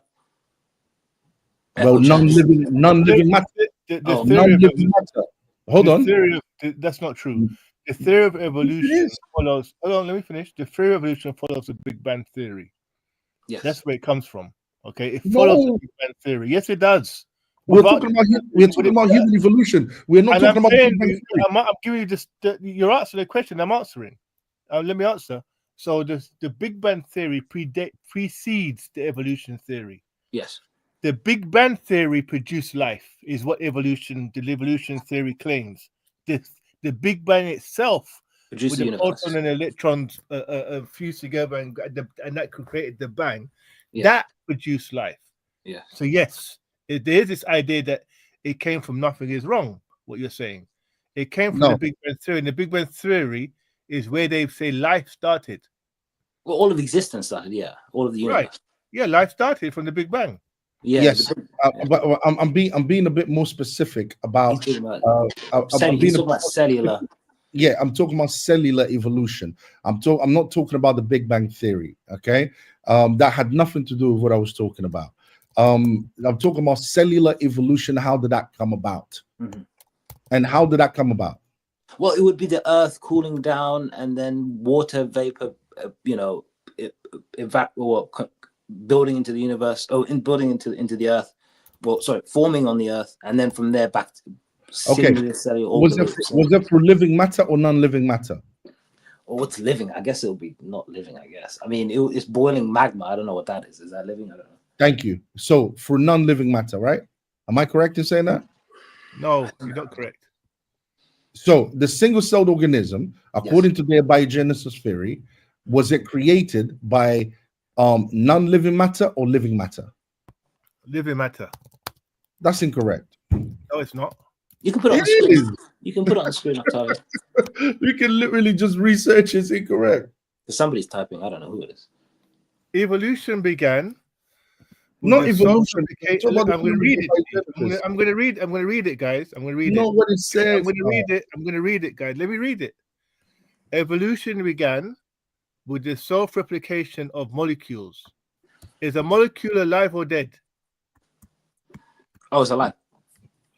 Well, Echo chambers. non-living matter. the Oh, theory of Non-living matter. Hold the on. theory of that's not true. The theory of evolution is. follows. Hold on, let me finish. The theory of evolution follows the Big Bang theory. Yes. That's where it comes from. Okay, it No. follows the Big Bang theory. Yes, it does. We're Without talking about human evolution. We're not and talking I'm about saying, Big Bang theory. I'm giving you this. You're answering the question. I'm answering. Let me answer. So the Big Bang theory precedes the evolution theory. Yes. The Big Bang theory produced life, is what the evolution theory claims. The Big Bang itself, Produce with the the universe. proton and electrons fused together and that created the bang, Yeah. that produced life. Yeah. So yes, there is this idea that it came from nothing is wrong. What you're saying, it came from No. the Big Bang theory. And the Big Bang theory is where they say life started. Well, all of existence started. Yeah. All of the universe. Right. Yeah, life started from the Big Bang. Yeah. Yes, Yeah. but I'm being a bit more specific about. He's talking about, I'm he's being talking about cellular. Yeah, I'm talking about cellular evolution. I'm not talking about the Big Bang theory. Okay, that had nothing to do with what I was talking about. I'm talking about cellular evolution. How did that come about? Mhm. And how did that come about? Well, it would be the Earth cooling down, and then water vapor, building into the universe. Oh, building into the Earth. Well, sorry, forming on the Earth, and then from there back to singular cellular Was organisms. that for living matter or non-living matter? Or what's living? I guess it'll be not living. I guess. I mean, it's boiling magma. I don't know what that is. Is that living? I don't know. Thank you. So for non-living matter, right? Am I correct in saying that? No, you're not correct. So the single-celled organism, according to their biogenesis theory, was it created by non-living matter or living matter? Living matter. That's incorrect. No, it's not. You can put it on the It screen. is. You can put it on the screen, Octavio. You can literally just research it's incorrect. Somebody's typing. I don't know who it is. Evolution began. Not evolution. I'm going to read it. I'm going to read it, guys. I'm going to read it. Not what it says. I'm going to read it. I'm going to read it, guys. Let me read it. Evolution began with the self-replication of molecules. Is a molecule alive or dead? Oh, it's alive.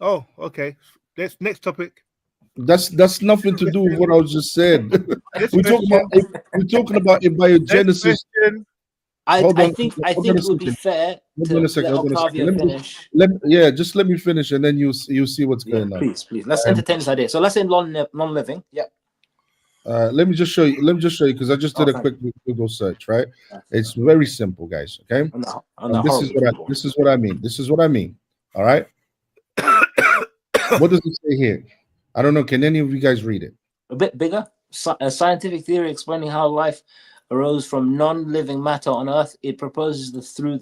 Oh, okay. Next topic. That's nothing to do with what I was just said. We're talking about a biogenesis. I think it would be fair to let Octavio finish. Just let me finish, and then you'll see what's going on. Please. Let's entertain this idea. So let's say non-living. Yep. Let me just show you because I just did a quick Google search. Right, it's very simple, guys. Okay, this is what I mean. All right. What does it say here? I don't know. Can any of you guys read it? A bit bigger. A scientific theory explaining how life arose from non-living matter on Earth. It proposes that through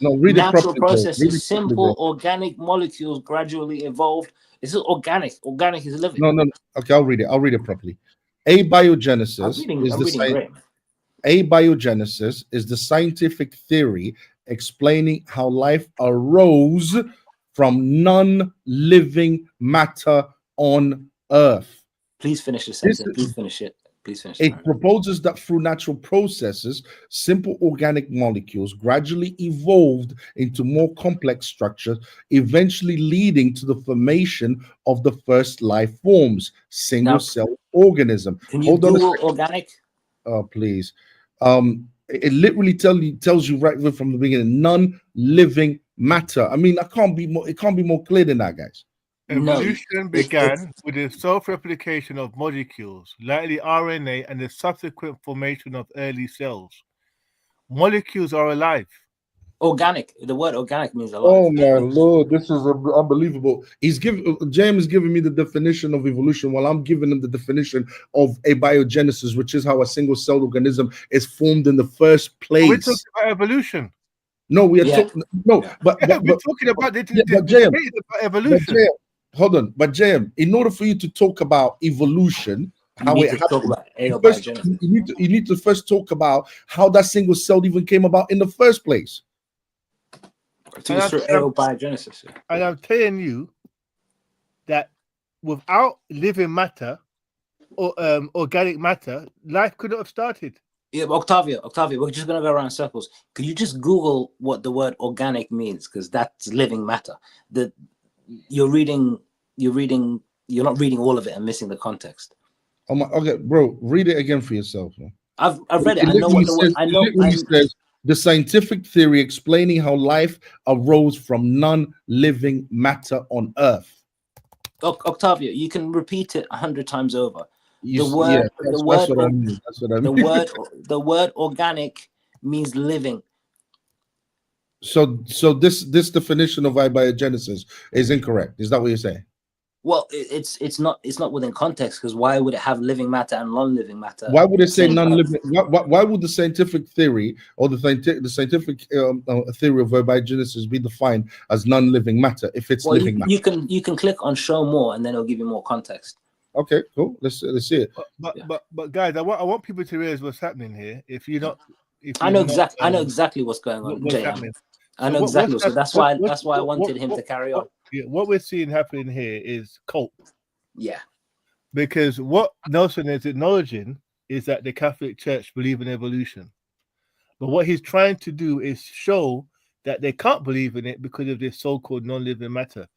natural processes, simple organic molecules gradually evolved. This is organic. Organic is living. No. Okay, I'll read it properly. Abiogenesis is the scientific theory explaining how life arose from non-living matter on Earth. Please finish the sentence. Please finish it. It proposes that through natural processes, simple organic molecules gradually evolved into more complex structures, eventually leading to the formation of the first life forms, single-cell organism. Can you Google organic? Oh, please. It literally tells you right from the beginning, non-living matter. I mean, it can't be more clear than that, guys. Evolution began with the self-replication of molecules, likely RNA, and the subsequent formation of early cells. Molecules are alive. Organic. The word organic means alive. Oh my Lord, this is unbelievable. James is giving me the definition of evolution while I'm giving him the definition of abiogenesis, which is how a single-celled organism is formed in the first place. We're talking about evolution. No, we are Yeah. talking. No, Yeah. but We're talking about the but JM, debate is about but evolution. JM, hold on. But JM, in order for you to talk about evolution, You how need it to talk happened, about you, first, abiogenesis. you need to first talk about how that single cell even came about in the first place. It was through abiogenesis. And I'm telling you that without living matter or organic matter, life couldn't have started. Yeah, but Octavio, we're just gonna go around in circles. Could you just Google what the word organic means? Because that's living matter. You're not reading all of it and missing the context. Oh my, okay, bro, read it again for yourself. Man. I've read it. I know what the word. I know. It literally says the scientific theory explaining how life arose from non-living matter on Earth. Octavio, you can repeat it 100 times over. That's what I mean. That's what I mean. The word organic means living. So this definition of abiogenesis is incorrect. Is that what you're saying? Well, it's not within context, because why would it have living matter and non-living matter? Why would it say non-living? Why would the scientific theory or the scientific theory of abiogenesis be defined as non-living matter if it's living matter? You can click on show more and then it'll give you more context. Okay, cool. Let's see it. But guys, I want people to realize what's happening here. I know exactly what's going on. What's happening. I know exactly. So that's why I wanted him to carry on. What we're seeing happening here is cult. Yeah. Because what Nelson is acknowledging is that the Catholic Church believe in evolution. But what he's trying to do is show that they can't believe in it because of this so-called non-living matter.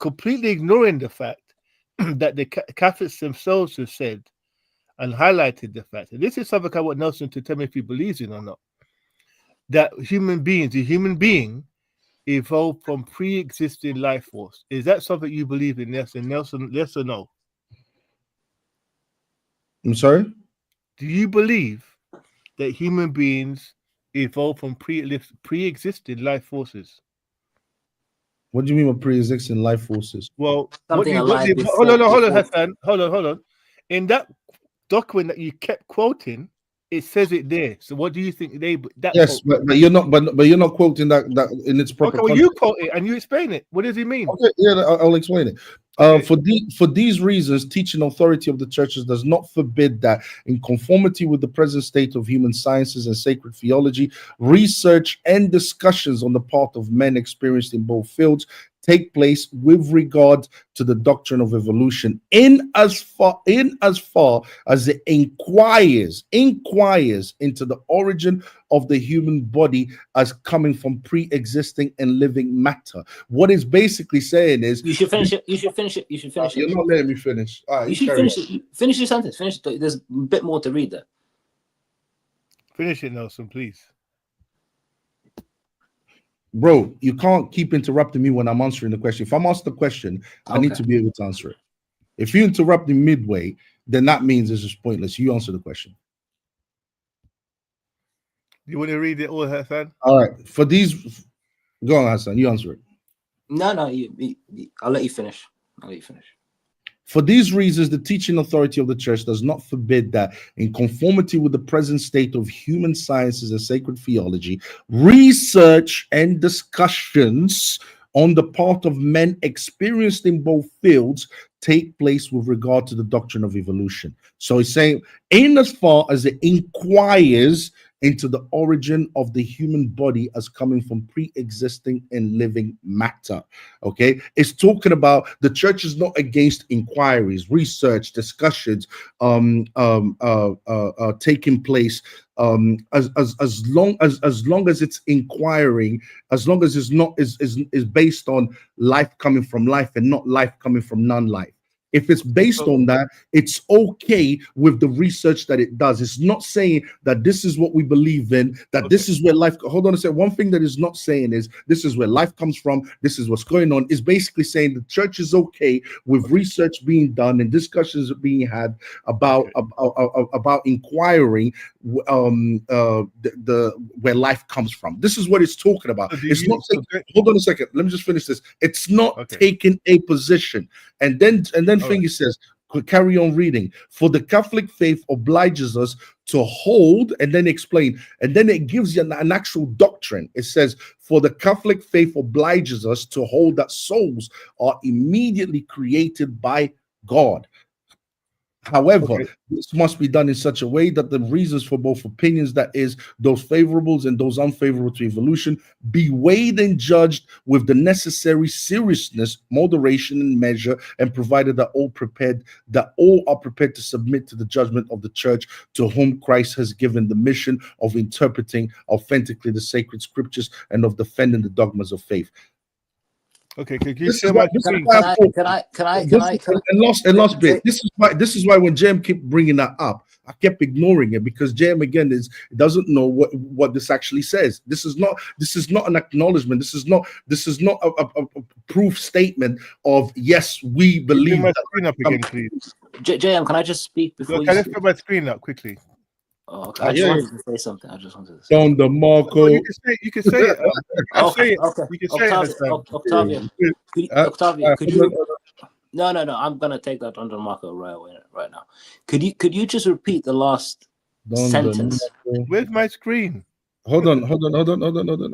Completely ignoring the fact that the Catholics themselves have said and highlighted the fact, and this is something I want Nelson to tell me if he believes in or not, that the human being evolved from pre-existing life force. Is that something you believe in, Nelson? Nelson, yes or no? I'm sorry? Do you believe that human beings evolved from pre-existing life forces? What do you mean by pre-existing life forces? Well, hold on, Hassan. Hold on. In that document that you kept quoting, it says it there. So what do you think Yes, but you're not quoting that in its proper context. You quote it and you explain it. What does it mean? Okay, yeah, I'll explain it. For these reasons, teaching authority of the churches does not forbid that, in conformity with the present state of human sciences and sacred theology, research and discussions on the part of men experienced in both fields take place with regard to the doctrine of evolution, in as far as it inquires into the origin of the human body as coming from pre-existing and living matter. What it's basically saying is you should finish it. You're not letting me finish. All right, you should finish it. Finish your sentence. Finish it. There's a bit more to read there. Finish it, Nelson, please. Bro, you can't keep interrupting me when I'm answering the question. If I'm asked the question, I need to be able to answer it. If you interrupt me midway, then that means it's just pointless. You answer the question. You want to read it all, Hassan? All right. Go on, Hassan. You answer it. No, I'll let you finish. For these reasons, the teaching authority of the church does not forbid that, in conformity with the present state of human sciences and sacred theology, research and discussions on the part of men experienced in both fields take place with regard to the doctrine of evolution. So he's saying, in as far as it inquires into the origin of the human body as coming from pre-existing and living matter. Okay, it's talking about the church is not against inquiries, research, discussions taking place as long as it's inquiring, as long as it's not is based on life coming from life and not life coming from non-life. If it's based on that, it's okay with the research that it does. It's not saying that this is what we believe in, that this is where life. Hold on a second. One thing that is not saying is this is where life comes from. This is what's going on. Is basically saying the church is okay with research being done and discussions being had about inquiring the where life comes from. This is what it's talking about. It's not saying. Hold on a second. Let me just finish this. It's not taking a position, and then. Finger says, Carry on reading. For the Catholic faith obliges us to hold, and then explain, and then it gives you an actual doctrine. It says, for the Catholic faith obliges us to hold that souls are immediately created by God. However, Okay. this must be done in such a way that the reasons for both opinions, that is, those favorables and those unfavorable to evolution, be weighed and judged with the necessary seriousness, moderation, and measure, and provided that all are prepared to submit to the judgment of the church, to whom Christ has given the mission of interpreting authentically the sacred scriptures and of defending the dogmas of faith. Okay, could you This share is my what- this is screen? why I thought- Can I? And last bit. This is why when JM keep bringing that up, I kept ignoring it, because JM again doesn't know what this actually says. This is not an acknowledgement. This is not a proof statement of yes, we Bring believe my that. screen up again, please. JM, can I just speak before Can you I speak? put my screen up quickly? Oh, okay. I just Yeah, wanted to say something. I just wanted to say. Don the Marco. Oh, you can say it. You can say it. Okay, You can say it. Octavio, Octavio, could you? No. I'm gonna take that under Marco right now. Could you just repeat the last Don sentence the Marco. Where's my screen? Hold on. I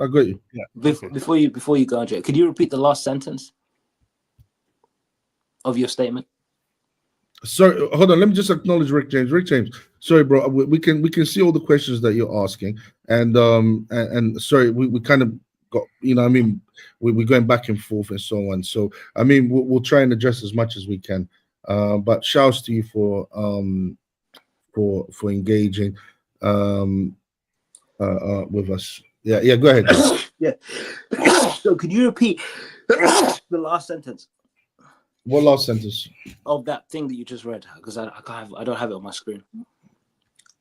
got you. Yeah. before you go on, Jay? Could you repeat the last sentence of your statement? Sorry, hold on. Let me just acknowledge Rick James. Rick James, sorry, bro. We can see all the questions that you're asking, and sorry, we kind of got, I mean, we're going back and forth and so on. So I mean, we'll try and address as much as we can. But shouts to you for engaging with us. Yeah. Go ahead. Yeah. So could you repeat the last sentence What last sentence? of that thing that you just read? Because I don't have it on my screen.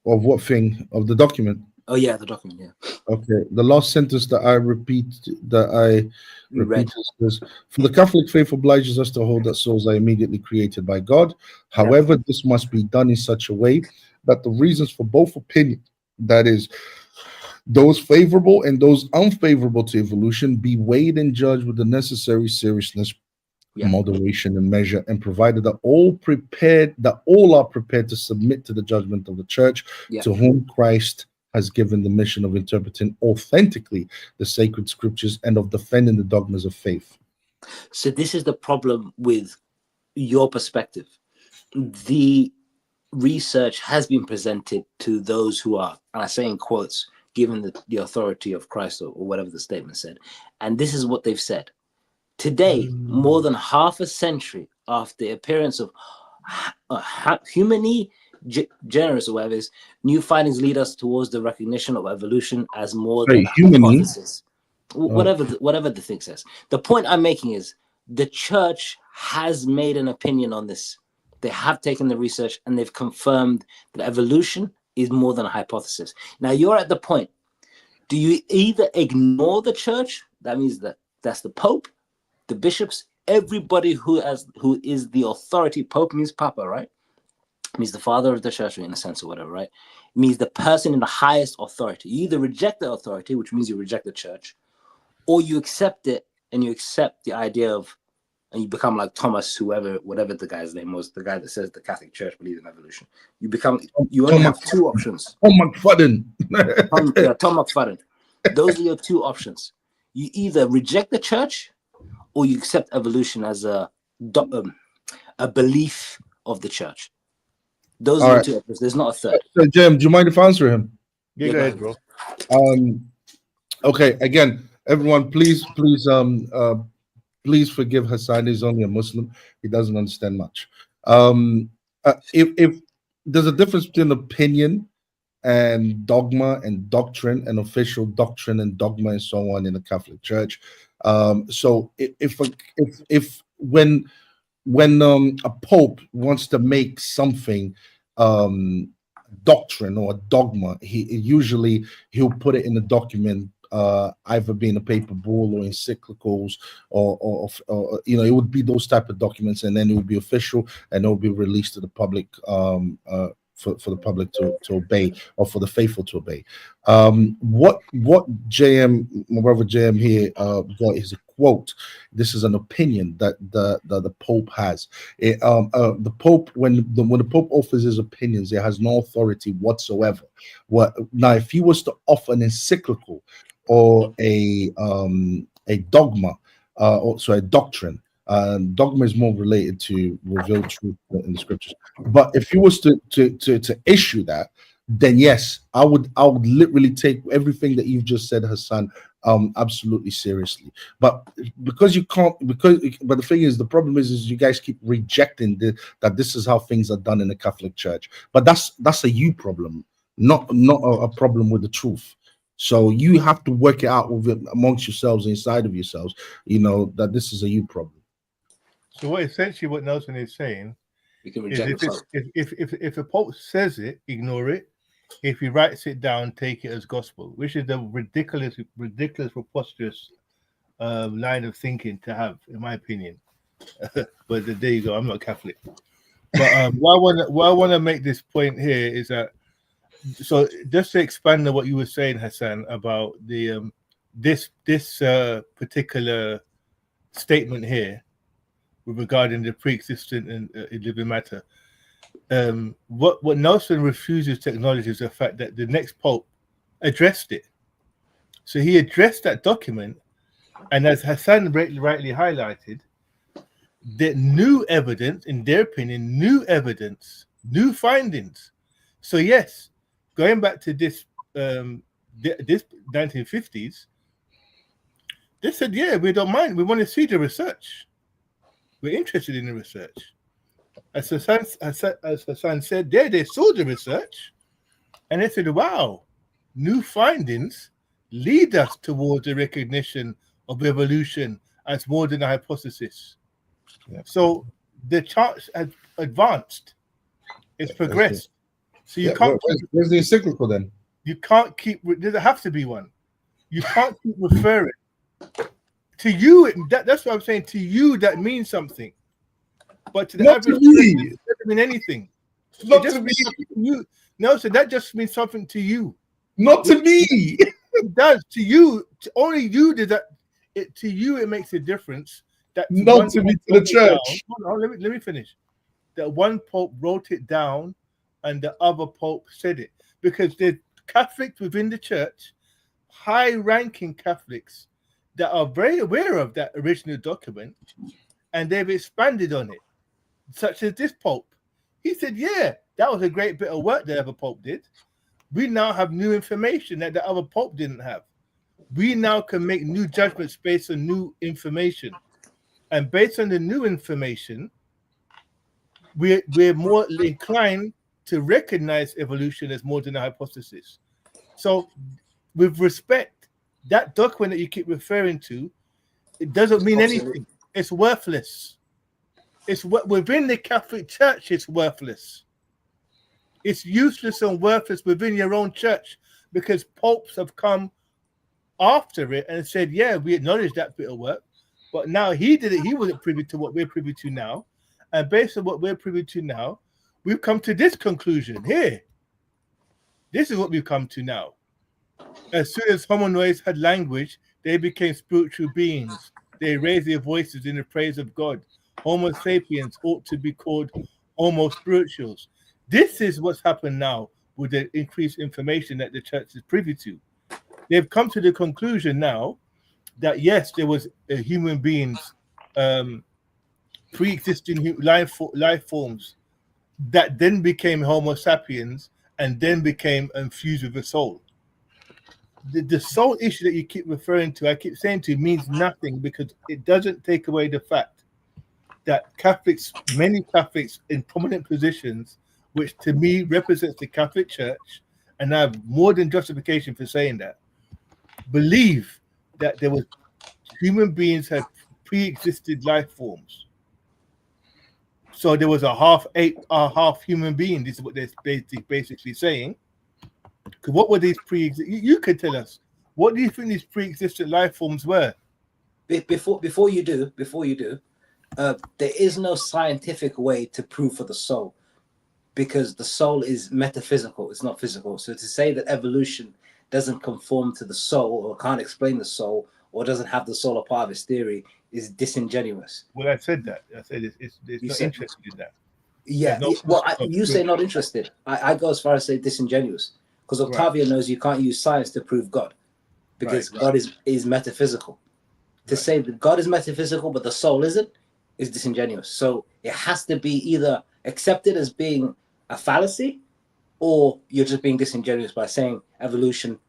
Of what thing? Of the document? Oh yeah, the document. Yeah. Okay. The last sentence that I repeat You read. is, for the Catholic faith obliges us to hold that souls are immediately created by God. However, this must be done in such a way that the reasons for both opinions, that is, those favorable and those unfavorable to evolution, be weighed and judged with the necessary seriousness, moderation, and measure, and provided that all are prepared to submit to the judgment of the church, to whom Christ has given the mission of interpreting authentically the sacred scriptures and of defending the dogmas of faith. So this is the problem with your perspective. The research has been presented to those who are, and I say in quotes, given the authority of Christ, or whatever the statement said. And this is what they've said. Today, more than half a century after the appearance of humanly generous, or whatever it is, new findings lead us towards the recognition of evolution as more than a hypothesis. Whatever the thing says. The point I'm making is the church has made an opinion on this. They have taken the research and they've confirmed that evolution is more than a hypothesis. Now you're at the point. Do you either ignore the church? That means that's the Pope, the bishops, everybody who is the authority. Pope means Papa, right? It means the father of the church, in a sense, or whatever, right? It means the person in the highest authority. You either reject the authority, which means you reject the church, or you accept it and you accept the idea of, and you become like Thomas, whatever the guy's name was, the guy that says the Catholic Church believes in evolution. You only have two options. Tom McFadden. Tom McFadden. Those are your two options. You either reject the church or you accept evolution as a belief of the church. Those are the two options. There's not a third. So, Jim, do you mind if I answer him? Yeah, go ahead, bro. Okay, again, everyone, please forgive Hassan. He's only a Muslim. He doesn't understand much. If there's a difference between opinion and dogma and doctrine and official doctrine and dogma and so on in the Catholic Church. So if when a pope wants to make something doctrine or dogma, he'll put it in a document, either being a paper bull or encyclicals, or it would be those type of documents, and then it would be official and it will be released to the public for the public to obey, or for the faithful to obey. What JM, my brother JM here, got is a quote. This is an opinion that the Pope has. The Pope, when the Pope offers his opinions, it has no authority whatsoever. Now, if he was to offer an encyclical or a dogma, also a doctrine. Dogma is more related to revealed truth in the scriptures. But if he was to issue that, then yes, I would literally take everything that you've just said, Hassan, absolutely seriously. But because you can't, but the thing is, the problem is you guys keep rejecting that this is how things are done in the Catholic Church. But that's a you problem, not a problem with the truth. So you have to work it out with it amongst yourselves, inside of yourselves, that this is a you problem. So essentially what Nelson is saying You can is reject if a Pope says it, ignore it. If he writes it down, take it as gospel, which is the ridiculous, preposterous line of thinking to have, in my opinion. But there you go. I'm not Catholic. But what I want to make this point here is that, so just to expand on what you were saying, Hassan, about the this particular statement here regarding the pre-existent and living matter. What Nelson refuses to acknowledge is the fact that the next Pope addressed it. So he addressed that document, and as Hassan rightly highlighted, the new evidence, in their opinion, new findings. So yes, going back to this 1950s, they said, yeah, we don't mind. We want to see the research. We're interested in the research. As Hassan said, they saw the research, and they said, wow, new findings lead us towards the recognition of evolution as more than a hypothesis. Yeah. So the chart has advanced. It's progressed. So you can't. Where's the encyclical then? You can't keep. There have to be one. You can't keep referring to you. That's what I'm saying. To you, that means something. But to the average person, it doesn't mean anything. Not to me. You. No, so that just means something to you. Not to me. It does. To you, only you did that. To you, it makes a difference. That not to me, to the church. Let me finish. That one Pope wrote it down and the other Pope said it. Because there's Catholics within the church, high-ranking Catholics, that are very aware of that original document, and they've expanded on it, such as this Pope. He said, yeah, that was a great bit of work the other Pope did. We now have new information that the other Pope didn't have. We now can make new judgments based on new information. And based on the new information, we're more inclined to recognize evolution as more than a hypothesis. So with respect, that document that you keep referring to, it doesn't mean anything. It's worthless. It's within the Catholic Church, it's worthless. It's useless and worthless within your own church, because popes have come after it and said, yeah, we acknowledge that bit of work, but now he did it. He wasn't privy to what we're privy to now. And based on what we're privy to now, we've come to this conclusion here. This is what we've come to now. As soon as hominoids had language, they became spiritual beings. They raised their voices in the praise of God. Homo sapiens ought to be called Homo spirituals. This is what's happened now with the increased information that the church is privy to. They've come to the conclusion now that yes, there was human beings, pre-existing life forms that then became Homo sapiens and then became infused with a soul. The soul issue that you keep referring to, I keep saying to you, means nothing, because it doesn't take away the fact that Catholics, many Catholics in prominent positions, which to me represents the Catholic Church, and I have more than justification for saying that, believe that there was human beings had pre-existed life forms. So there was a half ape, a half human being. This is what they're basically saying. Because what were these you could tell us. What do you think these pre-existent life forms were? Before you do, there is no scientific way to prove for the soul, because the soul is metaphysical. It's not physical. So to say that evolution doesn't conform to the soul or can't explain the soul or doesn't have the soul a part of his theory is disingenuous. Well, I said that. I said it's You not said- interested in that. Yeah. No, Well, no, you say not interested. I go as far as say disingenuous, because Octavio knows you can't use science to prove God, because God is metaphysical. To say that God is metaphysical but the soul isn't is disingenuous. So it has to be either accepted as being a fallacy, or you're just being disingenuous by saying evolution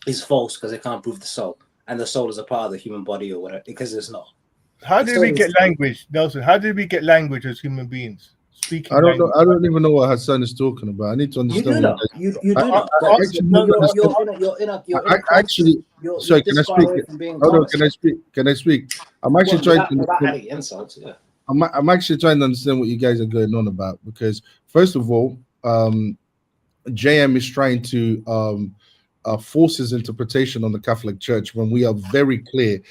is false because it can't prove the soul, and the soul is a part of the human body or whatever, because it's not. How did we get language, Nelson? How did we get language as human beings? Speaking I don't language. know. I don't even know what Hassan is talking about. I need to You understand. do know. You do know. You're this far away from being Hold on, Thomas. can I speak? Can I speak? I'm actually trying to. Without adding insults, yeah. I'm actually trying to understand what you guys are going on about, because first of all, JM is trying to force his interpretation on the Catholic Church when we are very clear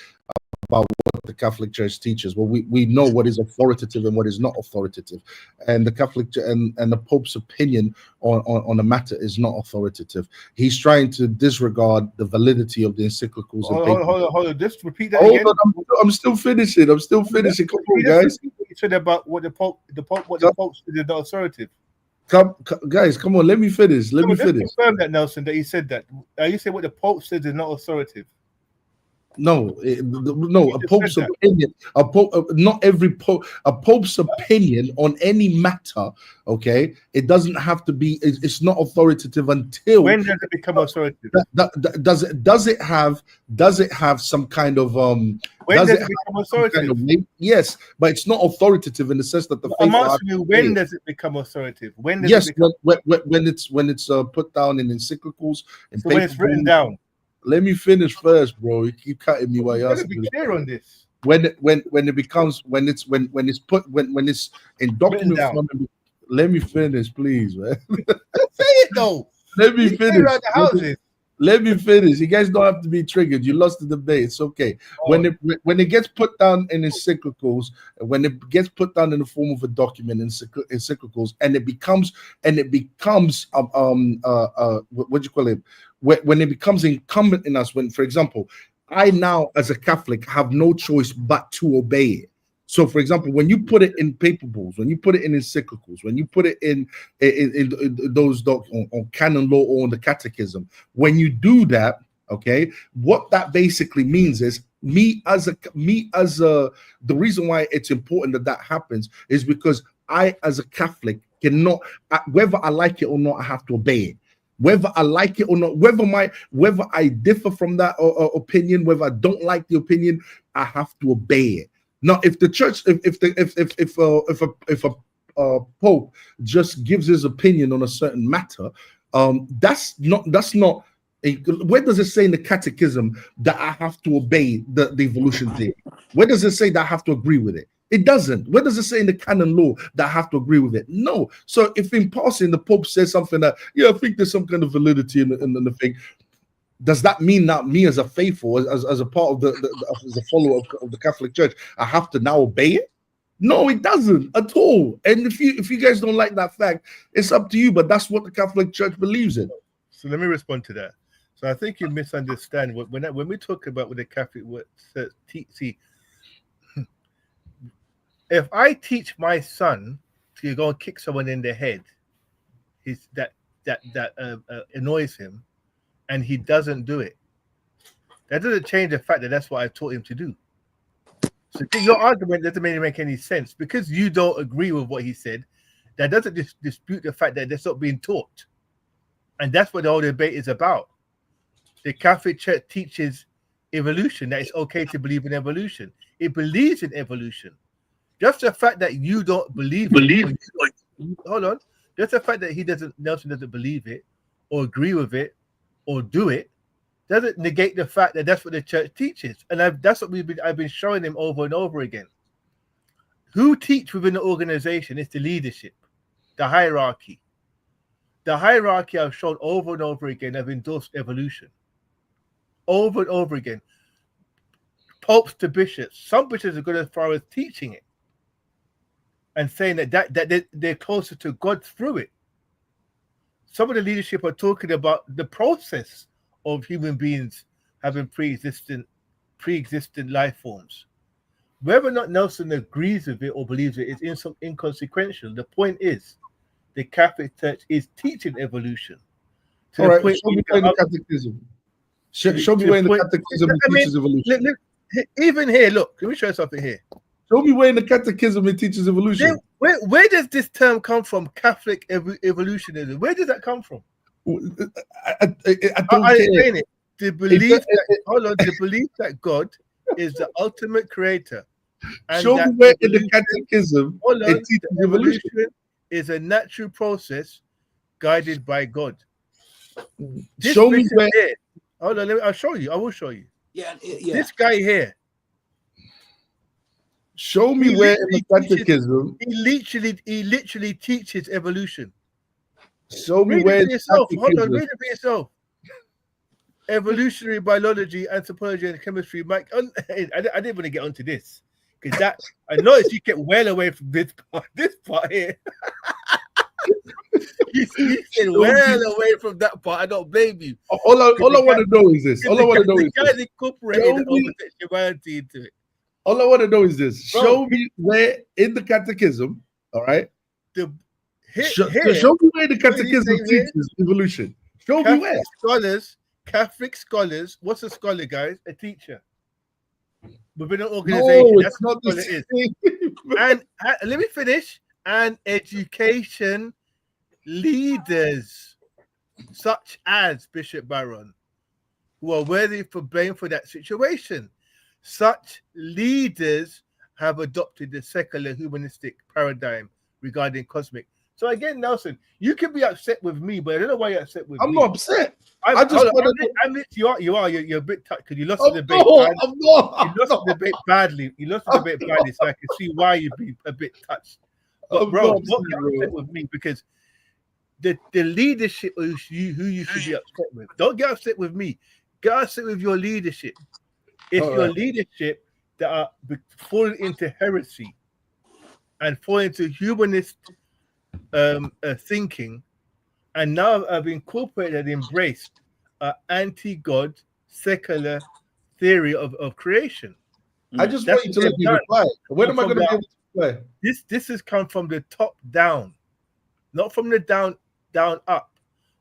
about what the Catholic Church teaches. Well, we know what is authoritative and what is not authoritative, and the Catholic and the Pope's opinion on the matter is not authoritative. He's trying to disregard the validity of the encyclicals. Hold on. Just repeat that Hold again. on, I'm still finishing. Come on, guys. You said about what the Pope said is not authoritative. Guys, come on. Let me finish. Let me finish. Confirm that, Nelson, that he said that. You said what the Pope said is not authoritative. No, a pope's opinion. Not every pope. A pope's opinion on any matter. Okay, it doesn't have to be. It's not authoritative until. When does it become authoritative? Does it have some kind of When does it become authoritative? Yes, but it's not authoritative in the sense that the faith. I'm asking you, when does it become authoritative? When does yes, it become when it's put down in encyclicals and so when it's written down. Let me finish first, bro. You keep cutting me while you're asking. Be clear on this. When it's in document form. Let me finish, please, man. Say it though. Let me finish. Around the houses. Let me finish. You guys don't have to be triggered. You lost the debate. It's okay. When it gets put down in encyclicals, when it gets put down in the form of a document in encyclicals, and it becomes what do you call it? When it becomes incumbent in us, when, for example, I now as a Catholic have no choice but to obey it. So, for example, when you put it in papal bulls, when you put it in encyclicals, when you put it in those on canon law or on the catechism, when you do that, okay, what that basically means is the reason why it's important that happens is because I, as a Catholic, cannot, whether I like it or not, I have to obey it. Whether I like it or not, whether I differ from that opinion, whether I don't like the opinion, I have to obey it. Now, if the church, if a pope just gives his opinion on a certain matter, that's not. Where does it say in the catechism that I have to obey the evolution theory? Where does it say that I have to agree with it? It doesn't. Where does it say in the canon law that I have to agree with it? No. So if in passing the Pope says something that, I think there's some kind of validity in the thing, does that mean that me as a faithful, as a part of as a follower of the Catholic Church, I have to now obey it? No, it doesn't at all. And if you guys don't like that fact, it's up to you. But that's what the Catholic Church believes in. So let me respond to that. So I think you misunderstand when we talk about what the Catholic see. If I teach my son to go and kick someone in the head, that annoys him, and he doesn't do it, that doesn't change the fact that that's what I taught him to do. So your argument doesn't really make any sense because you don't agree with what he said. That doesn't dispute the fact that that's not being taught, and that's what the whole debate is about. The Catholic Church teaches evolution, that it's okay to believe in evolution. It believes in evolution. Just the fact that you don't believe it, hold on. Just the fact that Nelson doesn't believe it, or agree with it, or do it, doesn't negate the fact that that's what the church teaches. And that's what I've been showing him over and over again. Who teach within the organization is the leadership, the hierarchy. The hierarchy I've shown over and over again have endorsed evolution. Over and over again. Popes to bishops. Some bishops are going as far as teaching it and saying that they're closer to God through it. Some of the leadership are talking about the process of human beings having pre-existent pre-existent life forms. Whether or not Nelson agrees with it or believes it is inconsequential. The point is, the Catholic Church is teaching evolution. All right, show me where in the catechism. Show me where in the catechism it teaches evolution. Even here, look, let me show you something here. Show me where in the catechism it teaches evolution. Where does this term come from? Catholic evolutionism. Where does that come from? I don't care. It. The belief the belief that God is the ultimate creator. And show me where in the catechism it teaches evolution is a natural process guided by God. Show me where. Here, hold on, I'll show you. I will show you. Yeah. This guy here. Show me where in the catechism. He literally teaches evolution. Show me where. Hold on, read it for yourself. Evolutionary biology, anthropology, and chemistry. Mike, I didn't want to get onto this because that I noticed you kept well away from this part here. you said well away from that part. I don't blame you. All I want to know is this. All I want to know is the guys incorporated homosexuality into it. All I want to know is this. Show me where in the catechism, all right? Show me where the catechism teaches evolution. Show me where. Catholic scholars, what's a scholar, guys? A teacher. Within an organization. No, that's not what it is. And let me finish. And education leaders, such as Bishop Barron, who are worthy for blame for that situation. Such leaders have adopted the secular humanistic paradigm regarding cosmic. So again, Nelson, you can be upset with me, but I don't know why you're upset with me. I'm not upset. You're a bit touched because you lost the debate. You lost the debate badly. So I can see why you'd be a bit touched. But bro, don't get upset with me because the leadership who you should be upset with. Don't get upset with me. Get upset with your leadership. It's your leadership that are falling into heresy and falling into humanist thinking, and now have incorporated and embraced anti-God secular theory of creation. I just want you to let me reply. When am I going to be able to reply? This has come from the top down, not from the down up.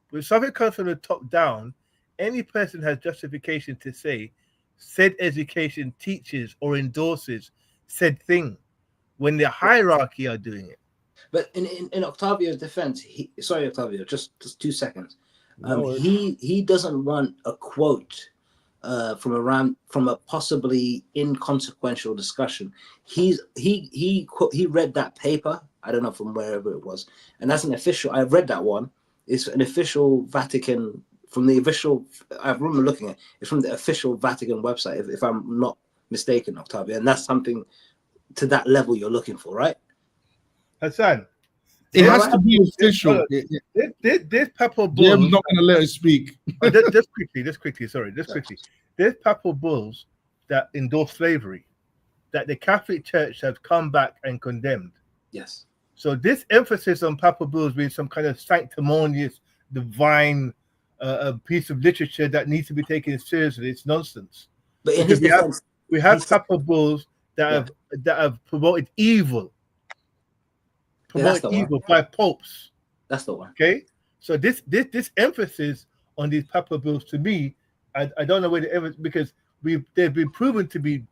When something comes from the top down, any person has justification to say said education teaches or endorses said thing when the hierarchy are doing it. But in Octavio's defense, sorry, Octavio, just 2 seconds. He doesn't want a quote from a possibly inconsequential discussion. He read that paper. I don't know from wherever it was, and that's an official. I've read that one. It's an official Vatican from the official. I remember looking at it. It's from the official Vatican website, if I'm not mistaken, Octavio. And that's something to that level you're looking for, right? Hassan, it has to be official. This papal bulls. I'm not going to let us speak. Just quickly. There's papal bulls that endorse slavery, that the Catholic Church has come back and condemned. Yes. So this emphasis on papal bulls being some kind of sanctimonious, divine piece of literature that needs to be taken seriously, it's nonsense. But in his defense, we have papal bulls that have promoted evil. By popes. That's the one. Okay, so this emphasis on these papal bulls, to me, I don't know where the evidence, because they've been proven to be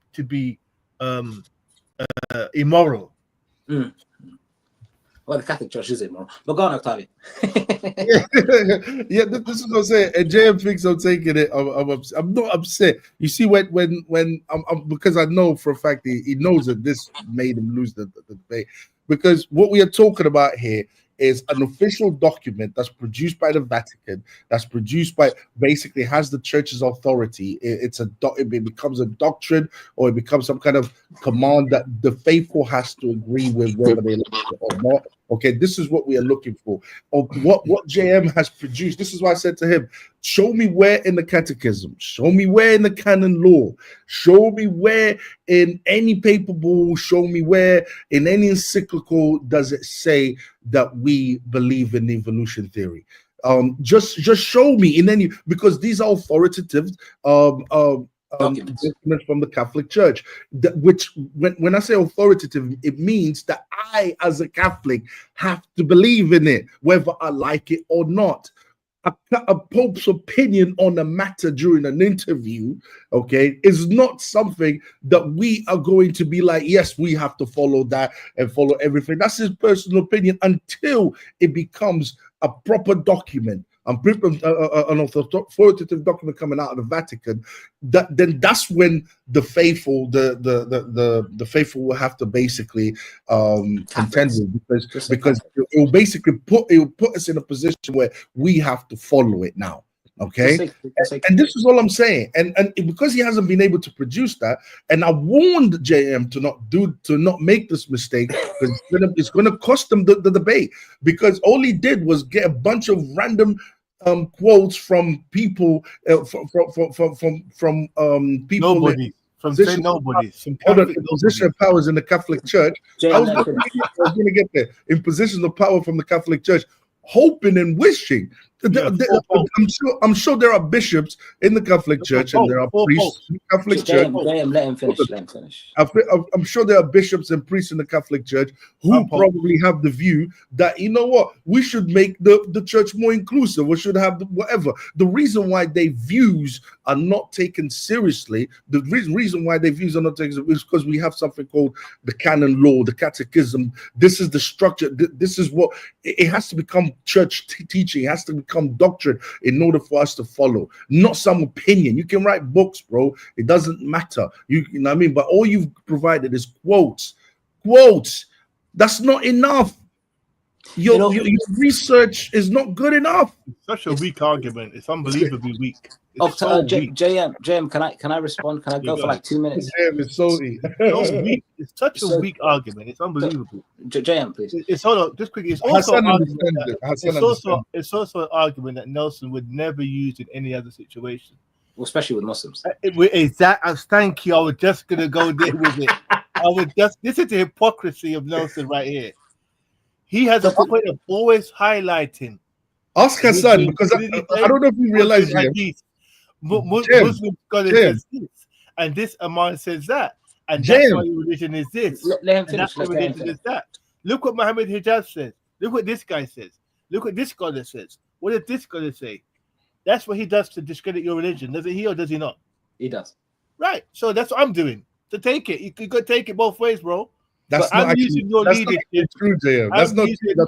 immoral. Mm. Well, the Catholic Church is immoral. But go on, Octavio. Yeah, this is what I'm saying. And JM thinks I'm taking it. I'm not upset. You see, when I'm because I know for a fact he knows that this made him lose the debate. Because what we are talking about here is an official document that's produced by the Vatican, that's produced by, basically has the church's authority. It becomes a doctrine, or it becomes some kind of command that the faithful has to agree with, whether they like it or not. Okay, this is what we are looking for. Or what JM has produced. This is why I said to him, show me where in the catechism, show me where in the canon law, show me where in any papal bull, show me where in any encyclical does it say that we believe in evolution theory. Just show me in any, because these are authoritative documents from the Catholic Church. Which, when I say authoritative, it means that I, as a Catholic, have to believe in it, whether I like it or not. A pope's opinion on a matter during an interview, okay, is not something that we are going to be like, yes, we have to follow that and follow everything. That's his personal opinion until it becomes a proper document, an authoritative document coming out of the Vatican. Then that's when the faithful, the faithful will have to basically contend with, because it will basically put us in a position where we have to follow it now. Okay, and this is all I'm saying, and because he hasn't been able to produce that, and I warned JM to not make this mistake, because it's going to cost them the debate, because all he did was get a bunch of random quotes from people from people. Nobody. From saying nobody. Some position of powers in the Catholic Church. I was going to get there. In positions of power from the Catholic Church, hoping and wishing. I'm sure there are bishops in the Catholic Church, and there are priests in the Catholic Church. Let him finish. I'm sure there are bishops and priests in the Catholic Church who probably have the view that, you know what, we should make the church more inclusive. We should have whatever. The reason why their views are not taken seriously, the reason why their views are not taken seriously is because we have something called the canon law, the catechism. This is the structure. This is what it has to become. Church teaching, it has to become doctrine in order for us to follow, not some opinion. You can write books, bro, it doesn't matter, you know what I mean, but all you've provided is quotes. That's not enough. Your research is not good enough. It's such a weak argument. It's unbelievably weak. JM, can I respond? Can I go for like 2 minutes? JM is so weak. It's such a weak argument. It's unbelievable. JM, please. It's quickly. It's also an argument that Nelson would never use in any other situation, especially with Muslims. Thank you. I was just gonna go there with it. This is the hypocrisy of Nelson right here. He has a point of always highlighting. Ask Hassan, because I don't know if you realize it. Muslim scholars says this, and this Amman says that, and that's why your religion is this. Let him finish. That's why religion is that. Look what Muhammad Hijaz says. Look what this guy says. Look what this scholar says. What did this scholar say? That's what he does to discredit your religion. Does he or does he not? He does. Right. So that's what I'm doing. To take it, you could take it both ways, bro. I'm using your leadership.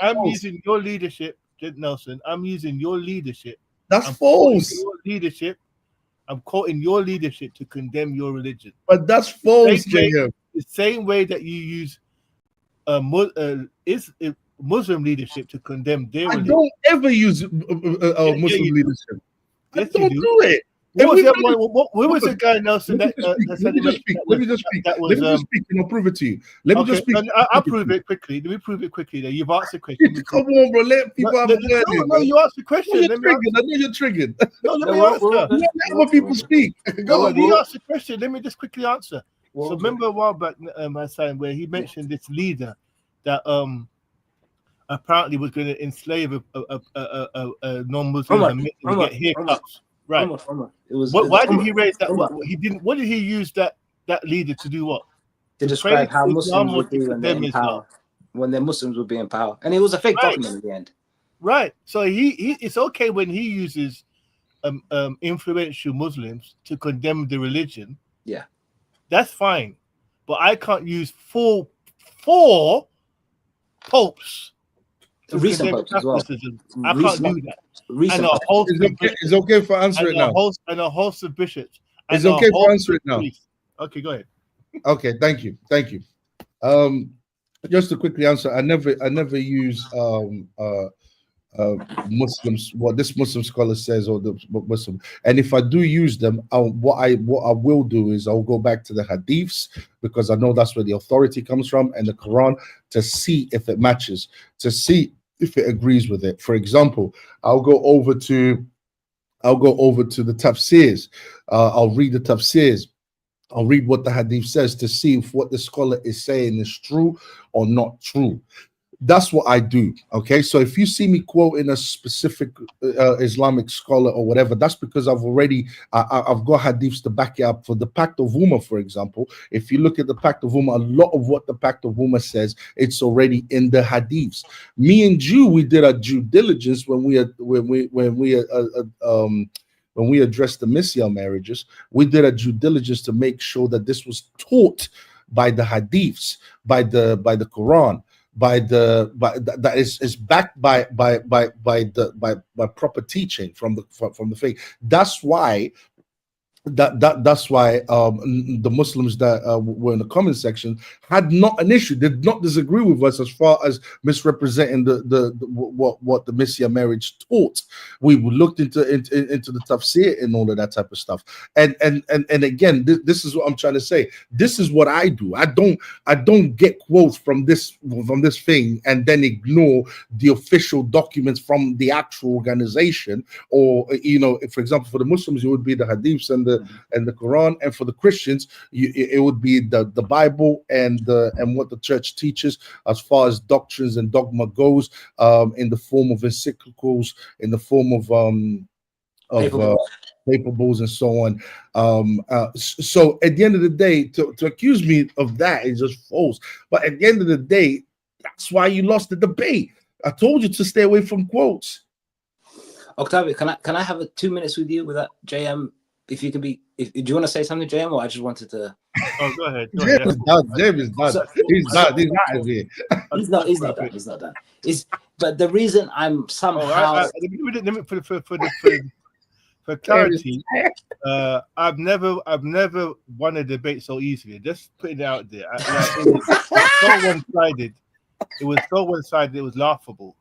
I'm using your leadership, Nelson. I'm using your leadership. That's false. Your leadership. I'm quoting your leadership to condemn your religion. But that's false, JM. The same way that you use Muslim leadership to condemn their religion. I don't ever use Muslim leadership. Yes, I don't do it. Where was the guy, Nelson? Let me just speak. Let me just speak, and I'll prove it to you. Let me just speak. I'll prove it quickly. Let me prove it quickly. That you've asked the question. Come on, bro. Let people have a learning. No, you asked the question. I know you're triggered. No, let me answer. Let other people speak. Go on. You asked the question. Let me just quickly answer. So remember a while back, my son, where he mentioned this leader that apparently was going to enslave a non-Muslim and make them get haircuts. Right. Why did he raise that? What did he use that leader to do? What? To describe how Muslims would be when they're in power. When their Muslims would be in power, and it was a fake document in the end. Right. So he it's okay when he uses influential Muslims to condemn the religion. Yeah, that's fine. But I can't use four popes. Recent popes as well. I can't do that. It's okay if I answer it now. And a host of bishops. It's okay if I answer it now. Okay, go ahead. Okay, thank you. Just to quickly answer, I never use Muslims, what this Muslim scholar says, or the Muslim, and if I do use them, what I will do is I'll go back to the hadiths, because I know that's where the authority comes from, and the Quran, to see if it matches, to see if it agrees with it. For example, I'll go over to the tafsirs. I'll read the tafsirs. I'll read what the hadith says to see if what the scholar is saying is true or not true. That's what I do. Okay, so if you see me quoting a specific Islamic scholar or whatever, that's because I've got hadiths to back it up. For the Pact of Umar, for example, if you look at the Pact of Umar, a lot of what the Pact of Umar says, it's already in the hadiths. Me and you, we did our due diligence when we addressed the Messiah marriages. We did a due diligence to make sure that this was taught by the hadiths, by the Quran, that is backed by proper teaching from the faith. That's why the Muslims that were in the comment section had not an issue, did not disagree with us as far as misrepresenting what the Messiah marriage taught. We looked into the tafsir and all of that type of stuff. And again, this is what I'm trying to say. This is what I do. I don't get quotes from this thing and then ignore the official documents from the actual organization. Or, for example, for the Muslims, it would be the hadiths and the Quran, and for the Christians, it would be the Bible and what the church teaches as far as doctrines and dogma goes, in the form of encyclicals, in the form of paper balls and so on. So at the end of the day, to accuse me of that is just false. But at the end of the day, that's why you lost the debate. I told you to stay away from quotes. Octavio, can I have 2 minutes with you with that, JM? If you can be, do you want to say something, JM, or I just wanted to? Oh, go ahead. James is done. James is done. He's done. He's out of here. He's not done. He's not done. But the reason I'm somehow let me for clarity, I've never won a debate so easily. Just putting it out there. It was so one-sided. It was so one-sided. It was laughable.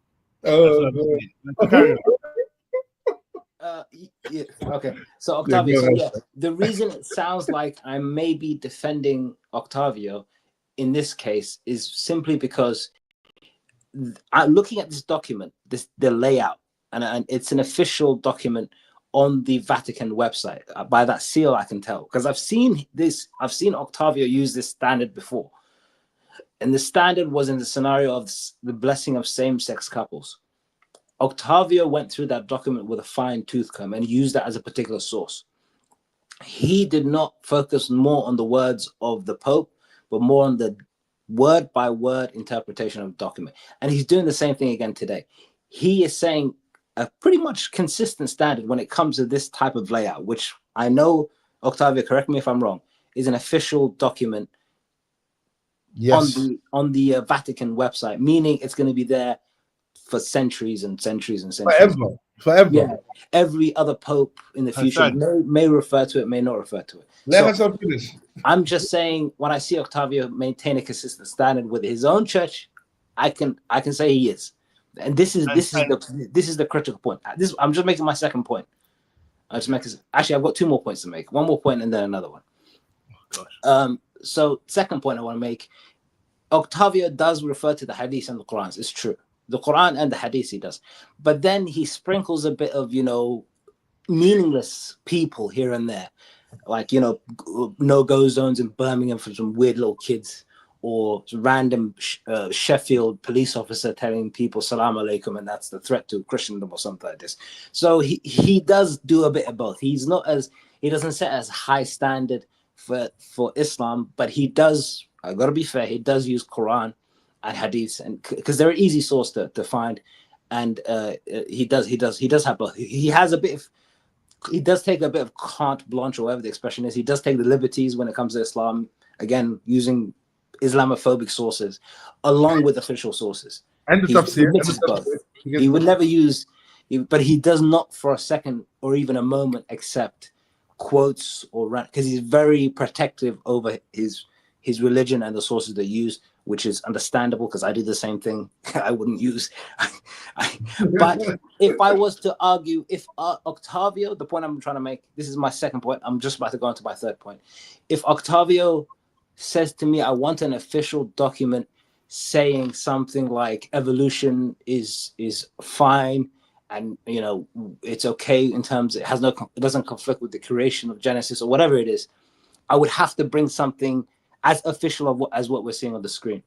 Yeah, okay. So Octavio, the reason it sounds like I may be defending Octavio in this case is simply because I'm looking at this document, the layout, and it's an official document on the Vatican website. By that seal, I can tell, because I've seen Octavio use this standard before, and the standard was in the scenario of the blessing of same-sex couples. Octavio went through that document with a fine-tooth comb and used that as a particular source. He did not focus more on the words of the Pope, but more on the word-by-word interpretation of the document. And he's doing the same thing again today. He is saying a pretty much consistent standard when it comes to this type of layout, which I know, Octavio, correct me if I'm wrong, is an official document on the Vatican website, meaning it's going to be there for centuries and centuries and centuries. Forever. Yeah. Every other pope in the future may refer to it, may not refer to it. Let us finish. I'm just saying, when I see Octavio maintain a consistent standard with his own church, I can say he is. And this is the critical point. I'm just making my second point. Actually, I've got 2 more points to make. 1 more point and then another one. Oh, gosh. So second point I want to make, Octavio does refer to the hadith and the Quran. It's true. The Quran and the hadith he does. But then he sprinkles a bit of, meaningless people here and there. Like, no-go zones in Birmingham for some weird little kids, or random Sheffield police officer telling people salam alaikum, and that's the threat to Christendom or something like this. So he does do a bit of both. He doesn't set as high standard for Islam, but he does, I gotta be fair, he does use Quran and hadiths, and because they're an easy source to find, and he does have both. He does take a bit of carte blanche, or whatever the expression is. He does take the liberties when it comes to Islam, again using Islamophobic sources along with official sources. And he mixes both. He would never use, but he does not for a second or even a moment accept quotes because he's very protective over his religion and the sources they use, which is understandable because I do the same thing. I wouldn't use. But if I was to argue, if Octavio, the point I'm trying to make, this is my second point. I'm just about to go into my third point. If Octavio says to me, I want an official document saying something like evolution is fine, and it's okay in terms it doesn't conflict with the creation of Genesis or whatever it is, I would have to bring something as official as what we're seeing on the screen.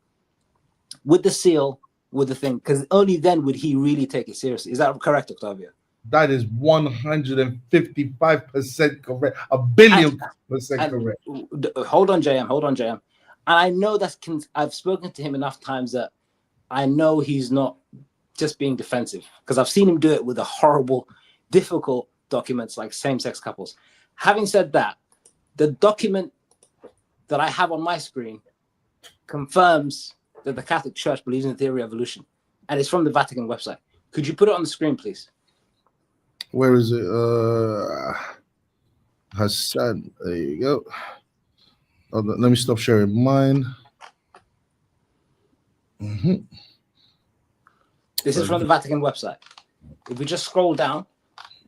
With the seal, with the thing, because only then would he really take it seriously. Is that correct, Octavio? That is 155% correct. A billion percent correct. Hold on, JM. Hold on, JM. And I know I've spoken to him enough times that I know he's not just being defensive, because I've seen him do it with the horrible, difficult documents like same-sex couples. Having said that, the document that I have on my screen confirms that the Catholic Church believes in the theory of evolution, and it's from the Vatican website. Could you put it on the screen, please? Where is it? Hassan. There you go. Let me stop sharing mine. This is from the Vatican website. If we just scroll down,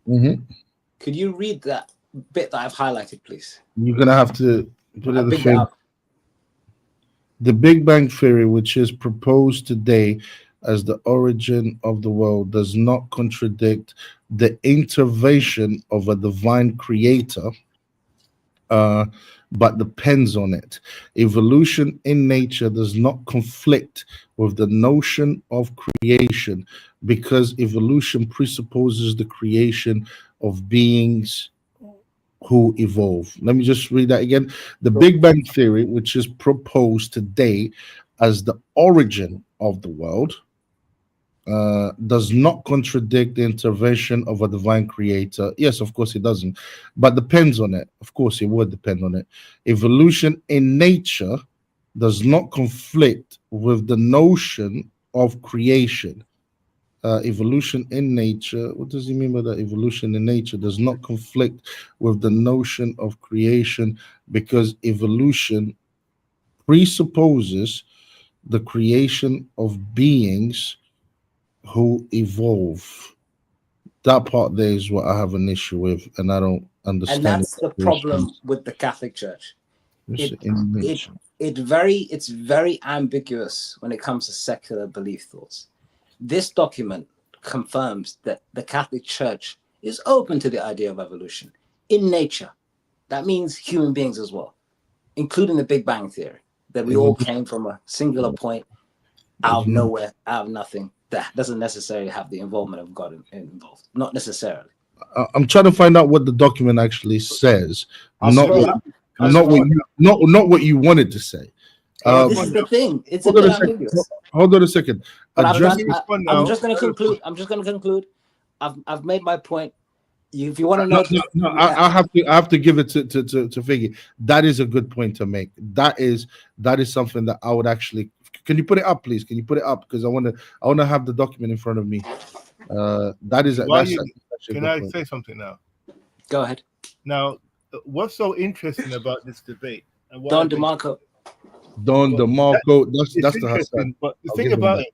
could you read that bit that I've highlighted, please? You're gonna have to put it Big up. The Big Bang Theory, which is proposed today as the origin of the world, does not contradict the intervention of a divine creator, but depends on it. Evolution in nature does not conflict with the notion of creation, because evolution presupposes the creation of beings who evolve. Let me just read that again. The Big Bang Theory, which is proposed today as the origin of the world, does not contradict the intervention of a divine creator. Yes, of course it doesn't, but depends on it. Of course it would depend on it. Evolution in nature does not conflict with the notion of creation. Evolution in nature, what does he mean by that? Evolution in nature does not conflict with the notion of creation, because evolution presupposes the creation of beings who evolve. That part there is what I have an issue with, and I don't understand. And that's the problem with the Catholic Church. It's very ambiguous when it comes to secular belief thoughts. This document confirms that the Catholic Church is open to the idea of evolution in nature. That means human beings as well, including the Big Bang Theory, that we all came from a singular point out of nowhere, out of nothing. That doesn't necessarily have the involvement of God involved. Not necessarily. I'm trying to find out what the document actually says, not what you wanted to say. This is the thing. It's a bit ambiguous. Hold on a second. I'm just going to conclude. I've made my point. If you want to know, I have to give it to Figgy. That is a good point to make. That is something that I would actually. Can you put it up, please? Can you put it up, because I want to have the document in front of me. Can I say something now? Go ahead. Now, what's so interesting about this debate? Don DeMarco. That's the Hassan. But the thing about it,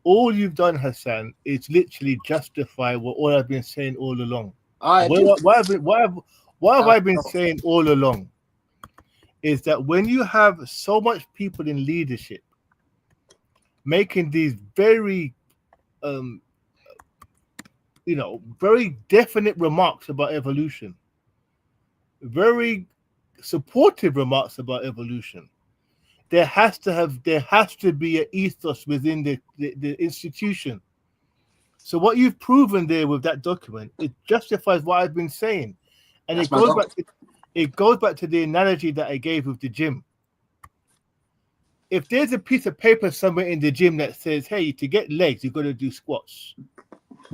all you've done, Hassan, is literally justify what all I've been saying all along. Why have I been saying all along? Is that when you have so much people in leadership making these very, very definite remarks about evolution, very supportive remarks about evolution, there has to be an ethos within the institution. So what you've proven there with that document, it justifies what I've been saying, and it goes back to the analogy that I gave with the gym. If there's a piece of paper somewhere in the gym that says, "Hey, to get legs, you've got to do squats,"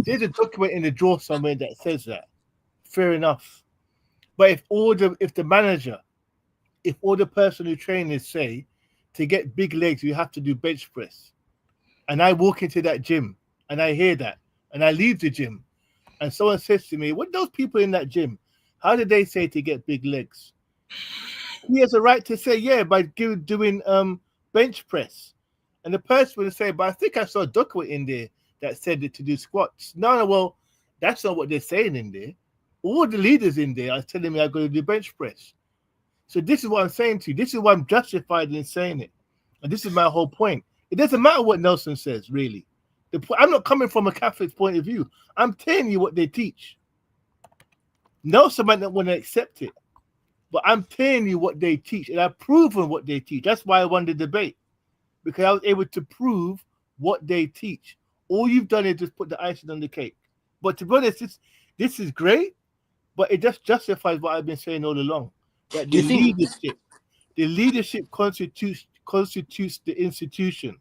there's a document in the drawer somewhere that says that. Fair enough. But if all the manager, if all the personal trainers say, to get big legs, you have to do bench press, and I walk into that gym and I hear that, and I leave the gym, and someone says to me, "What those people in that gym? How did they say to get big legs?" He has a right to say, "Yeah, by doing bench press," and the person will say, "But I think I saw a document in there that said that to do squats." No, well, that's not what they're saying in there. All the leaders in there are telling me I've got to do bench press. So this is what I'm saying to you. This is why I'm justified in saying it. And this is my whole point. It doesn't matter what Nelson says, really. I'm not coming from a Catholic point of view. I'm telling you what they teach. Nelson might not want to accept it, but I'm telling you what they teach, and I've proven what they teach. That's why I won the debate, because I was able to prove what they teach. All you've done is just put the icing on the cake. But to be honest, this is great, but it just justifies what I've been saying all along. That Do you think the leadership constitutes the institution.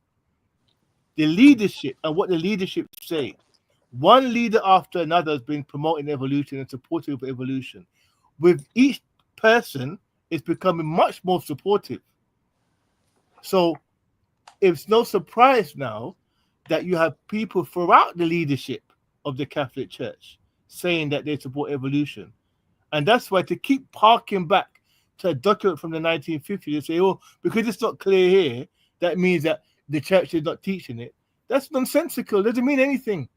The leadership and what the leadership say. One leader after another has been promoting evolution and supportive of evolution. With each person, it's becoming much more supportive. So it's no surprise now that you have people throughout the leadership of the Catholic Church saying that they support evolution. And that's why to keep harking back to a document from the 1950s and say, oh, because it's not clear here, that means that the church is not teaching it. That's nonsensical. It doesn't mean anything.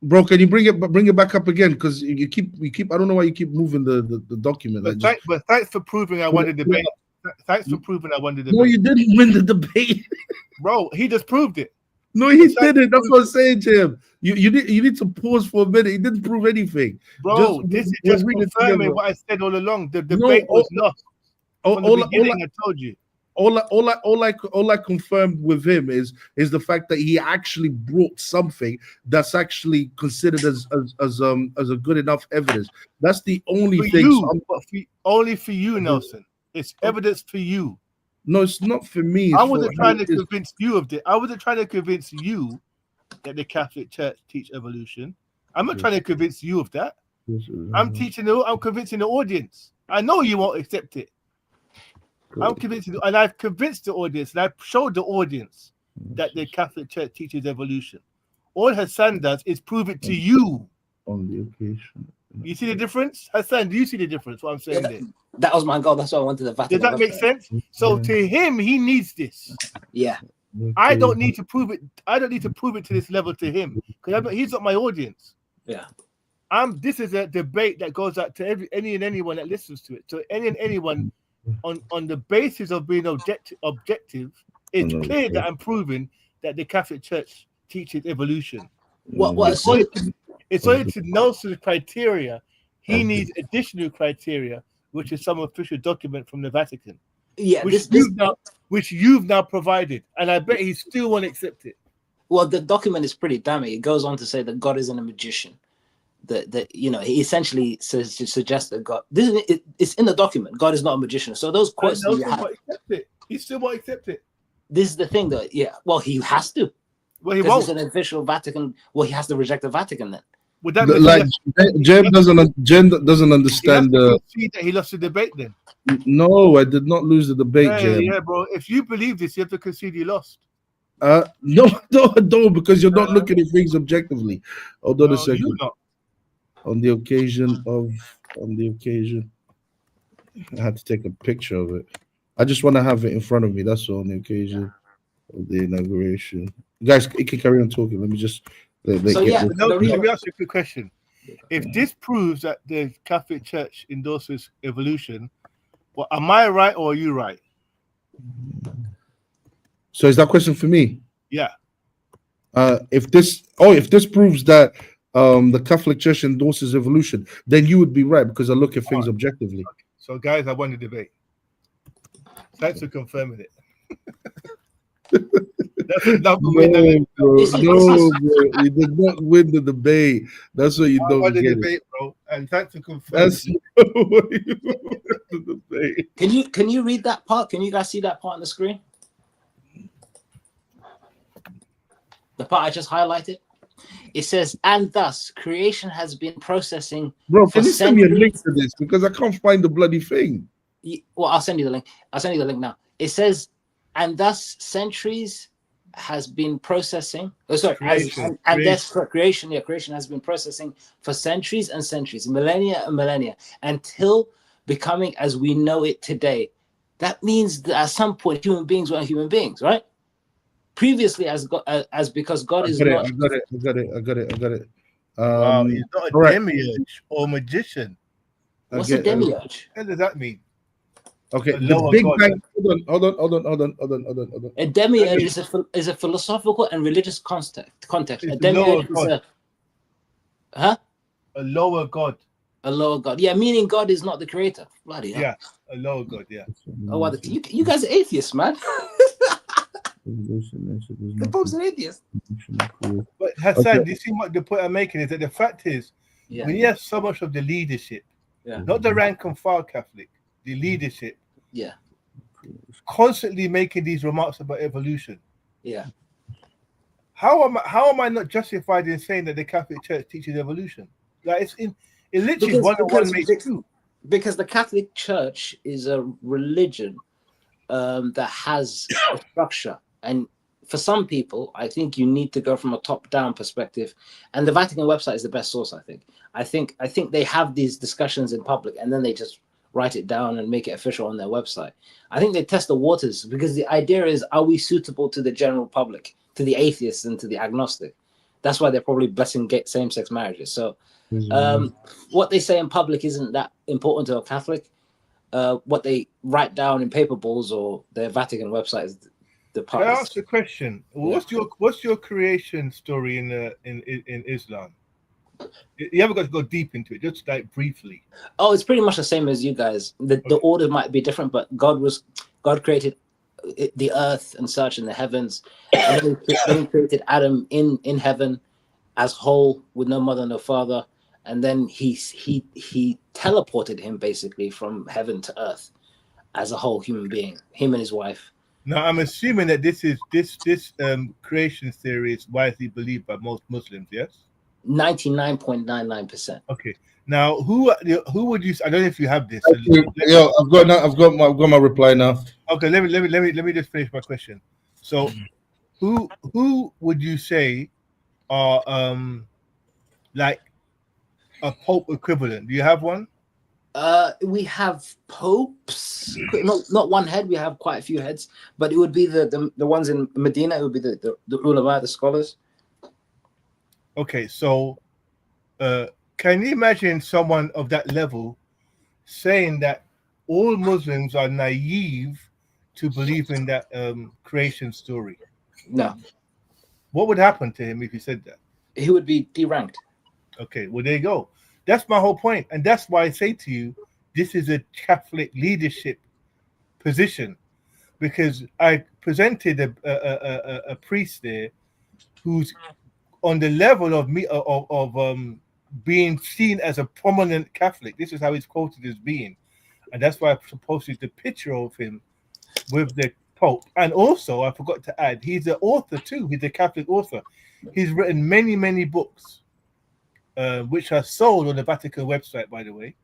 Bro, can you bring it back up again? Because you keep I don't know why you keep moving the document. But thanks for proving I won the debate. Thanks for proving I won the debate. No, you didn't win the debate. Bro, he just proved it. No, he didn't. That's what I'm saying, Jim. You need to pause for a minute. He didn't prove anything. Bro, this is just confirming what I said all along. The debate was lost. From the beginning, I told you. All I confirmed with him is the fact that he actually brought something that's actually considered as a good enough evidence. That's the only for thing. You, only for you, Nelson. It's evidence for you. No, it's not for me. I wasn't trying to convince you of it. I wasn't trying to convince you that the Catholic Church teach evolution. I'm not trying to convince you of that. I'm convincing the audience. I know you won't accept it. I'm convinced, and I've convinced the audience, and I've showed the audience that the Catholic Church teaches evolution. All Hassan does is prove it to you. On the occasion. You see the difference? Hassan, do you see the difference? What I'm saying there? That was my goal. That's why I wanted the Vatican. Does that make sense? So to him, he needs this. Yeah. I don't need to prove it. I don't need to prove it to this level to him because he's not my audience. Yeah. This is a debate that goes out to any and anyone that listens to it. So any and anyone on the basis of being objective, it's clear that I'm proving that the Catholic Church teaches evolution. It's only to Nelson's criteria. He needs additional criteria, which is some official document from the Vatican. Yeah, which you've now provided, and I bet he still won't accept it. Well, the document is pretty damning. It goes on to say that God isn't a magician. That he essentially suggests that God. It's in the document. God is not a magician. So those quotes He still won't accept it. This is the thing, though. Yeah. Well, he has to. Well, he won't. It's an official Vatican. Well, he has to reject the Vatican then. Would that like Jem doesn't understand he lost the debate then? No, I did not lose the debate, Jem. Yeah, bro. If you believe this, you have to concede he lost. No, because you're not looking at things objectively. Hold on a second. On the occasion, I had to take a picture of it. I just want to have it in front of me. That's all. On the occasion of the inauguration, guys, you can carry on talking. Let me just. Let me ask you a quick question. If this proves that the Catholic Church endorses evolution, well, am I right or are you right? So is that question for me? Yeah. If this proves that the Catholic Church endorses evolution, then you would be right because I look at things objectively. Okay. So, guys, I won the debate. Thanks for confirming it. No, bro. You did not win the debate. That's what you don't won the get. Debate, bro. And thanks for confirming. That's the debate. Can you read that part? Can you guys see that part on the screen? The part I just highlighted. It says, and thus creation has been processing. Bro, can you send me a link to this because I can't find the bloody thing? Well, I'll send you the link. I'll send you the link now. It says, and thus centuries has been processing. Creation has been processing for centuries and centuries, millennia and millennia, until becoming as we know it today. That means that at some point human beings weren't human beings, right? Previously, because God is not. I got it. Wow, he's not a demiurge or magician. What's a demiurge? What does that mean? Okay, the Big Bang. Hold on. A demiurge is a philosophical and religious context. A demiurge is a lower god. A lower god. Yeah, meaning God is not the creator. Bloody hell. Yeah, a lower god. Yeah. Oh, you guys are atheists, man. The Pope's an atheist. But Hassan, Okay. do you see what the point I'm making is that the fact is, Yeah. when you have so much of the leadership, Yeah. not the rank and file Catholic, the leadership, Yeah. constantly making these remarks about evolution, Yeah. how am I not justified in saying that the Catholic Church teaches evolution? Like it literally Because, 101 makes 2. because the Catholic Church is a religion that has a structure, and for some people, I think you need to go from a top-down perspective, and the Vatican website is the best source. I think they have these discussions in public, and then they just write it down and make it official on their website. I think they test the waters, because the idea is, are we suitable to the general public, to the atheists and to the agnostic? That's why they're probably blessing same-sex marriages. So what they say in public isn't that important to a Catholic. What they write down in paper balls or their Vatican website is the Can I part. ask a question? What's your creation story in Islam? You haven't got to go deep into it, just like briefly. Oh, it's pretty much the same as you guys. The order might be different, but God created the earth and such and the heavens, and then he created Adam in heaven as whole with no mother, no father, and then he teleported him basically from heaven to earth as a whole human being, him and his wife. Now, I'm assuming that this creation theory is widely believed by most Muslims. Yes. 99.99%. Okay. Now, who would you? I don't know if you have this. Yeah, I've got my reply now. Okay, let me just finish my question. So, who would you say are like a pope equivalent? Do you have one? We have popes, not one head. We have quite a few heads, but it would be the ones in Medina. It would be the ulama, the scholars. Okay, so can you imagine someone of that level saying that all Muslims are naive to believe in that creation story? No. What would happen to him if he said that? He would be deranked. Okay, well, there you go. That's my whole point. And that's why I say to you, this is a Catholic leadership position, because I presented a priest there who's on the level of me of being seen as a prominent Catholic. This is how he's quoted as being, and that's why I posted the picture of him with the Pope. And also, I forgot to add, he's an author too. He's a Catholic author. He's written many books, which are sold on the Vatican website, by the way.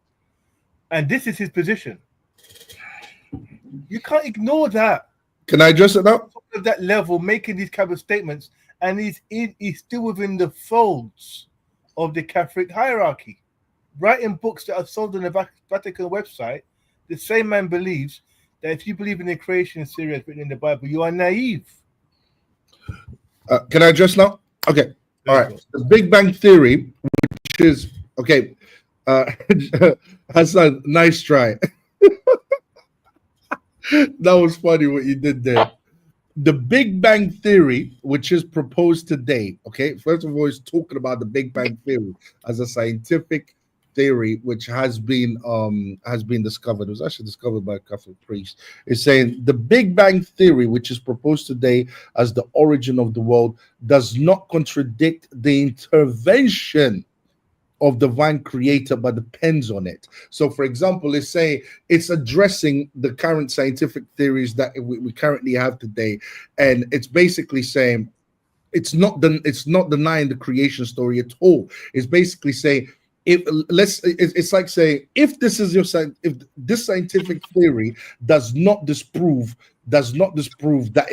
And this is his position. You can't ignore that. Can I address it now? At that level, making these kind of statements, and he's still within the folds of the Catholic hierarchy, writing books that are sold on the Vatican website. The same man believes that if you believe in the creation theory as written in the Bible, you are naive. Can I address now? Okay. All right. The Big Bang Theory, which is okay. Hassan, nice try. That was funny what you did there. The Big Bang Theory, which is proposed today, okay, first of all, it's talking about the Big Bang Theory as a scientific theory which has been discovered. It was actually discovered by a Catholic priest. It's saying the Big Bang Theory, which is proposed today as the origin of the world, does not contradict the intervention of divine creator, but depends on it. So, for example, let's say it's addressing the current scientific theories that we currently have today, and it's basically saying it's not denying the creation story at all. It's basically saying it's like saying if this scientific theory does not disprove that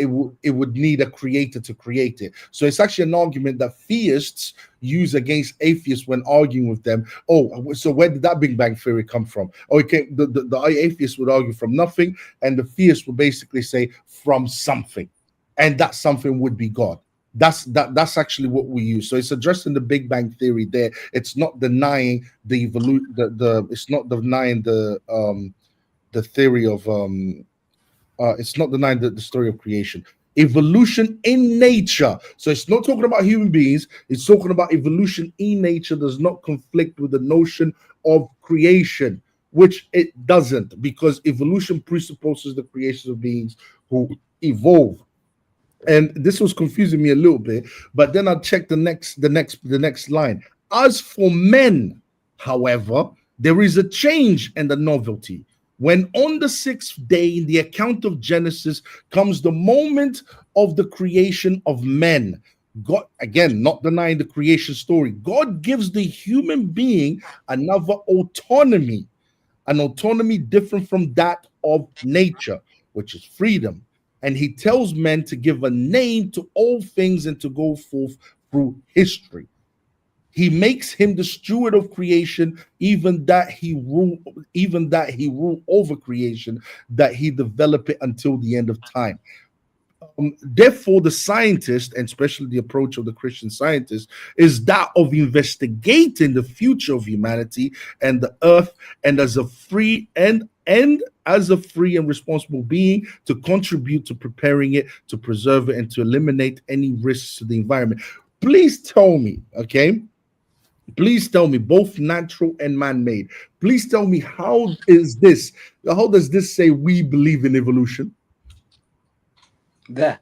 it would need a creator to create it. So it's actually an argument that theists use against atheists when arguing with them. Oh, so where did that Big Bang Theory come from? Okay, the atheists would argue from nothing, and the theists would basically say from something, and that something would be God. That's actually what we use. So it's addressing the Big Bang Theory there. It's not denying the evolution. It's not denying the theory of it's not denying the story of creation. Evolution in nature. So it's not talking about human beings. It's talking about evolution in nature does not conflict with the notion of creation, which it doesn't, because evolution presupposes the creation of beings who evolve. And this was confusing me a little bit. But then I checked the next line. As for men, however, there is a change in the novelty. When on the sixth day in the account of Genesis comes the moment of the creation of men. God, again, not denying the creation story, God gives the human being another autonomy, an autonomy different from that of nature, which is freedom. And he tells men to give a name to all things and to go forth through history. He makes him the steward of creation, even that he rule over creation, that he develop it until the end of time. Therefore, the scientist, and especially the approach of the Christian scientist, is that of investigating the future of humanity and the earth, and as a free and as a free and responsible being to contribute to preparing it, to preserve it, and to eliminate any risks to the environment. Please tell me, okay? Please tell me, both natural and man-made. Please tell me, how does this say we believe in evolution? There.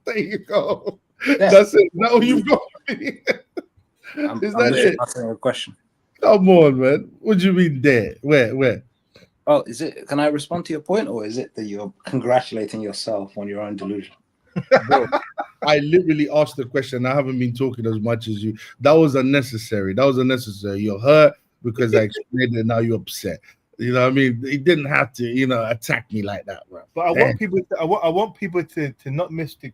There you go. Yeah. That's it. Now you've got me. I'm Is that just it? answering a question. Come on, man. What do you mean there? Where? Oh, is it? Can I respond to your point, or is it that you're congratulating yourself on your own delusion? Bro, I literally asked the question. I haven't been talking as much as you. That was unnecessary. You're hurt because I explained it. Now you're upset. You know what I mean? He didn't have to, attack me like that, bro. But I want people to, I want people to not miss the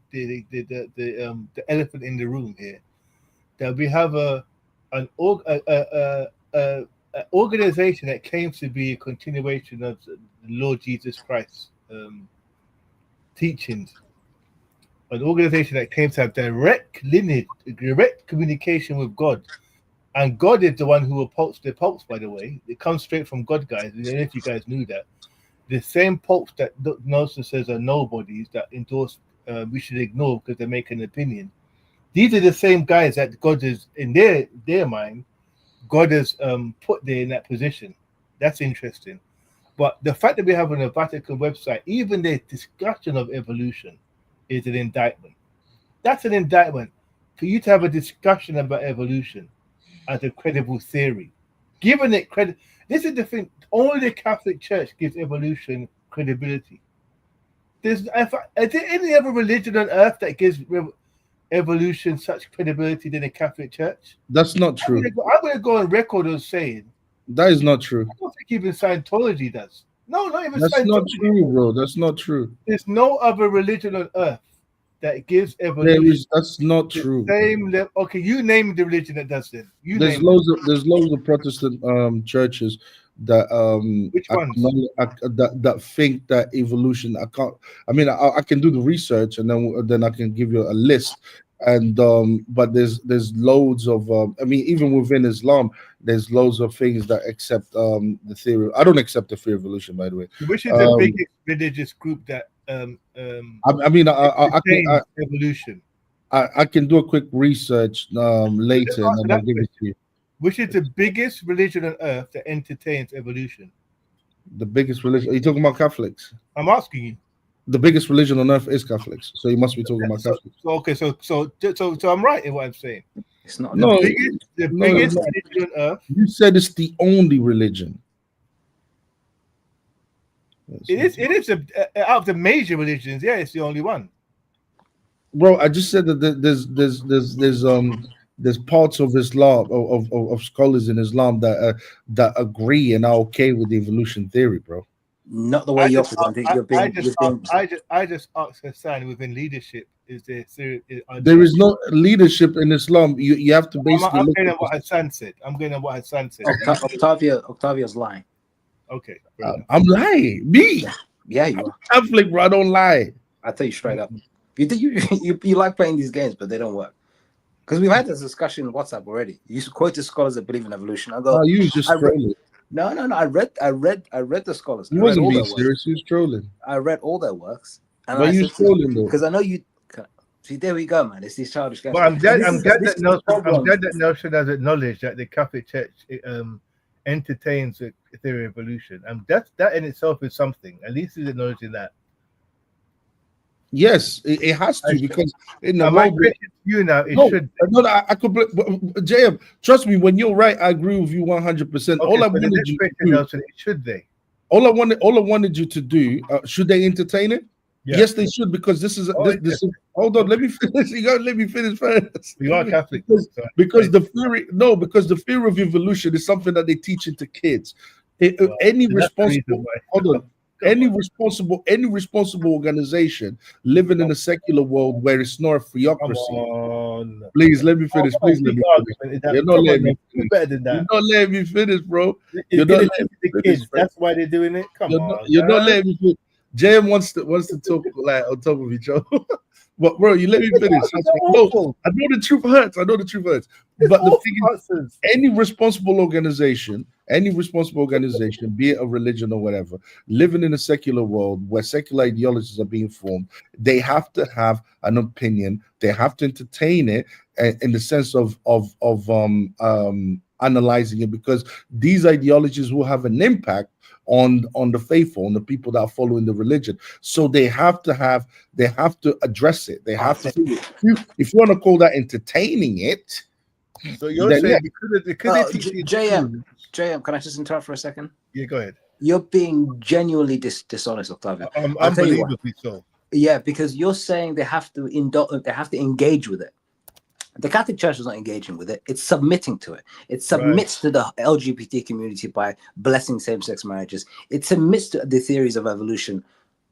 elephant in the room here. That we have an organization that claims to be a continuation of the Lord Jesus Christ's teachings. An organization that claims to have direct lineage, direct communication with God. And God is the one who upholds the popes, by the way. It comes straight from God, guys. I don't know if you guys knew that. The same popes that Nelson says are nobodies that endorse we should ignore because they make an opinion. These are the same guys that God is, in their mind, God has put there in that position. That's interesting. But the fact that we have on the Vatican website, even the discussion of evolution is an indictment. That's an indictment. For you to have a discussion about evolution as a credible theory, giving it credit. This is the thing. Only the Catholic Church gives evolution credibility. Is there any other religion on earth that gives evolution such credibility than the Catholic Church? That's not true. I'm going to go on record as saying that is not true. I don't think even Scientology does. No, not even That's Scientology. not true, bro. That's not true. There's no other religion on earth that gives evolution. That's not true. Same level. Okay, you name the religion that does it. There's loads of Protestant churches that Which ones? that think that evolution. I can do the research and then I can give you a list. And but there's loads of even within Islam, there's loads of things that accept the theory. I don't accept the theory of evolution, by the way. Which is the biggest religious group that evolution? I can do a quick research later and then I'll give it to you. Which is the biggest religion on earth that entertains evolution? The biggest religion? Are you talking about Catholics? I'm asking you. The biggest religion on earth is Catholics, so you must be talking about Catholics. So I'm right in what I'm saying. It's not the biggest religion on earth. You said it's the only religion. It is out of the major religions. Yeah, it's the only one. Bro, I just said that there's parts of Islam of scholars in Islam that agree and are okay with the evolution theory, bro. Not the way you're presenting. I just asked Hassan within leadership. Is there there is no leadership in Islam. You have to basically. I'm going on what Hassan said. Octavio's lying. Okay. I'm lying. Me? Yeah, you are. Catholic, bro. I don't lie. I tell you straight up. You like playing these games, but they don't work. Because we've had this discussion on WhatsApp already. You quoted scholars that believe in evolution. I go. Oh, you just trolling. No. I read the scholars. He wasn't being serious. He was trolling. I read all their works. And but you trolling though. Because I know you. See, there we go, man. It's these childish guys. But I'm glad that Nelson has acknowledged that the Catholic Church entertains the theory of evolution, and that in itself is something. At least he's acknowledging that. Yes, it has to, because in the My world. question to you now is No, should no, I could. JM, trust me. When you're right, I agree with you 100%. okay, All I so the wanted next you to question, do, Nelson, is should they? all I wanted you to do. Should they entertain it? Yeah. Yes, they should, because this is this. Interesting. Hold on, let me finish. You gotta let me finish first. You are Catholic, because the theory. No, because the theory of evolution is something that they teach into kids. Any responsible. Hold on. Any responsible organization living in a secular world where it's not a theocracy. Please let me finish. Please let me finish. You're not letting me finish. Better than that. You're not letting me finish, bro. You're not letting letting the me kids. finish, That's why they're doing it. Come on. You're not letting me finish. JM wants to talk like on top of each other. But bro, you let me finish. No, I know the truth hurts. I know the truth hurts. But the thing is, any responsible organization, be it a religion or whatever, living in a secular world where secular ideologies are being formed, they have to have an opinion. They have to entertain it in the sense of analyzing it, because these ideologies will have an impact on the faithful, on the people that are following the religion. So they have to address it. They have to. If you want to call that entertaining it. So you're saying because they teach JM, can I just interrupt for a second? Yeah, go ahead. You're being genuinely dishonest, Octavio. Unbelievably so. Yeah, because you're saying they have to engage with it. The Catholic Church is not engaging with it. It's submitting to it. It submits to the LGBT community by blessing same-sex marriages. It submits to the theories of evolution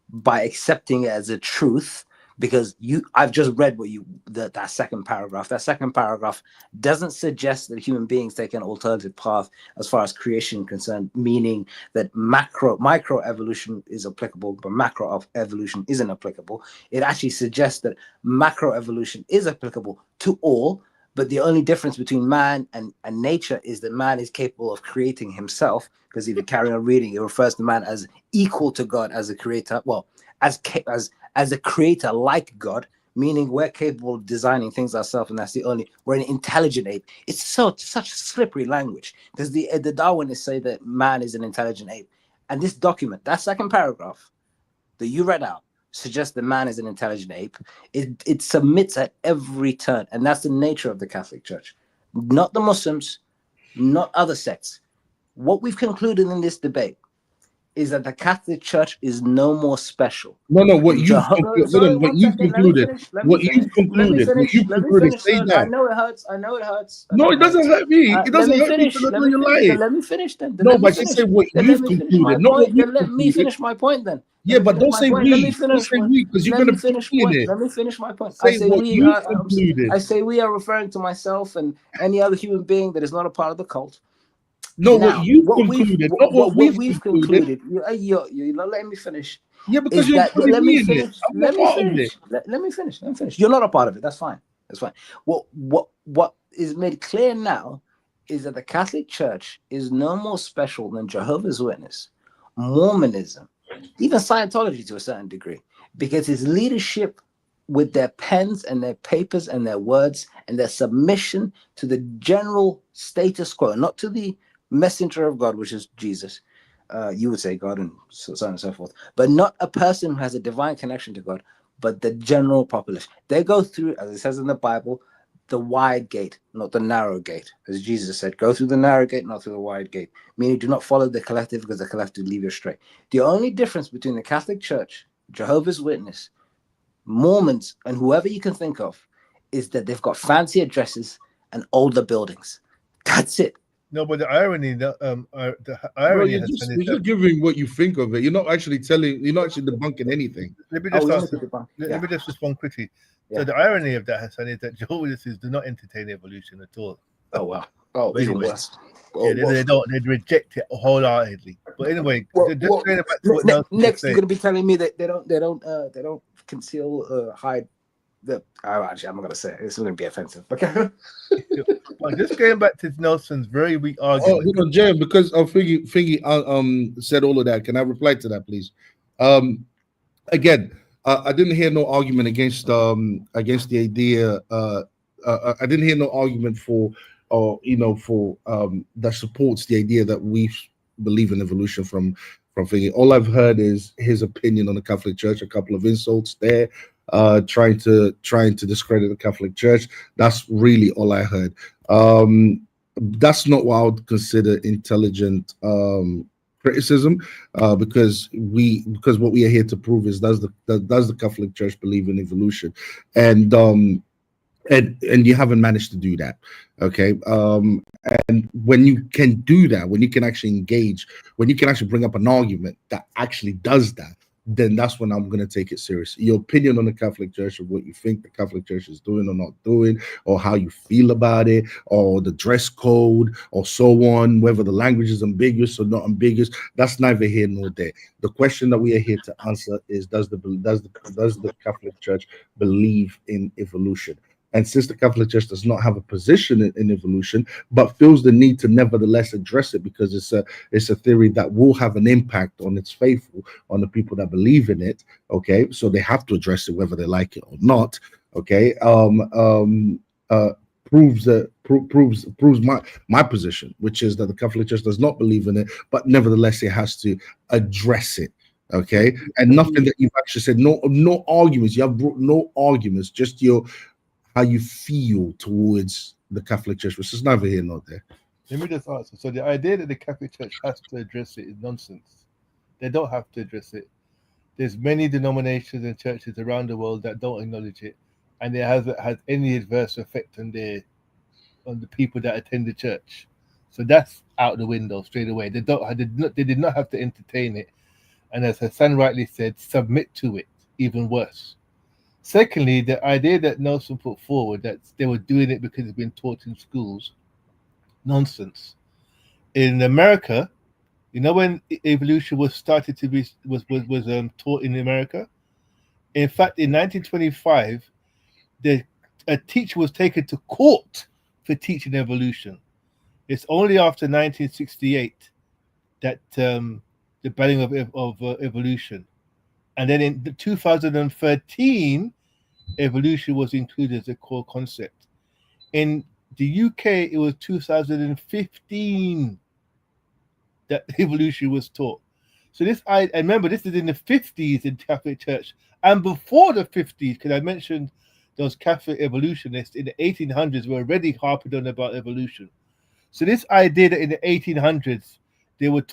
by accepting it as a truth, because I've just read that second paragraph. That second paragraph doesn't suggest that human beings take an alternative path as far as creation is concerned, meaning that micro evolution is applicable, but macro evolution isn't applicable. It actually suggests that macro evolution is applicable to all, but the only difference between man and nature is that man is capable of creating himself, because if you carry on reading, it refers to man as equal to God as a creator. Well, as a creator like God, meaning we're capable of designing things ourselves, and we're an intelligent ape. It's such slippery language, because the Darwinists say that man is an intelligent ape, and this document, that second paragraph that you read out, suggests that man is an intelligent ape. It submits at every turn, and that's the nature of the Catholic Church, not the Muslims, not other sects. What we've concluded in this debate is that the Catholic Church is no more special. No, what you've concluded. Say that. I know it hurts. No, it doesn't hurt me. It doesn't hurt me. Let me finish then. No, but just say what you've concluded. No, let me finish my point then. Yeah, but don't say we. Don't say we, because you're going to finish it. Let me finish my point. I say we. I say we are referring to myself and any other human being that is not a part of the cult. No, what you've concluded, not what we've concluded. You're not letting me finish. Yeah, because you're let me finish. Let me finish. You're not a part of it. That's fine. What is made clear now is that the Catholic Church is no more special than Jehovah's Witness, Mormonism, even Scientology to a certain degree, because its leadership, with their pens and their papers and their words and their submission to the general status quo, not to the messenger of God, which is Jesus, you would say God, and so on and so forth, but not a person who has a divine connection to God, but the general population. They go through, as it says in the Bible, the wide gate, not the narrow gate. As Jesus said, go through the narrow gate, not through the wide gate. Meaning, do not follow the collective, because the collective leave you astray. The only difference between the Catholic Church, Jehovah's Witness, Mormons, and whoever you can think of, is that they've got fancy addresses and older buildings. That's it. No, but the irony, you're just giving what you think of it. You're not actually debunking anything. Let me just respond quickly. Yeah. So the irony of that, Hassan, is that Jehovah's Witnesses do not entertain evolution at all. Oh wow! Oh, even worse. They don't. They reject it wholeheartedly. But anyway, next you're going to be telling me that they don't conceal, hide. Actually, I'm not going to say it. It's going to be offensive. Okay. Well, just going back to Nelson's very weak argument. Oh, Jim, because Figgy said all of that. Can I reply to that, please? Again, I didn't hear no argument against the idea. I didn't hear no argument for that supports the idea that we believe in evolution from from thinking. All I've heard is his opinion on the Catholic Church, a couple of insults there, trying to discredit the Catholic Church. That's really all I heard. That's not what I would consider intelligent criticism, because what we are here to prove is, does the Catholic Church believe in evolution, and you haven't managed to do that. Okay. And when you can do that, when you can actually engage, when you can actually bring up an argument that actually does that, then that's when I'm going to take it serious. Your opinion on the Catholic Church, of what you think the Catholic Church is doing or not doing, or how you feel about it, or the dress code, or so on, whether the language is ambiguous or not ambiguous, that's neither here nor there. The question that we are here to answer is, does the Catholic Church believe in evolution? And since the Catholic Church does not have a position in evolution, but feels the need to nevertheless address it, because it's a theory that will have an impact on its faithful, on the people that believe in it. Okay, so they have to address it whether they like it or not. Okay, proves my position, which is that the Catholic Church does not believe in it, but nevertheless it has to address it. Okay, and nothing that you've actually said, no arguments. You have brought no arguments, just how you feel towards the Catholic Church, which is neither here nor there. Let me just answer. So the idea that the Catholic Church has to address it is nonsense. They don't have to address it. There's many denominations and churches around the world that don't acknowledge it, and it hasn't had any adverse effect on the people that attend the church. So that's out the window straight away. They did not have to entertain it, and as Hassan rightly said, submit to it. Even worse. Secondly, the idea that Nelson put forward, that they were doing it because it's been taught in schools, nonsense. In America, you know, when evolution was started to be taught in America, in fact, in 1925, a teacher was taken to court for teaching evolution. It's only after 1968 that the banning of evolution, and then in 2013. Evolution was included as a core concept. In the UK, it was 2015 that evolution was taught. So I remember this is in the 50s in Catholic Church, and before the 50s, because I mentioned those Catholic evolutionists in the 1800s were already harping on about evolution. So this idea that in the 1800s they were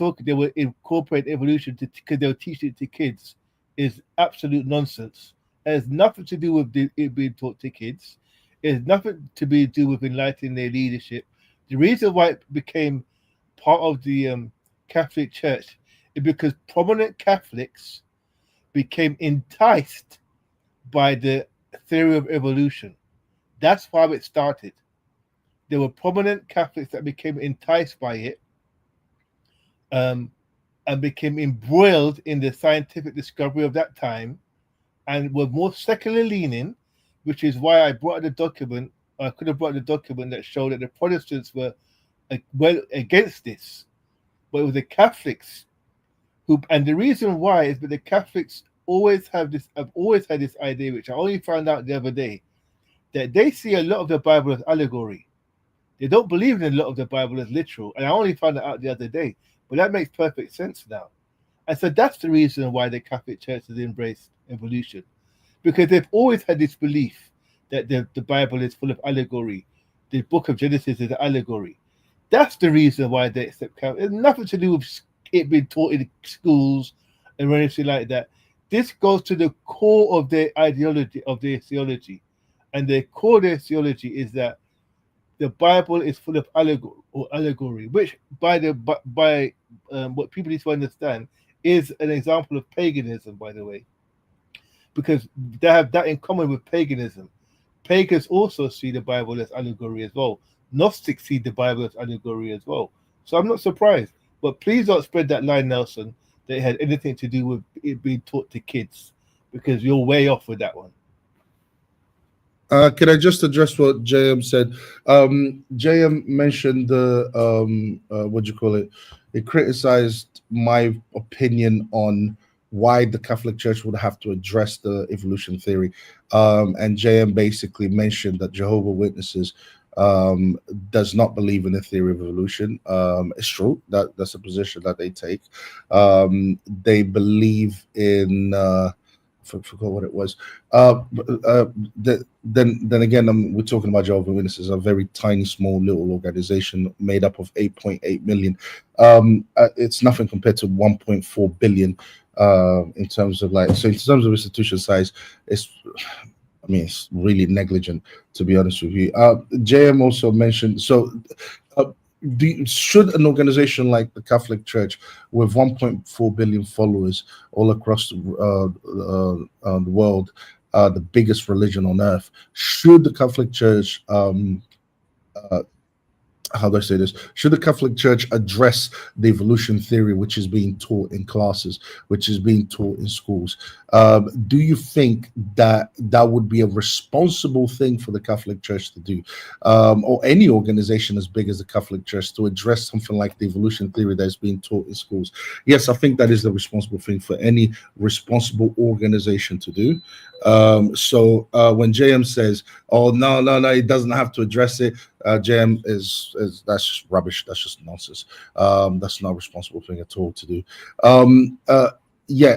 incorporating evolution because they were teaching it to kids is absolute nonsense. It has nothing to do with it being taught to kids. It has nothing to do with enlightening their leadership. The reason why it became part of the Catholic Church is because prominent Catholics became enticed by the theory of evolution. That's how it started. There were prominent Catholics that became enticed by it, and became embroiled in the scientific discovery of that time, and were more secular leaning, which is why I brought the document. I could have brought the document that showed that the Protestants were well against this, but it was the Catholics who. And the reason why is that the Catholics always have this. I've always had this idea, which I only found out the other day, that they see a lot of the Bible as allegory. They don't believe in a lot of the Bible as literal, and I only found that out the other day. But that makes perfect sense now. And so that's the reason why the Catholic Church has embraced evolution, because they've always had this belief that the Bible is full of allegory. The book of Genesis is an allegory. That's the reason why they accept Calvin. It's nothing to do with it being taught in schools and anything like that. This goes to the core of their ideology, of their theology. And the core of their theology is that the Bible is full of allegory, which by what people need to understand is an example of paganism, by the way, because they have that in common with paganism. Pagans also see the Bible as allegory as well. Gnostics see the Bible as allegory as well. So I'm not surprised. But please don't spread that line, Nelson, that it had anything to do with it being taught to kids, because you're way off with that one. Can I just address what JM said? JM mentioned the what do you call it? It criticized my opinion on why the Catholic Church would have to address the evolution theory. And JM basically mentioned that Jehovah's Witnesses does not believe in the theory of evolution. It's true that that's a position that they take. They believe in forgot what it was. Then again, we're talking about Jehovah's Witnesses, a very tiny, small, little organization made up of 8.8 million. It's nothing compared to 1.4 billion in terms of so in terms of institution size, it's really negligent, to be honest with you. JM also mentioned, should an organization like the Catholic Church, with 1.4 billion followers all across the world, the biggest religion on earth, should the Catholic Church how do I say this? Should the Catholic Church address the evolution theory, which is being taught in classes, which is being taught in schools? Do you think that that would be a responsible thing for the Catholic Church to do, or any organization as big as the Catholic Church, to address something like the evolution theory that is being taught in schools? Yes, I think that is the responsible thing for any responsible organization to do. So when JM says, "Oh no, it doesn't have to address it," JM is that's just rubbish. That's just nonsense. That's not a responsible thing at all to do. I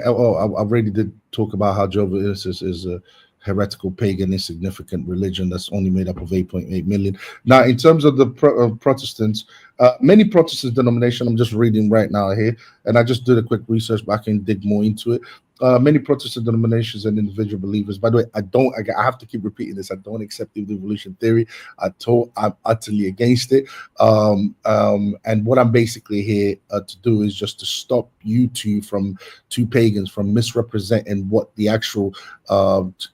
already did talk about how Jehovah's Witnesses is a heretical, pagan, insignificant religion that's only made up of 8.8 million. Now, in terms of the Protestants, many Protestant denominations, I'm just reading right now here, and I just did a quick research, but I can dig more into it. Many Protestant denominations and individual believers, by the way, I have to keep repeating this, I don't accept the evolution theory. I'm utterly against it. And what I'm basically here to do is just to stop you two pagans from misrepresenting what the actual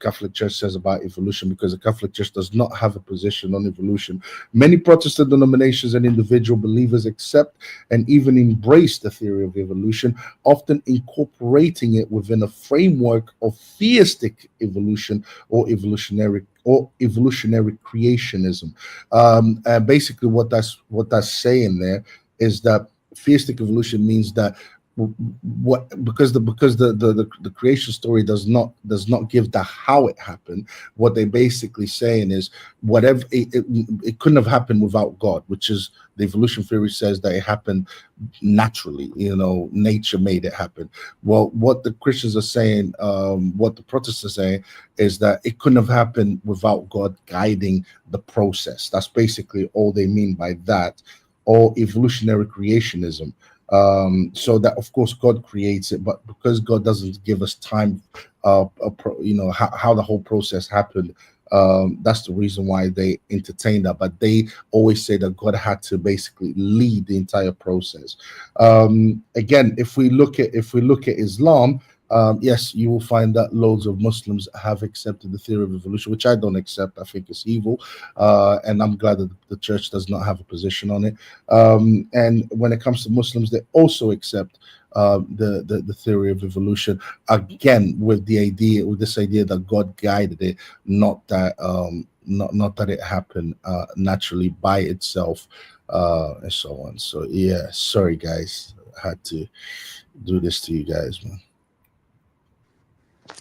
Catholic Church says about evolution, because the Catholic Church does not have a position on evolution. Many Protestant denominations and individual believers accept and even embrace the theory of evolution, often incorporating it within a framework of theistic evolution or evolutionary creationism. And basically what that's saying there is that theistic evolution means that because the creation story does not give the how it happened. What they basically saying is whatever it couldn't have happened without God, which is the evolution theory says that it happened naturally. Nature made it happen. Well, what the Christians are saying, what the Protestants are saying, is that it couldn't have happened without God guiding the process. That's basically all they mean by that, or evolutionary creationism. So that of course God creates it, but because God doesn't give us time, how the whole process happened, that's the reason why they entertain that. But they always say that God had to basically lead the entire process. Again, if we look at Islam, yes, you will find that loads of Muslims have accepted the theory of evolution, which I don't accept. I think it's evil, and I'm glad that the church does not have a position on it. And when it comes to Muslims, they also accept the theory of evolution, again with this idea that God guided it, not that it happened naturally by itself, and so on. So yeah, sorry guys, I had to do this to you guys, man.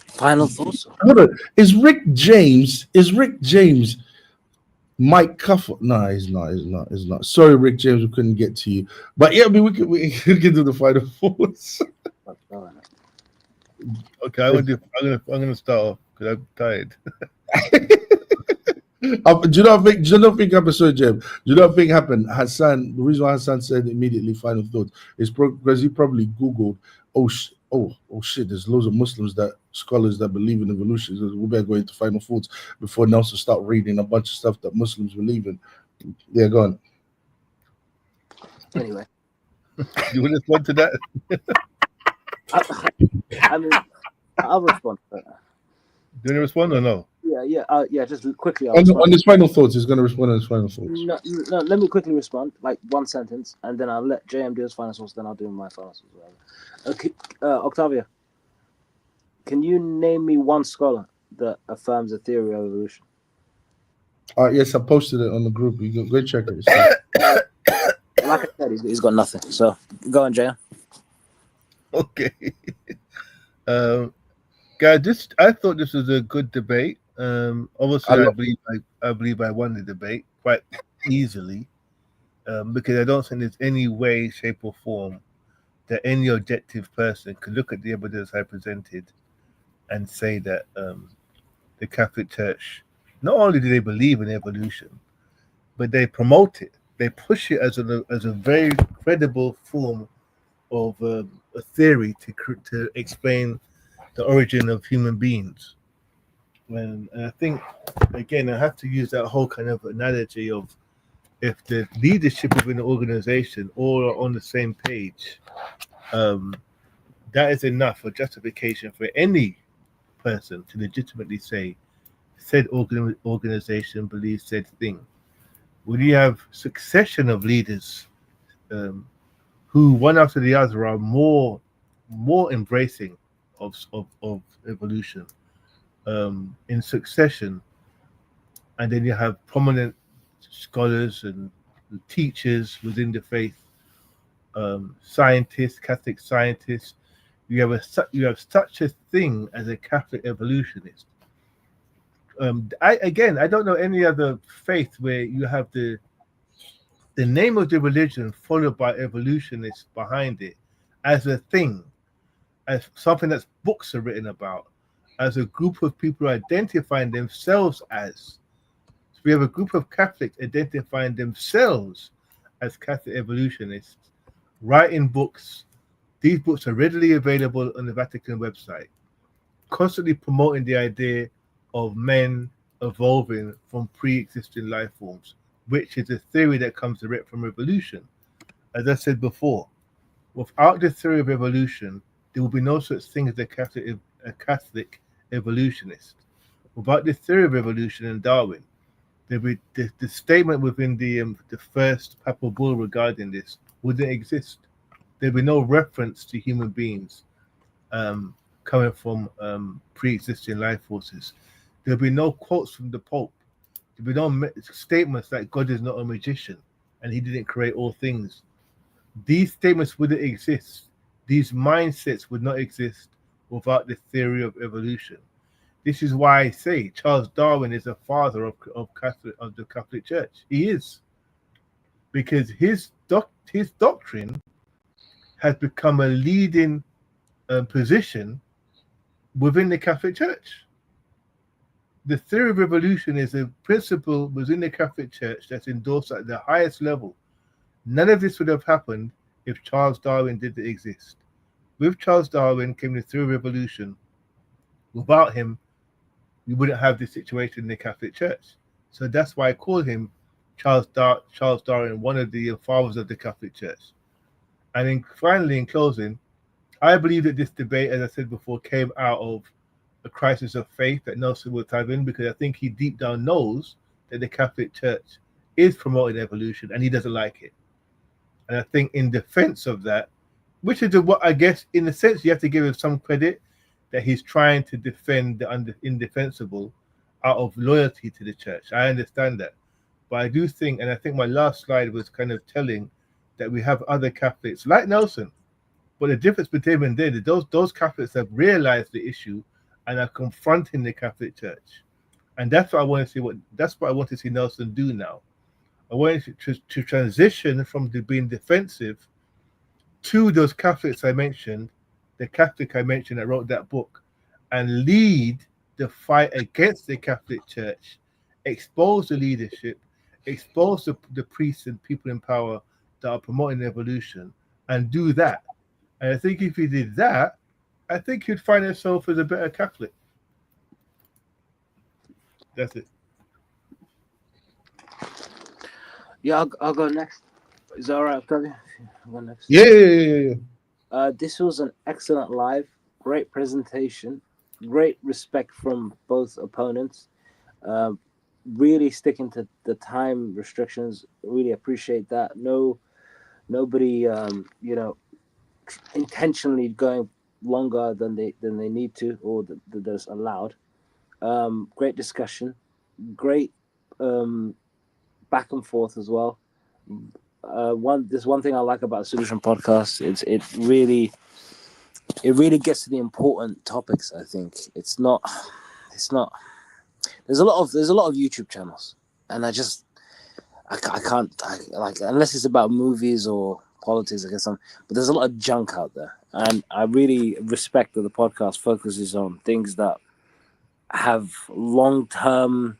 Final thoughts? Hold on. Is Rick James Mike Cuff? No, he's not. Sorry, Rick James, we couldn't get to you. But yeah, I mean, we can do the final thoughts. Okay, I'm gonna start off because I'm tired. Do you not think happened? Sorry, James. Do you not think happened? Hassan. The reason why Hassan said immediately final thoughts is because he probably Googled, oh shit, there's loads of scholars that believe in evolution. So we better go into final thoughts before Nelson start reading a bunch of stuff that Muslims believe in. Yeah, go on. Anyway, You want to respond to that? I mean, I'll respond to that. Do you want to respond or no? Yeah. Just quickly. On his final thoughts, he's going to respond on his final thoughts. No, let me quickly respond, like one sentence, and then I'll let JM do his final thoughts. Then I'll do my final thoughts. Okay, Octavio, can you name me one scholar that affirms the theory of evolution? Yes, I posted it on the group. You go check it. Like I said, he's got nothing. So go on, JM. Okay. Guys, I thought this was a good debate. Obviously, I believe I won the debate. quite easily, because I don't think there's any way, shape, or form that any objective person could look at the evidence I presented and say that the Catholic Church, not only do they believe in evolution, but they promote it. They push it as a very credible form of a theory to explain the origin of human beings. And I think, again, I have to use that whole kind of analogy of if the leadership within the organization all are on the same page, that is enough for justification for any person to legitimately say said organization believes said thing. When you have succession of leaders who one after the other are more embracing of evolution in succession, and then you have prominent scholars and teachers within the faith, scientists, Catholic scientists. You have such a thing as a Catholic evolutionist. I don't know any other faith where you have the name of the religion followed by evolutionists behind it as a thing, as something that books are written about, as a group of people identifying themselves as. So we have a group of Catholics identifying themselves as Catholic evolutionists, writing books. These books are readily available on the Vatican website, constantly promoting the idea of men evolving from pre-existing life forms, which is a theory that comes direct from evolution. As I said before, without the theory of evolution, there will be no such thing as a Catholic evolutionist. Without the theory of evolution and Darwin, there will be the statement within the first papal bull regarding this wouldn't exist. There'd be no reference to human beings coming from pre-existing life forces. There'll be no quotes from the Pope. There'll be no statements like God is not a magician and he didn't create all things. These statements wouldn't exist. These mindsets would not exist without the theory of evolution. This is why I say Charles Darwin is the father of the Catholic Church. He is. Because his doctrine has become a leading position within the Catholic Church. The theory of evolution is a principle within the Catholic Church that's endorsed at the highest level. None of this would have happened if Charles Darwin didn't exist. With Charles Darwin came the theory of evolution. Without him, we wouldn't have this situation in the Catholic Church. So that's why I call him Charles Darwin, one of the fathers of the Catholic Church. And finally, in closing, I believe that this debate, as I said before, came out of a crisis of faith that Nelson was having, because I think he deep down knows that the Catholic Church is promoting evolution and he doesn't like it. And I think in defense of that, which is what I guess, in a sense, you have to give him some credit that he's trying to defend the indefensible out of loyalty to the church. I understand that. But I do think, and I think my last slide was kind of telling, that we have other Catholics like Nelson. But the difference between him and they, those Catholics have realized the issue and are confronting the Catholic Church. And that's what I want to see. That's what I want to see Nelson do now. I want to transition from being defensive to those Catholics I mentioned, the Catholic I mentioned that wrote that book, and lead the fight against the Catholic Church, expose the leadership, expose the priests and people in power that are promoting evolution, and do that. And I think if he did that, I think he'd find himself as a better Catholic. That's it. Yeah, I'll go next. Is that all right, Octavio? I'll go next. Yeah. This was an excellent live, great presentation, great respect from both opponents. Really sticking to the time restrictions. Really appreciate that. Nobody, intentionally going longer than they need to or that's allowed. Great discussion, great back and forth as well. There's one thing I like about Solution Podcast. It really gets to the important topics. I think it's not. There's a lot of YouTube channels, and I just I can't like unless it's about movies or politics, I guess. But there's a lot of junk out there, and I really respect that the podcast focuses on things that have long-term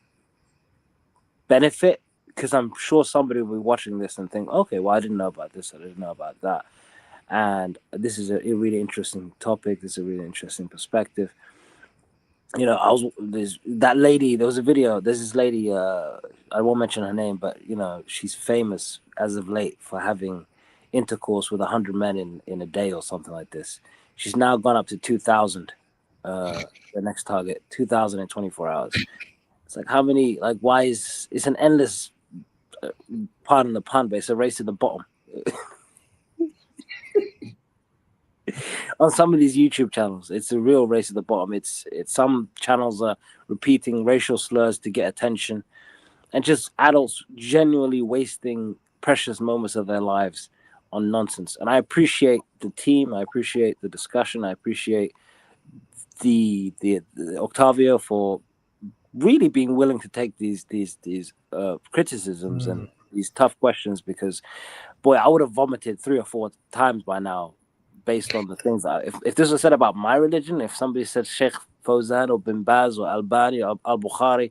benefit. Because I'm sure somebody will be watching this and think, okay, well, I didn't know about this, I didn't know about that, and this is a really interesting topic. This is a really interesting perspective. You know, there's that lady. There was a video. There's this lady. I won't mention her name, but you know, she's famous as of late for having intercourse with 100 men in a day or something like this. She's now gone up to 2,000. The next target, 2,000 in 24 hours. It's like how many? Like, why is it's an endless? Pardon the pun, but it's a race to the bottom. On some of these YouTube channels, it's a real race to the bottom. It's some channels are repeating racial slurs to get attention, and just adults genuinely wasting precious moments of their lives on nonsense. And I appreciate the team. I appreciate the discussion. I appreciate the Octavio for really being willing to take these criticisms and these tough questions, because boy, I would have vomited 3 or 4 times by now based on the things that if this was said about my religion, if somebody said Sheikh Fawzan or Bin Baz or Albani or Al-Bukhari,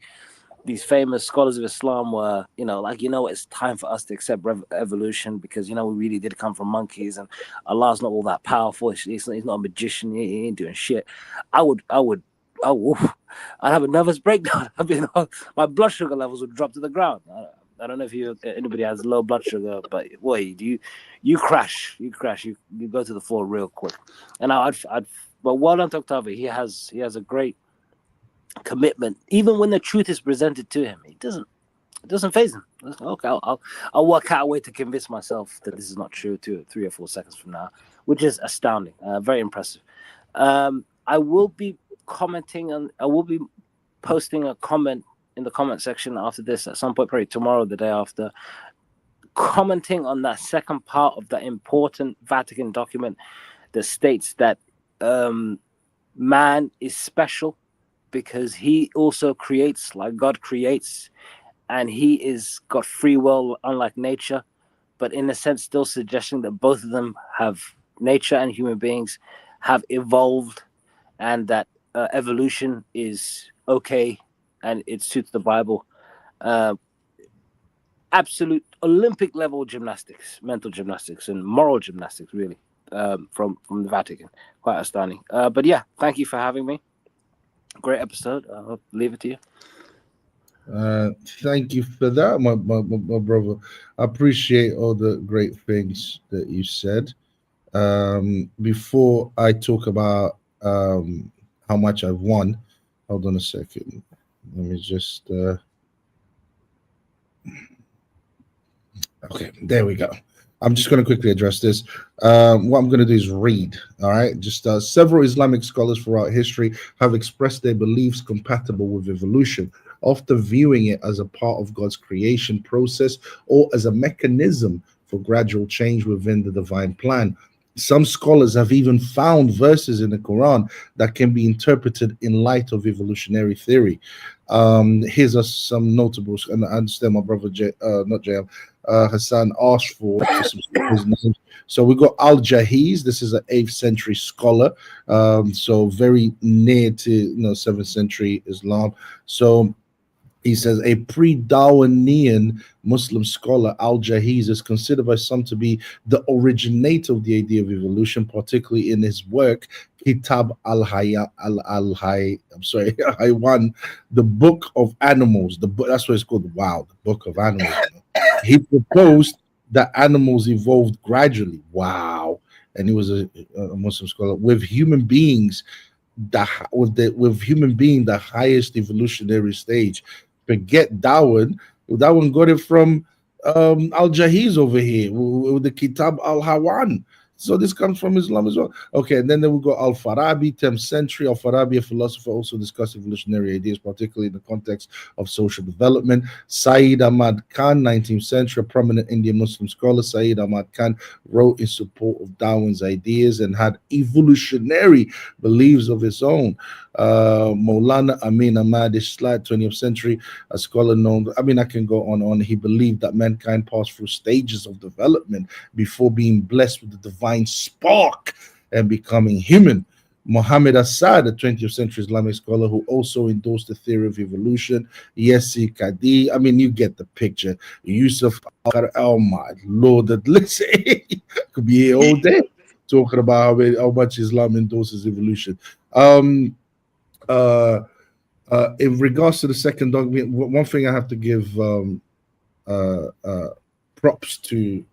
these famous scholars of Islam were, it's time for us to accept evolution, because, we really did come from monkeys and Allah's not all that powerful. He's not a magician. He ain't doing shit. I'd have a nervous breakdown. My blood sugar levels would drop to the ground. I don't know if anybody has low blood sugar, but boy, you crash. You go to the floor real quick. And but well done to Octavio. He has a great commitment. Even when the truth is presented to him, it doesn't faze him. Okay, I'll work out a way to convince myself that this is not true 2 or 3 or 4 seconds from now, which is astounding. Very impressive. I will be posting a comment in the comment section after this at some point, probably tomorrow, the day after, commenting on that second part of that important Vatican document that states that man is special because he also creates like God creates, and he is got free will unlike nature, but in a sense still suggesting that both of them have nature and human beings have evolved, and that evolution is okay and it suits the Bible. Absolute Olympic level gymnastics, mental gymnastics and moral gymnastics, really, from the Vatican. Quite astounding. But yeah, thank you for having me. Great episode. I'll leave it to you. Thank you for that, my brother. I appreciate all the great things that you said. Before I talk about how much I've won, hold on a second. Let me just okay, there we go. I'm just going to quickly address this. What I'm going to do is read. All right. Just several Islamic scholars throughout history have expressed their beliefs compatible with evolution, often viewing it as a part of God's creation process or as a mechanism for gradual change within the divine plan. Some scholars have even found verses in the Quran that can be interpreted in light of evolutionary theory. Here's some notables, and I understand my brother Hassan asked for some his names. So we got Al-Jahiz. This is an 8th century scholar, so very near to 7th century Islam. So he says a pre-Darwinian Muslim scholar, Al-Jahiz, is considered by some to be the originator of the idea of evolution, particularly in his work Kitab al-Haywan, the Book of Animals. That's what it's called. Wow, the Book of Animals. He proposed that animals evolved gradually. Wow, and he was a Muslim scholar with human beings. With human being the highest evolutionary stage. Forget Darwin. Darwin got it from Al-Jahiz over here with the Kitab al-Hawan. So this comes from Islam as well. Okay, and then we go Al-Farabi, 10th century. Al-Farabi, a philosopher, also discussed evolutionary ideas, particularly in the context of social development. Sayyid Ahmad Khan, 19th century, a prominent Indian Muslim scholar. Sayyid Ahmad Khan wrote in support of Darwin's ideas and had evolutionary beliefs of his own. Maulana Amin Ahmad Islat, 20th century, a scholar known, I mean, I can go on. He believed that mankind passed through stages of development before being blessed with the divine spark and becoming human. Muhammad Assad, a 20th century Islamic scholar who also endorsed the theory of evolution. Yessi Kadi, I mean, you get the picture. Yusuf oh my Lord, listen, could be here all day talking about how much Islam endorses evolution. In regards to the second document, one thing I have to give props to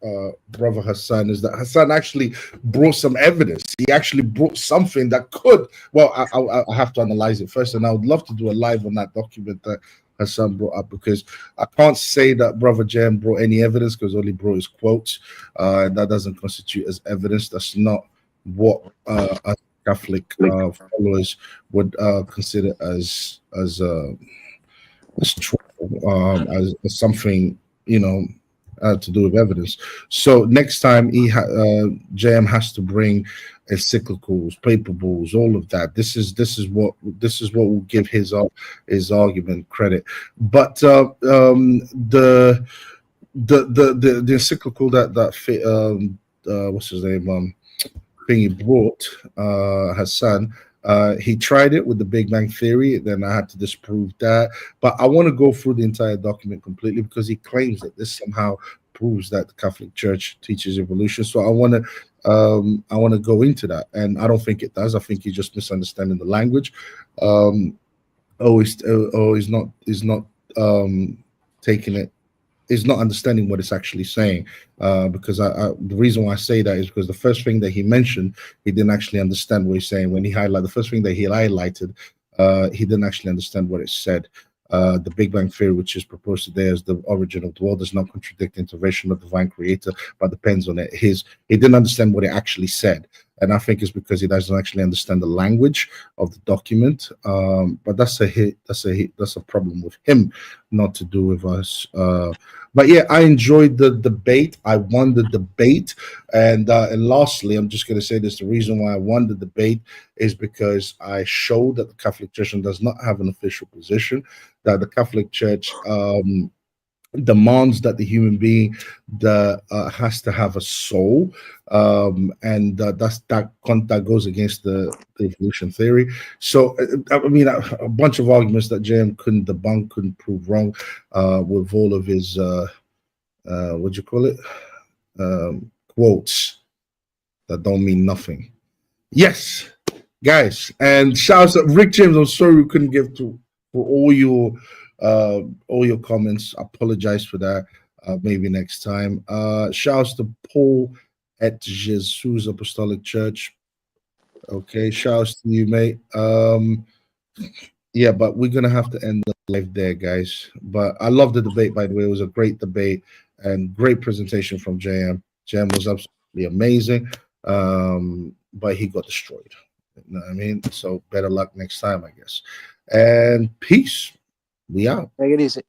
brother Hassan is that Hassan actually brought some evidence. He actually brought something that could, well, I have to analyze it first, and I would love to do a live on that document that Hassan brought up, because I can't say that brother Jam brought any evidence, because all he brought is quotes. That doesn't constitute as evidence. That's not what Catholic followers would consider as true, as something, to do with evidence. So next time JM has to bring encyclicals, paper balls, all of that. This is what will give his argument credit. But the encyclical that fit, what's his name, thing he brought, Hassan, he tried it with the Big Bang Theory, then I had to disprove that. But I want to go through the entire document completely, because he claims that this somehow proves that the Catholic Church teaches evolution. So I want to go into that, and I don't think it does. I think he's just misunderstanding the language. He's not taking it. Is not understanding what it's actually saying, because the reason why I say that is because the first thing that he mentioned, he didn't actually understand what he's saying. When he highlighted, the first thing that he highlighted, he didn't actually understand what it said. The Big Bang Theory, which is proposed today as the origin of the world, does not contradict intervention of divine creator, but depends on it. He didn't understand what it actually said. And I think it's because he doesn't actually understand the language of the document. But that's a problem with him, not to do with us. But yeah, I enjoyed the debate. I won the debate. And lastly, I'm just going to say this. The reason why I won the debate is because I showed that the Catholic Church does not have an official position, that the Catholic Church demands that the human being has to have a soul, and that goes against the evolution theory. So I mean, a bunch of arguments that JM couldn't debunk, couldn't prove wrong, with all of his what do you call it, quotes that don't mean nothing. Yes, guys, and shouts out Rick James. I'm sorry we couldn't give to for all your comments. I apologize for that. Maybe next time. Shouts to Paul at Jesus Apostolic Church. Okay, shouts to you, mate. Yeah, but we're gonna have to end the live there, guys. But I love the debate, by the way. It was a great debate and great presentation from JM. JM was absolutely amazing. But he got destroyed. You know what I mean? So better luck next time, I guess. And peace. We out. Take it easy.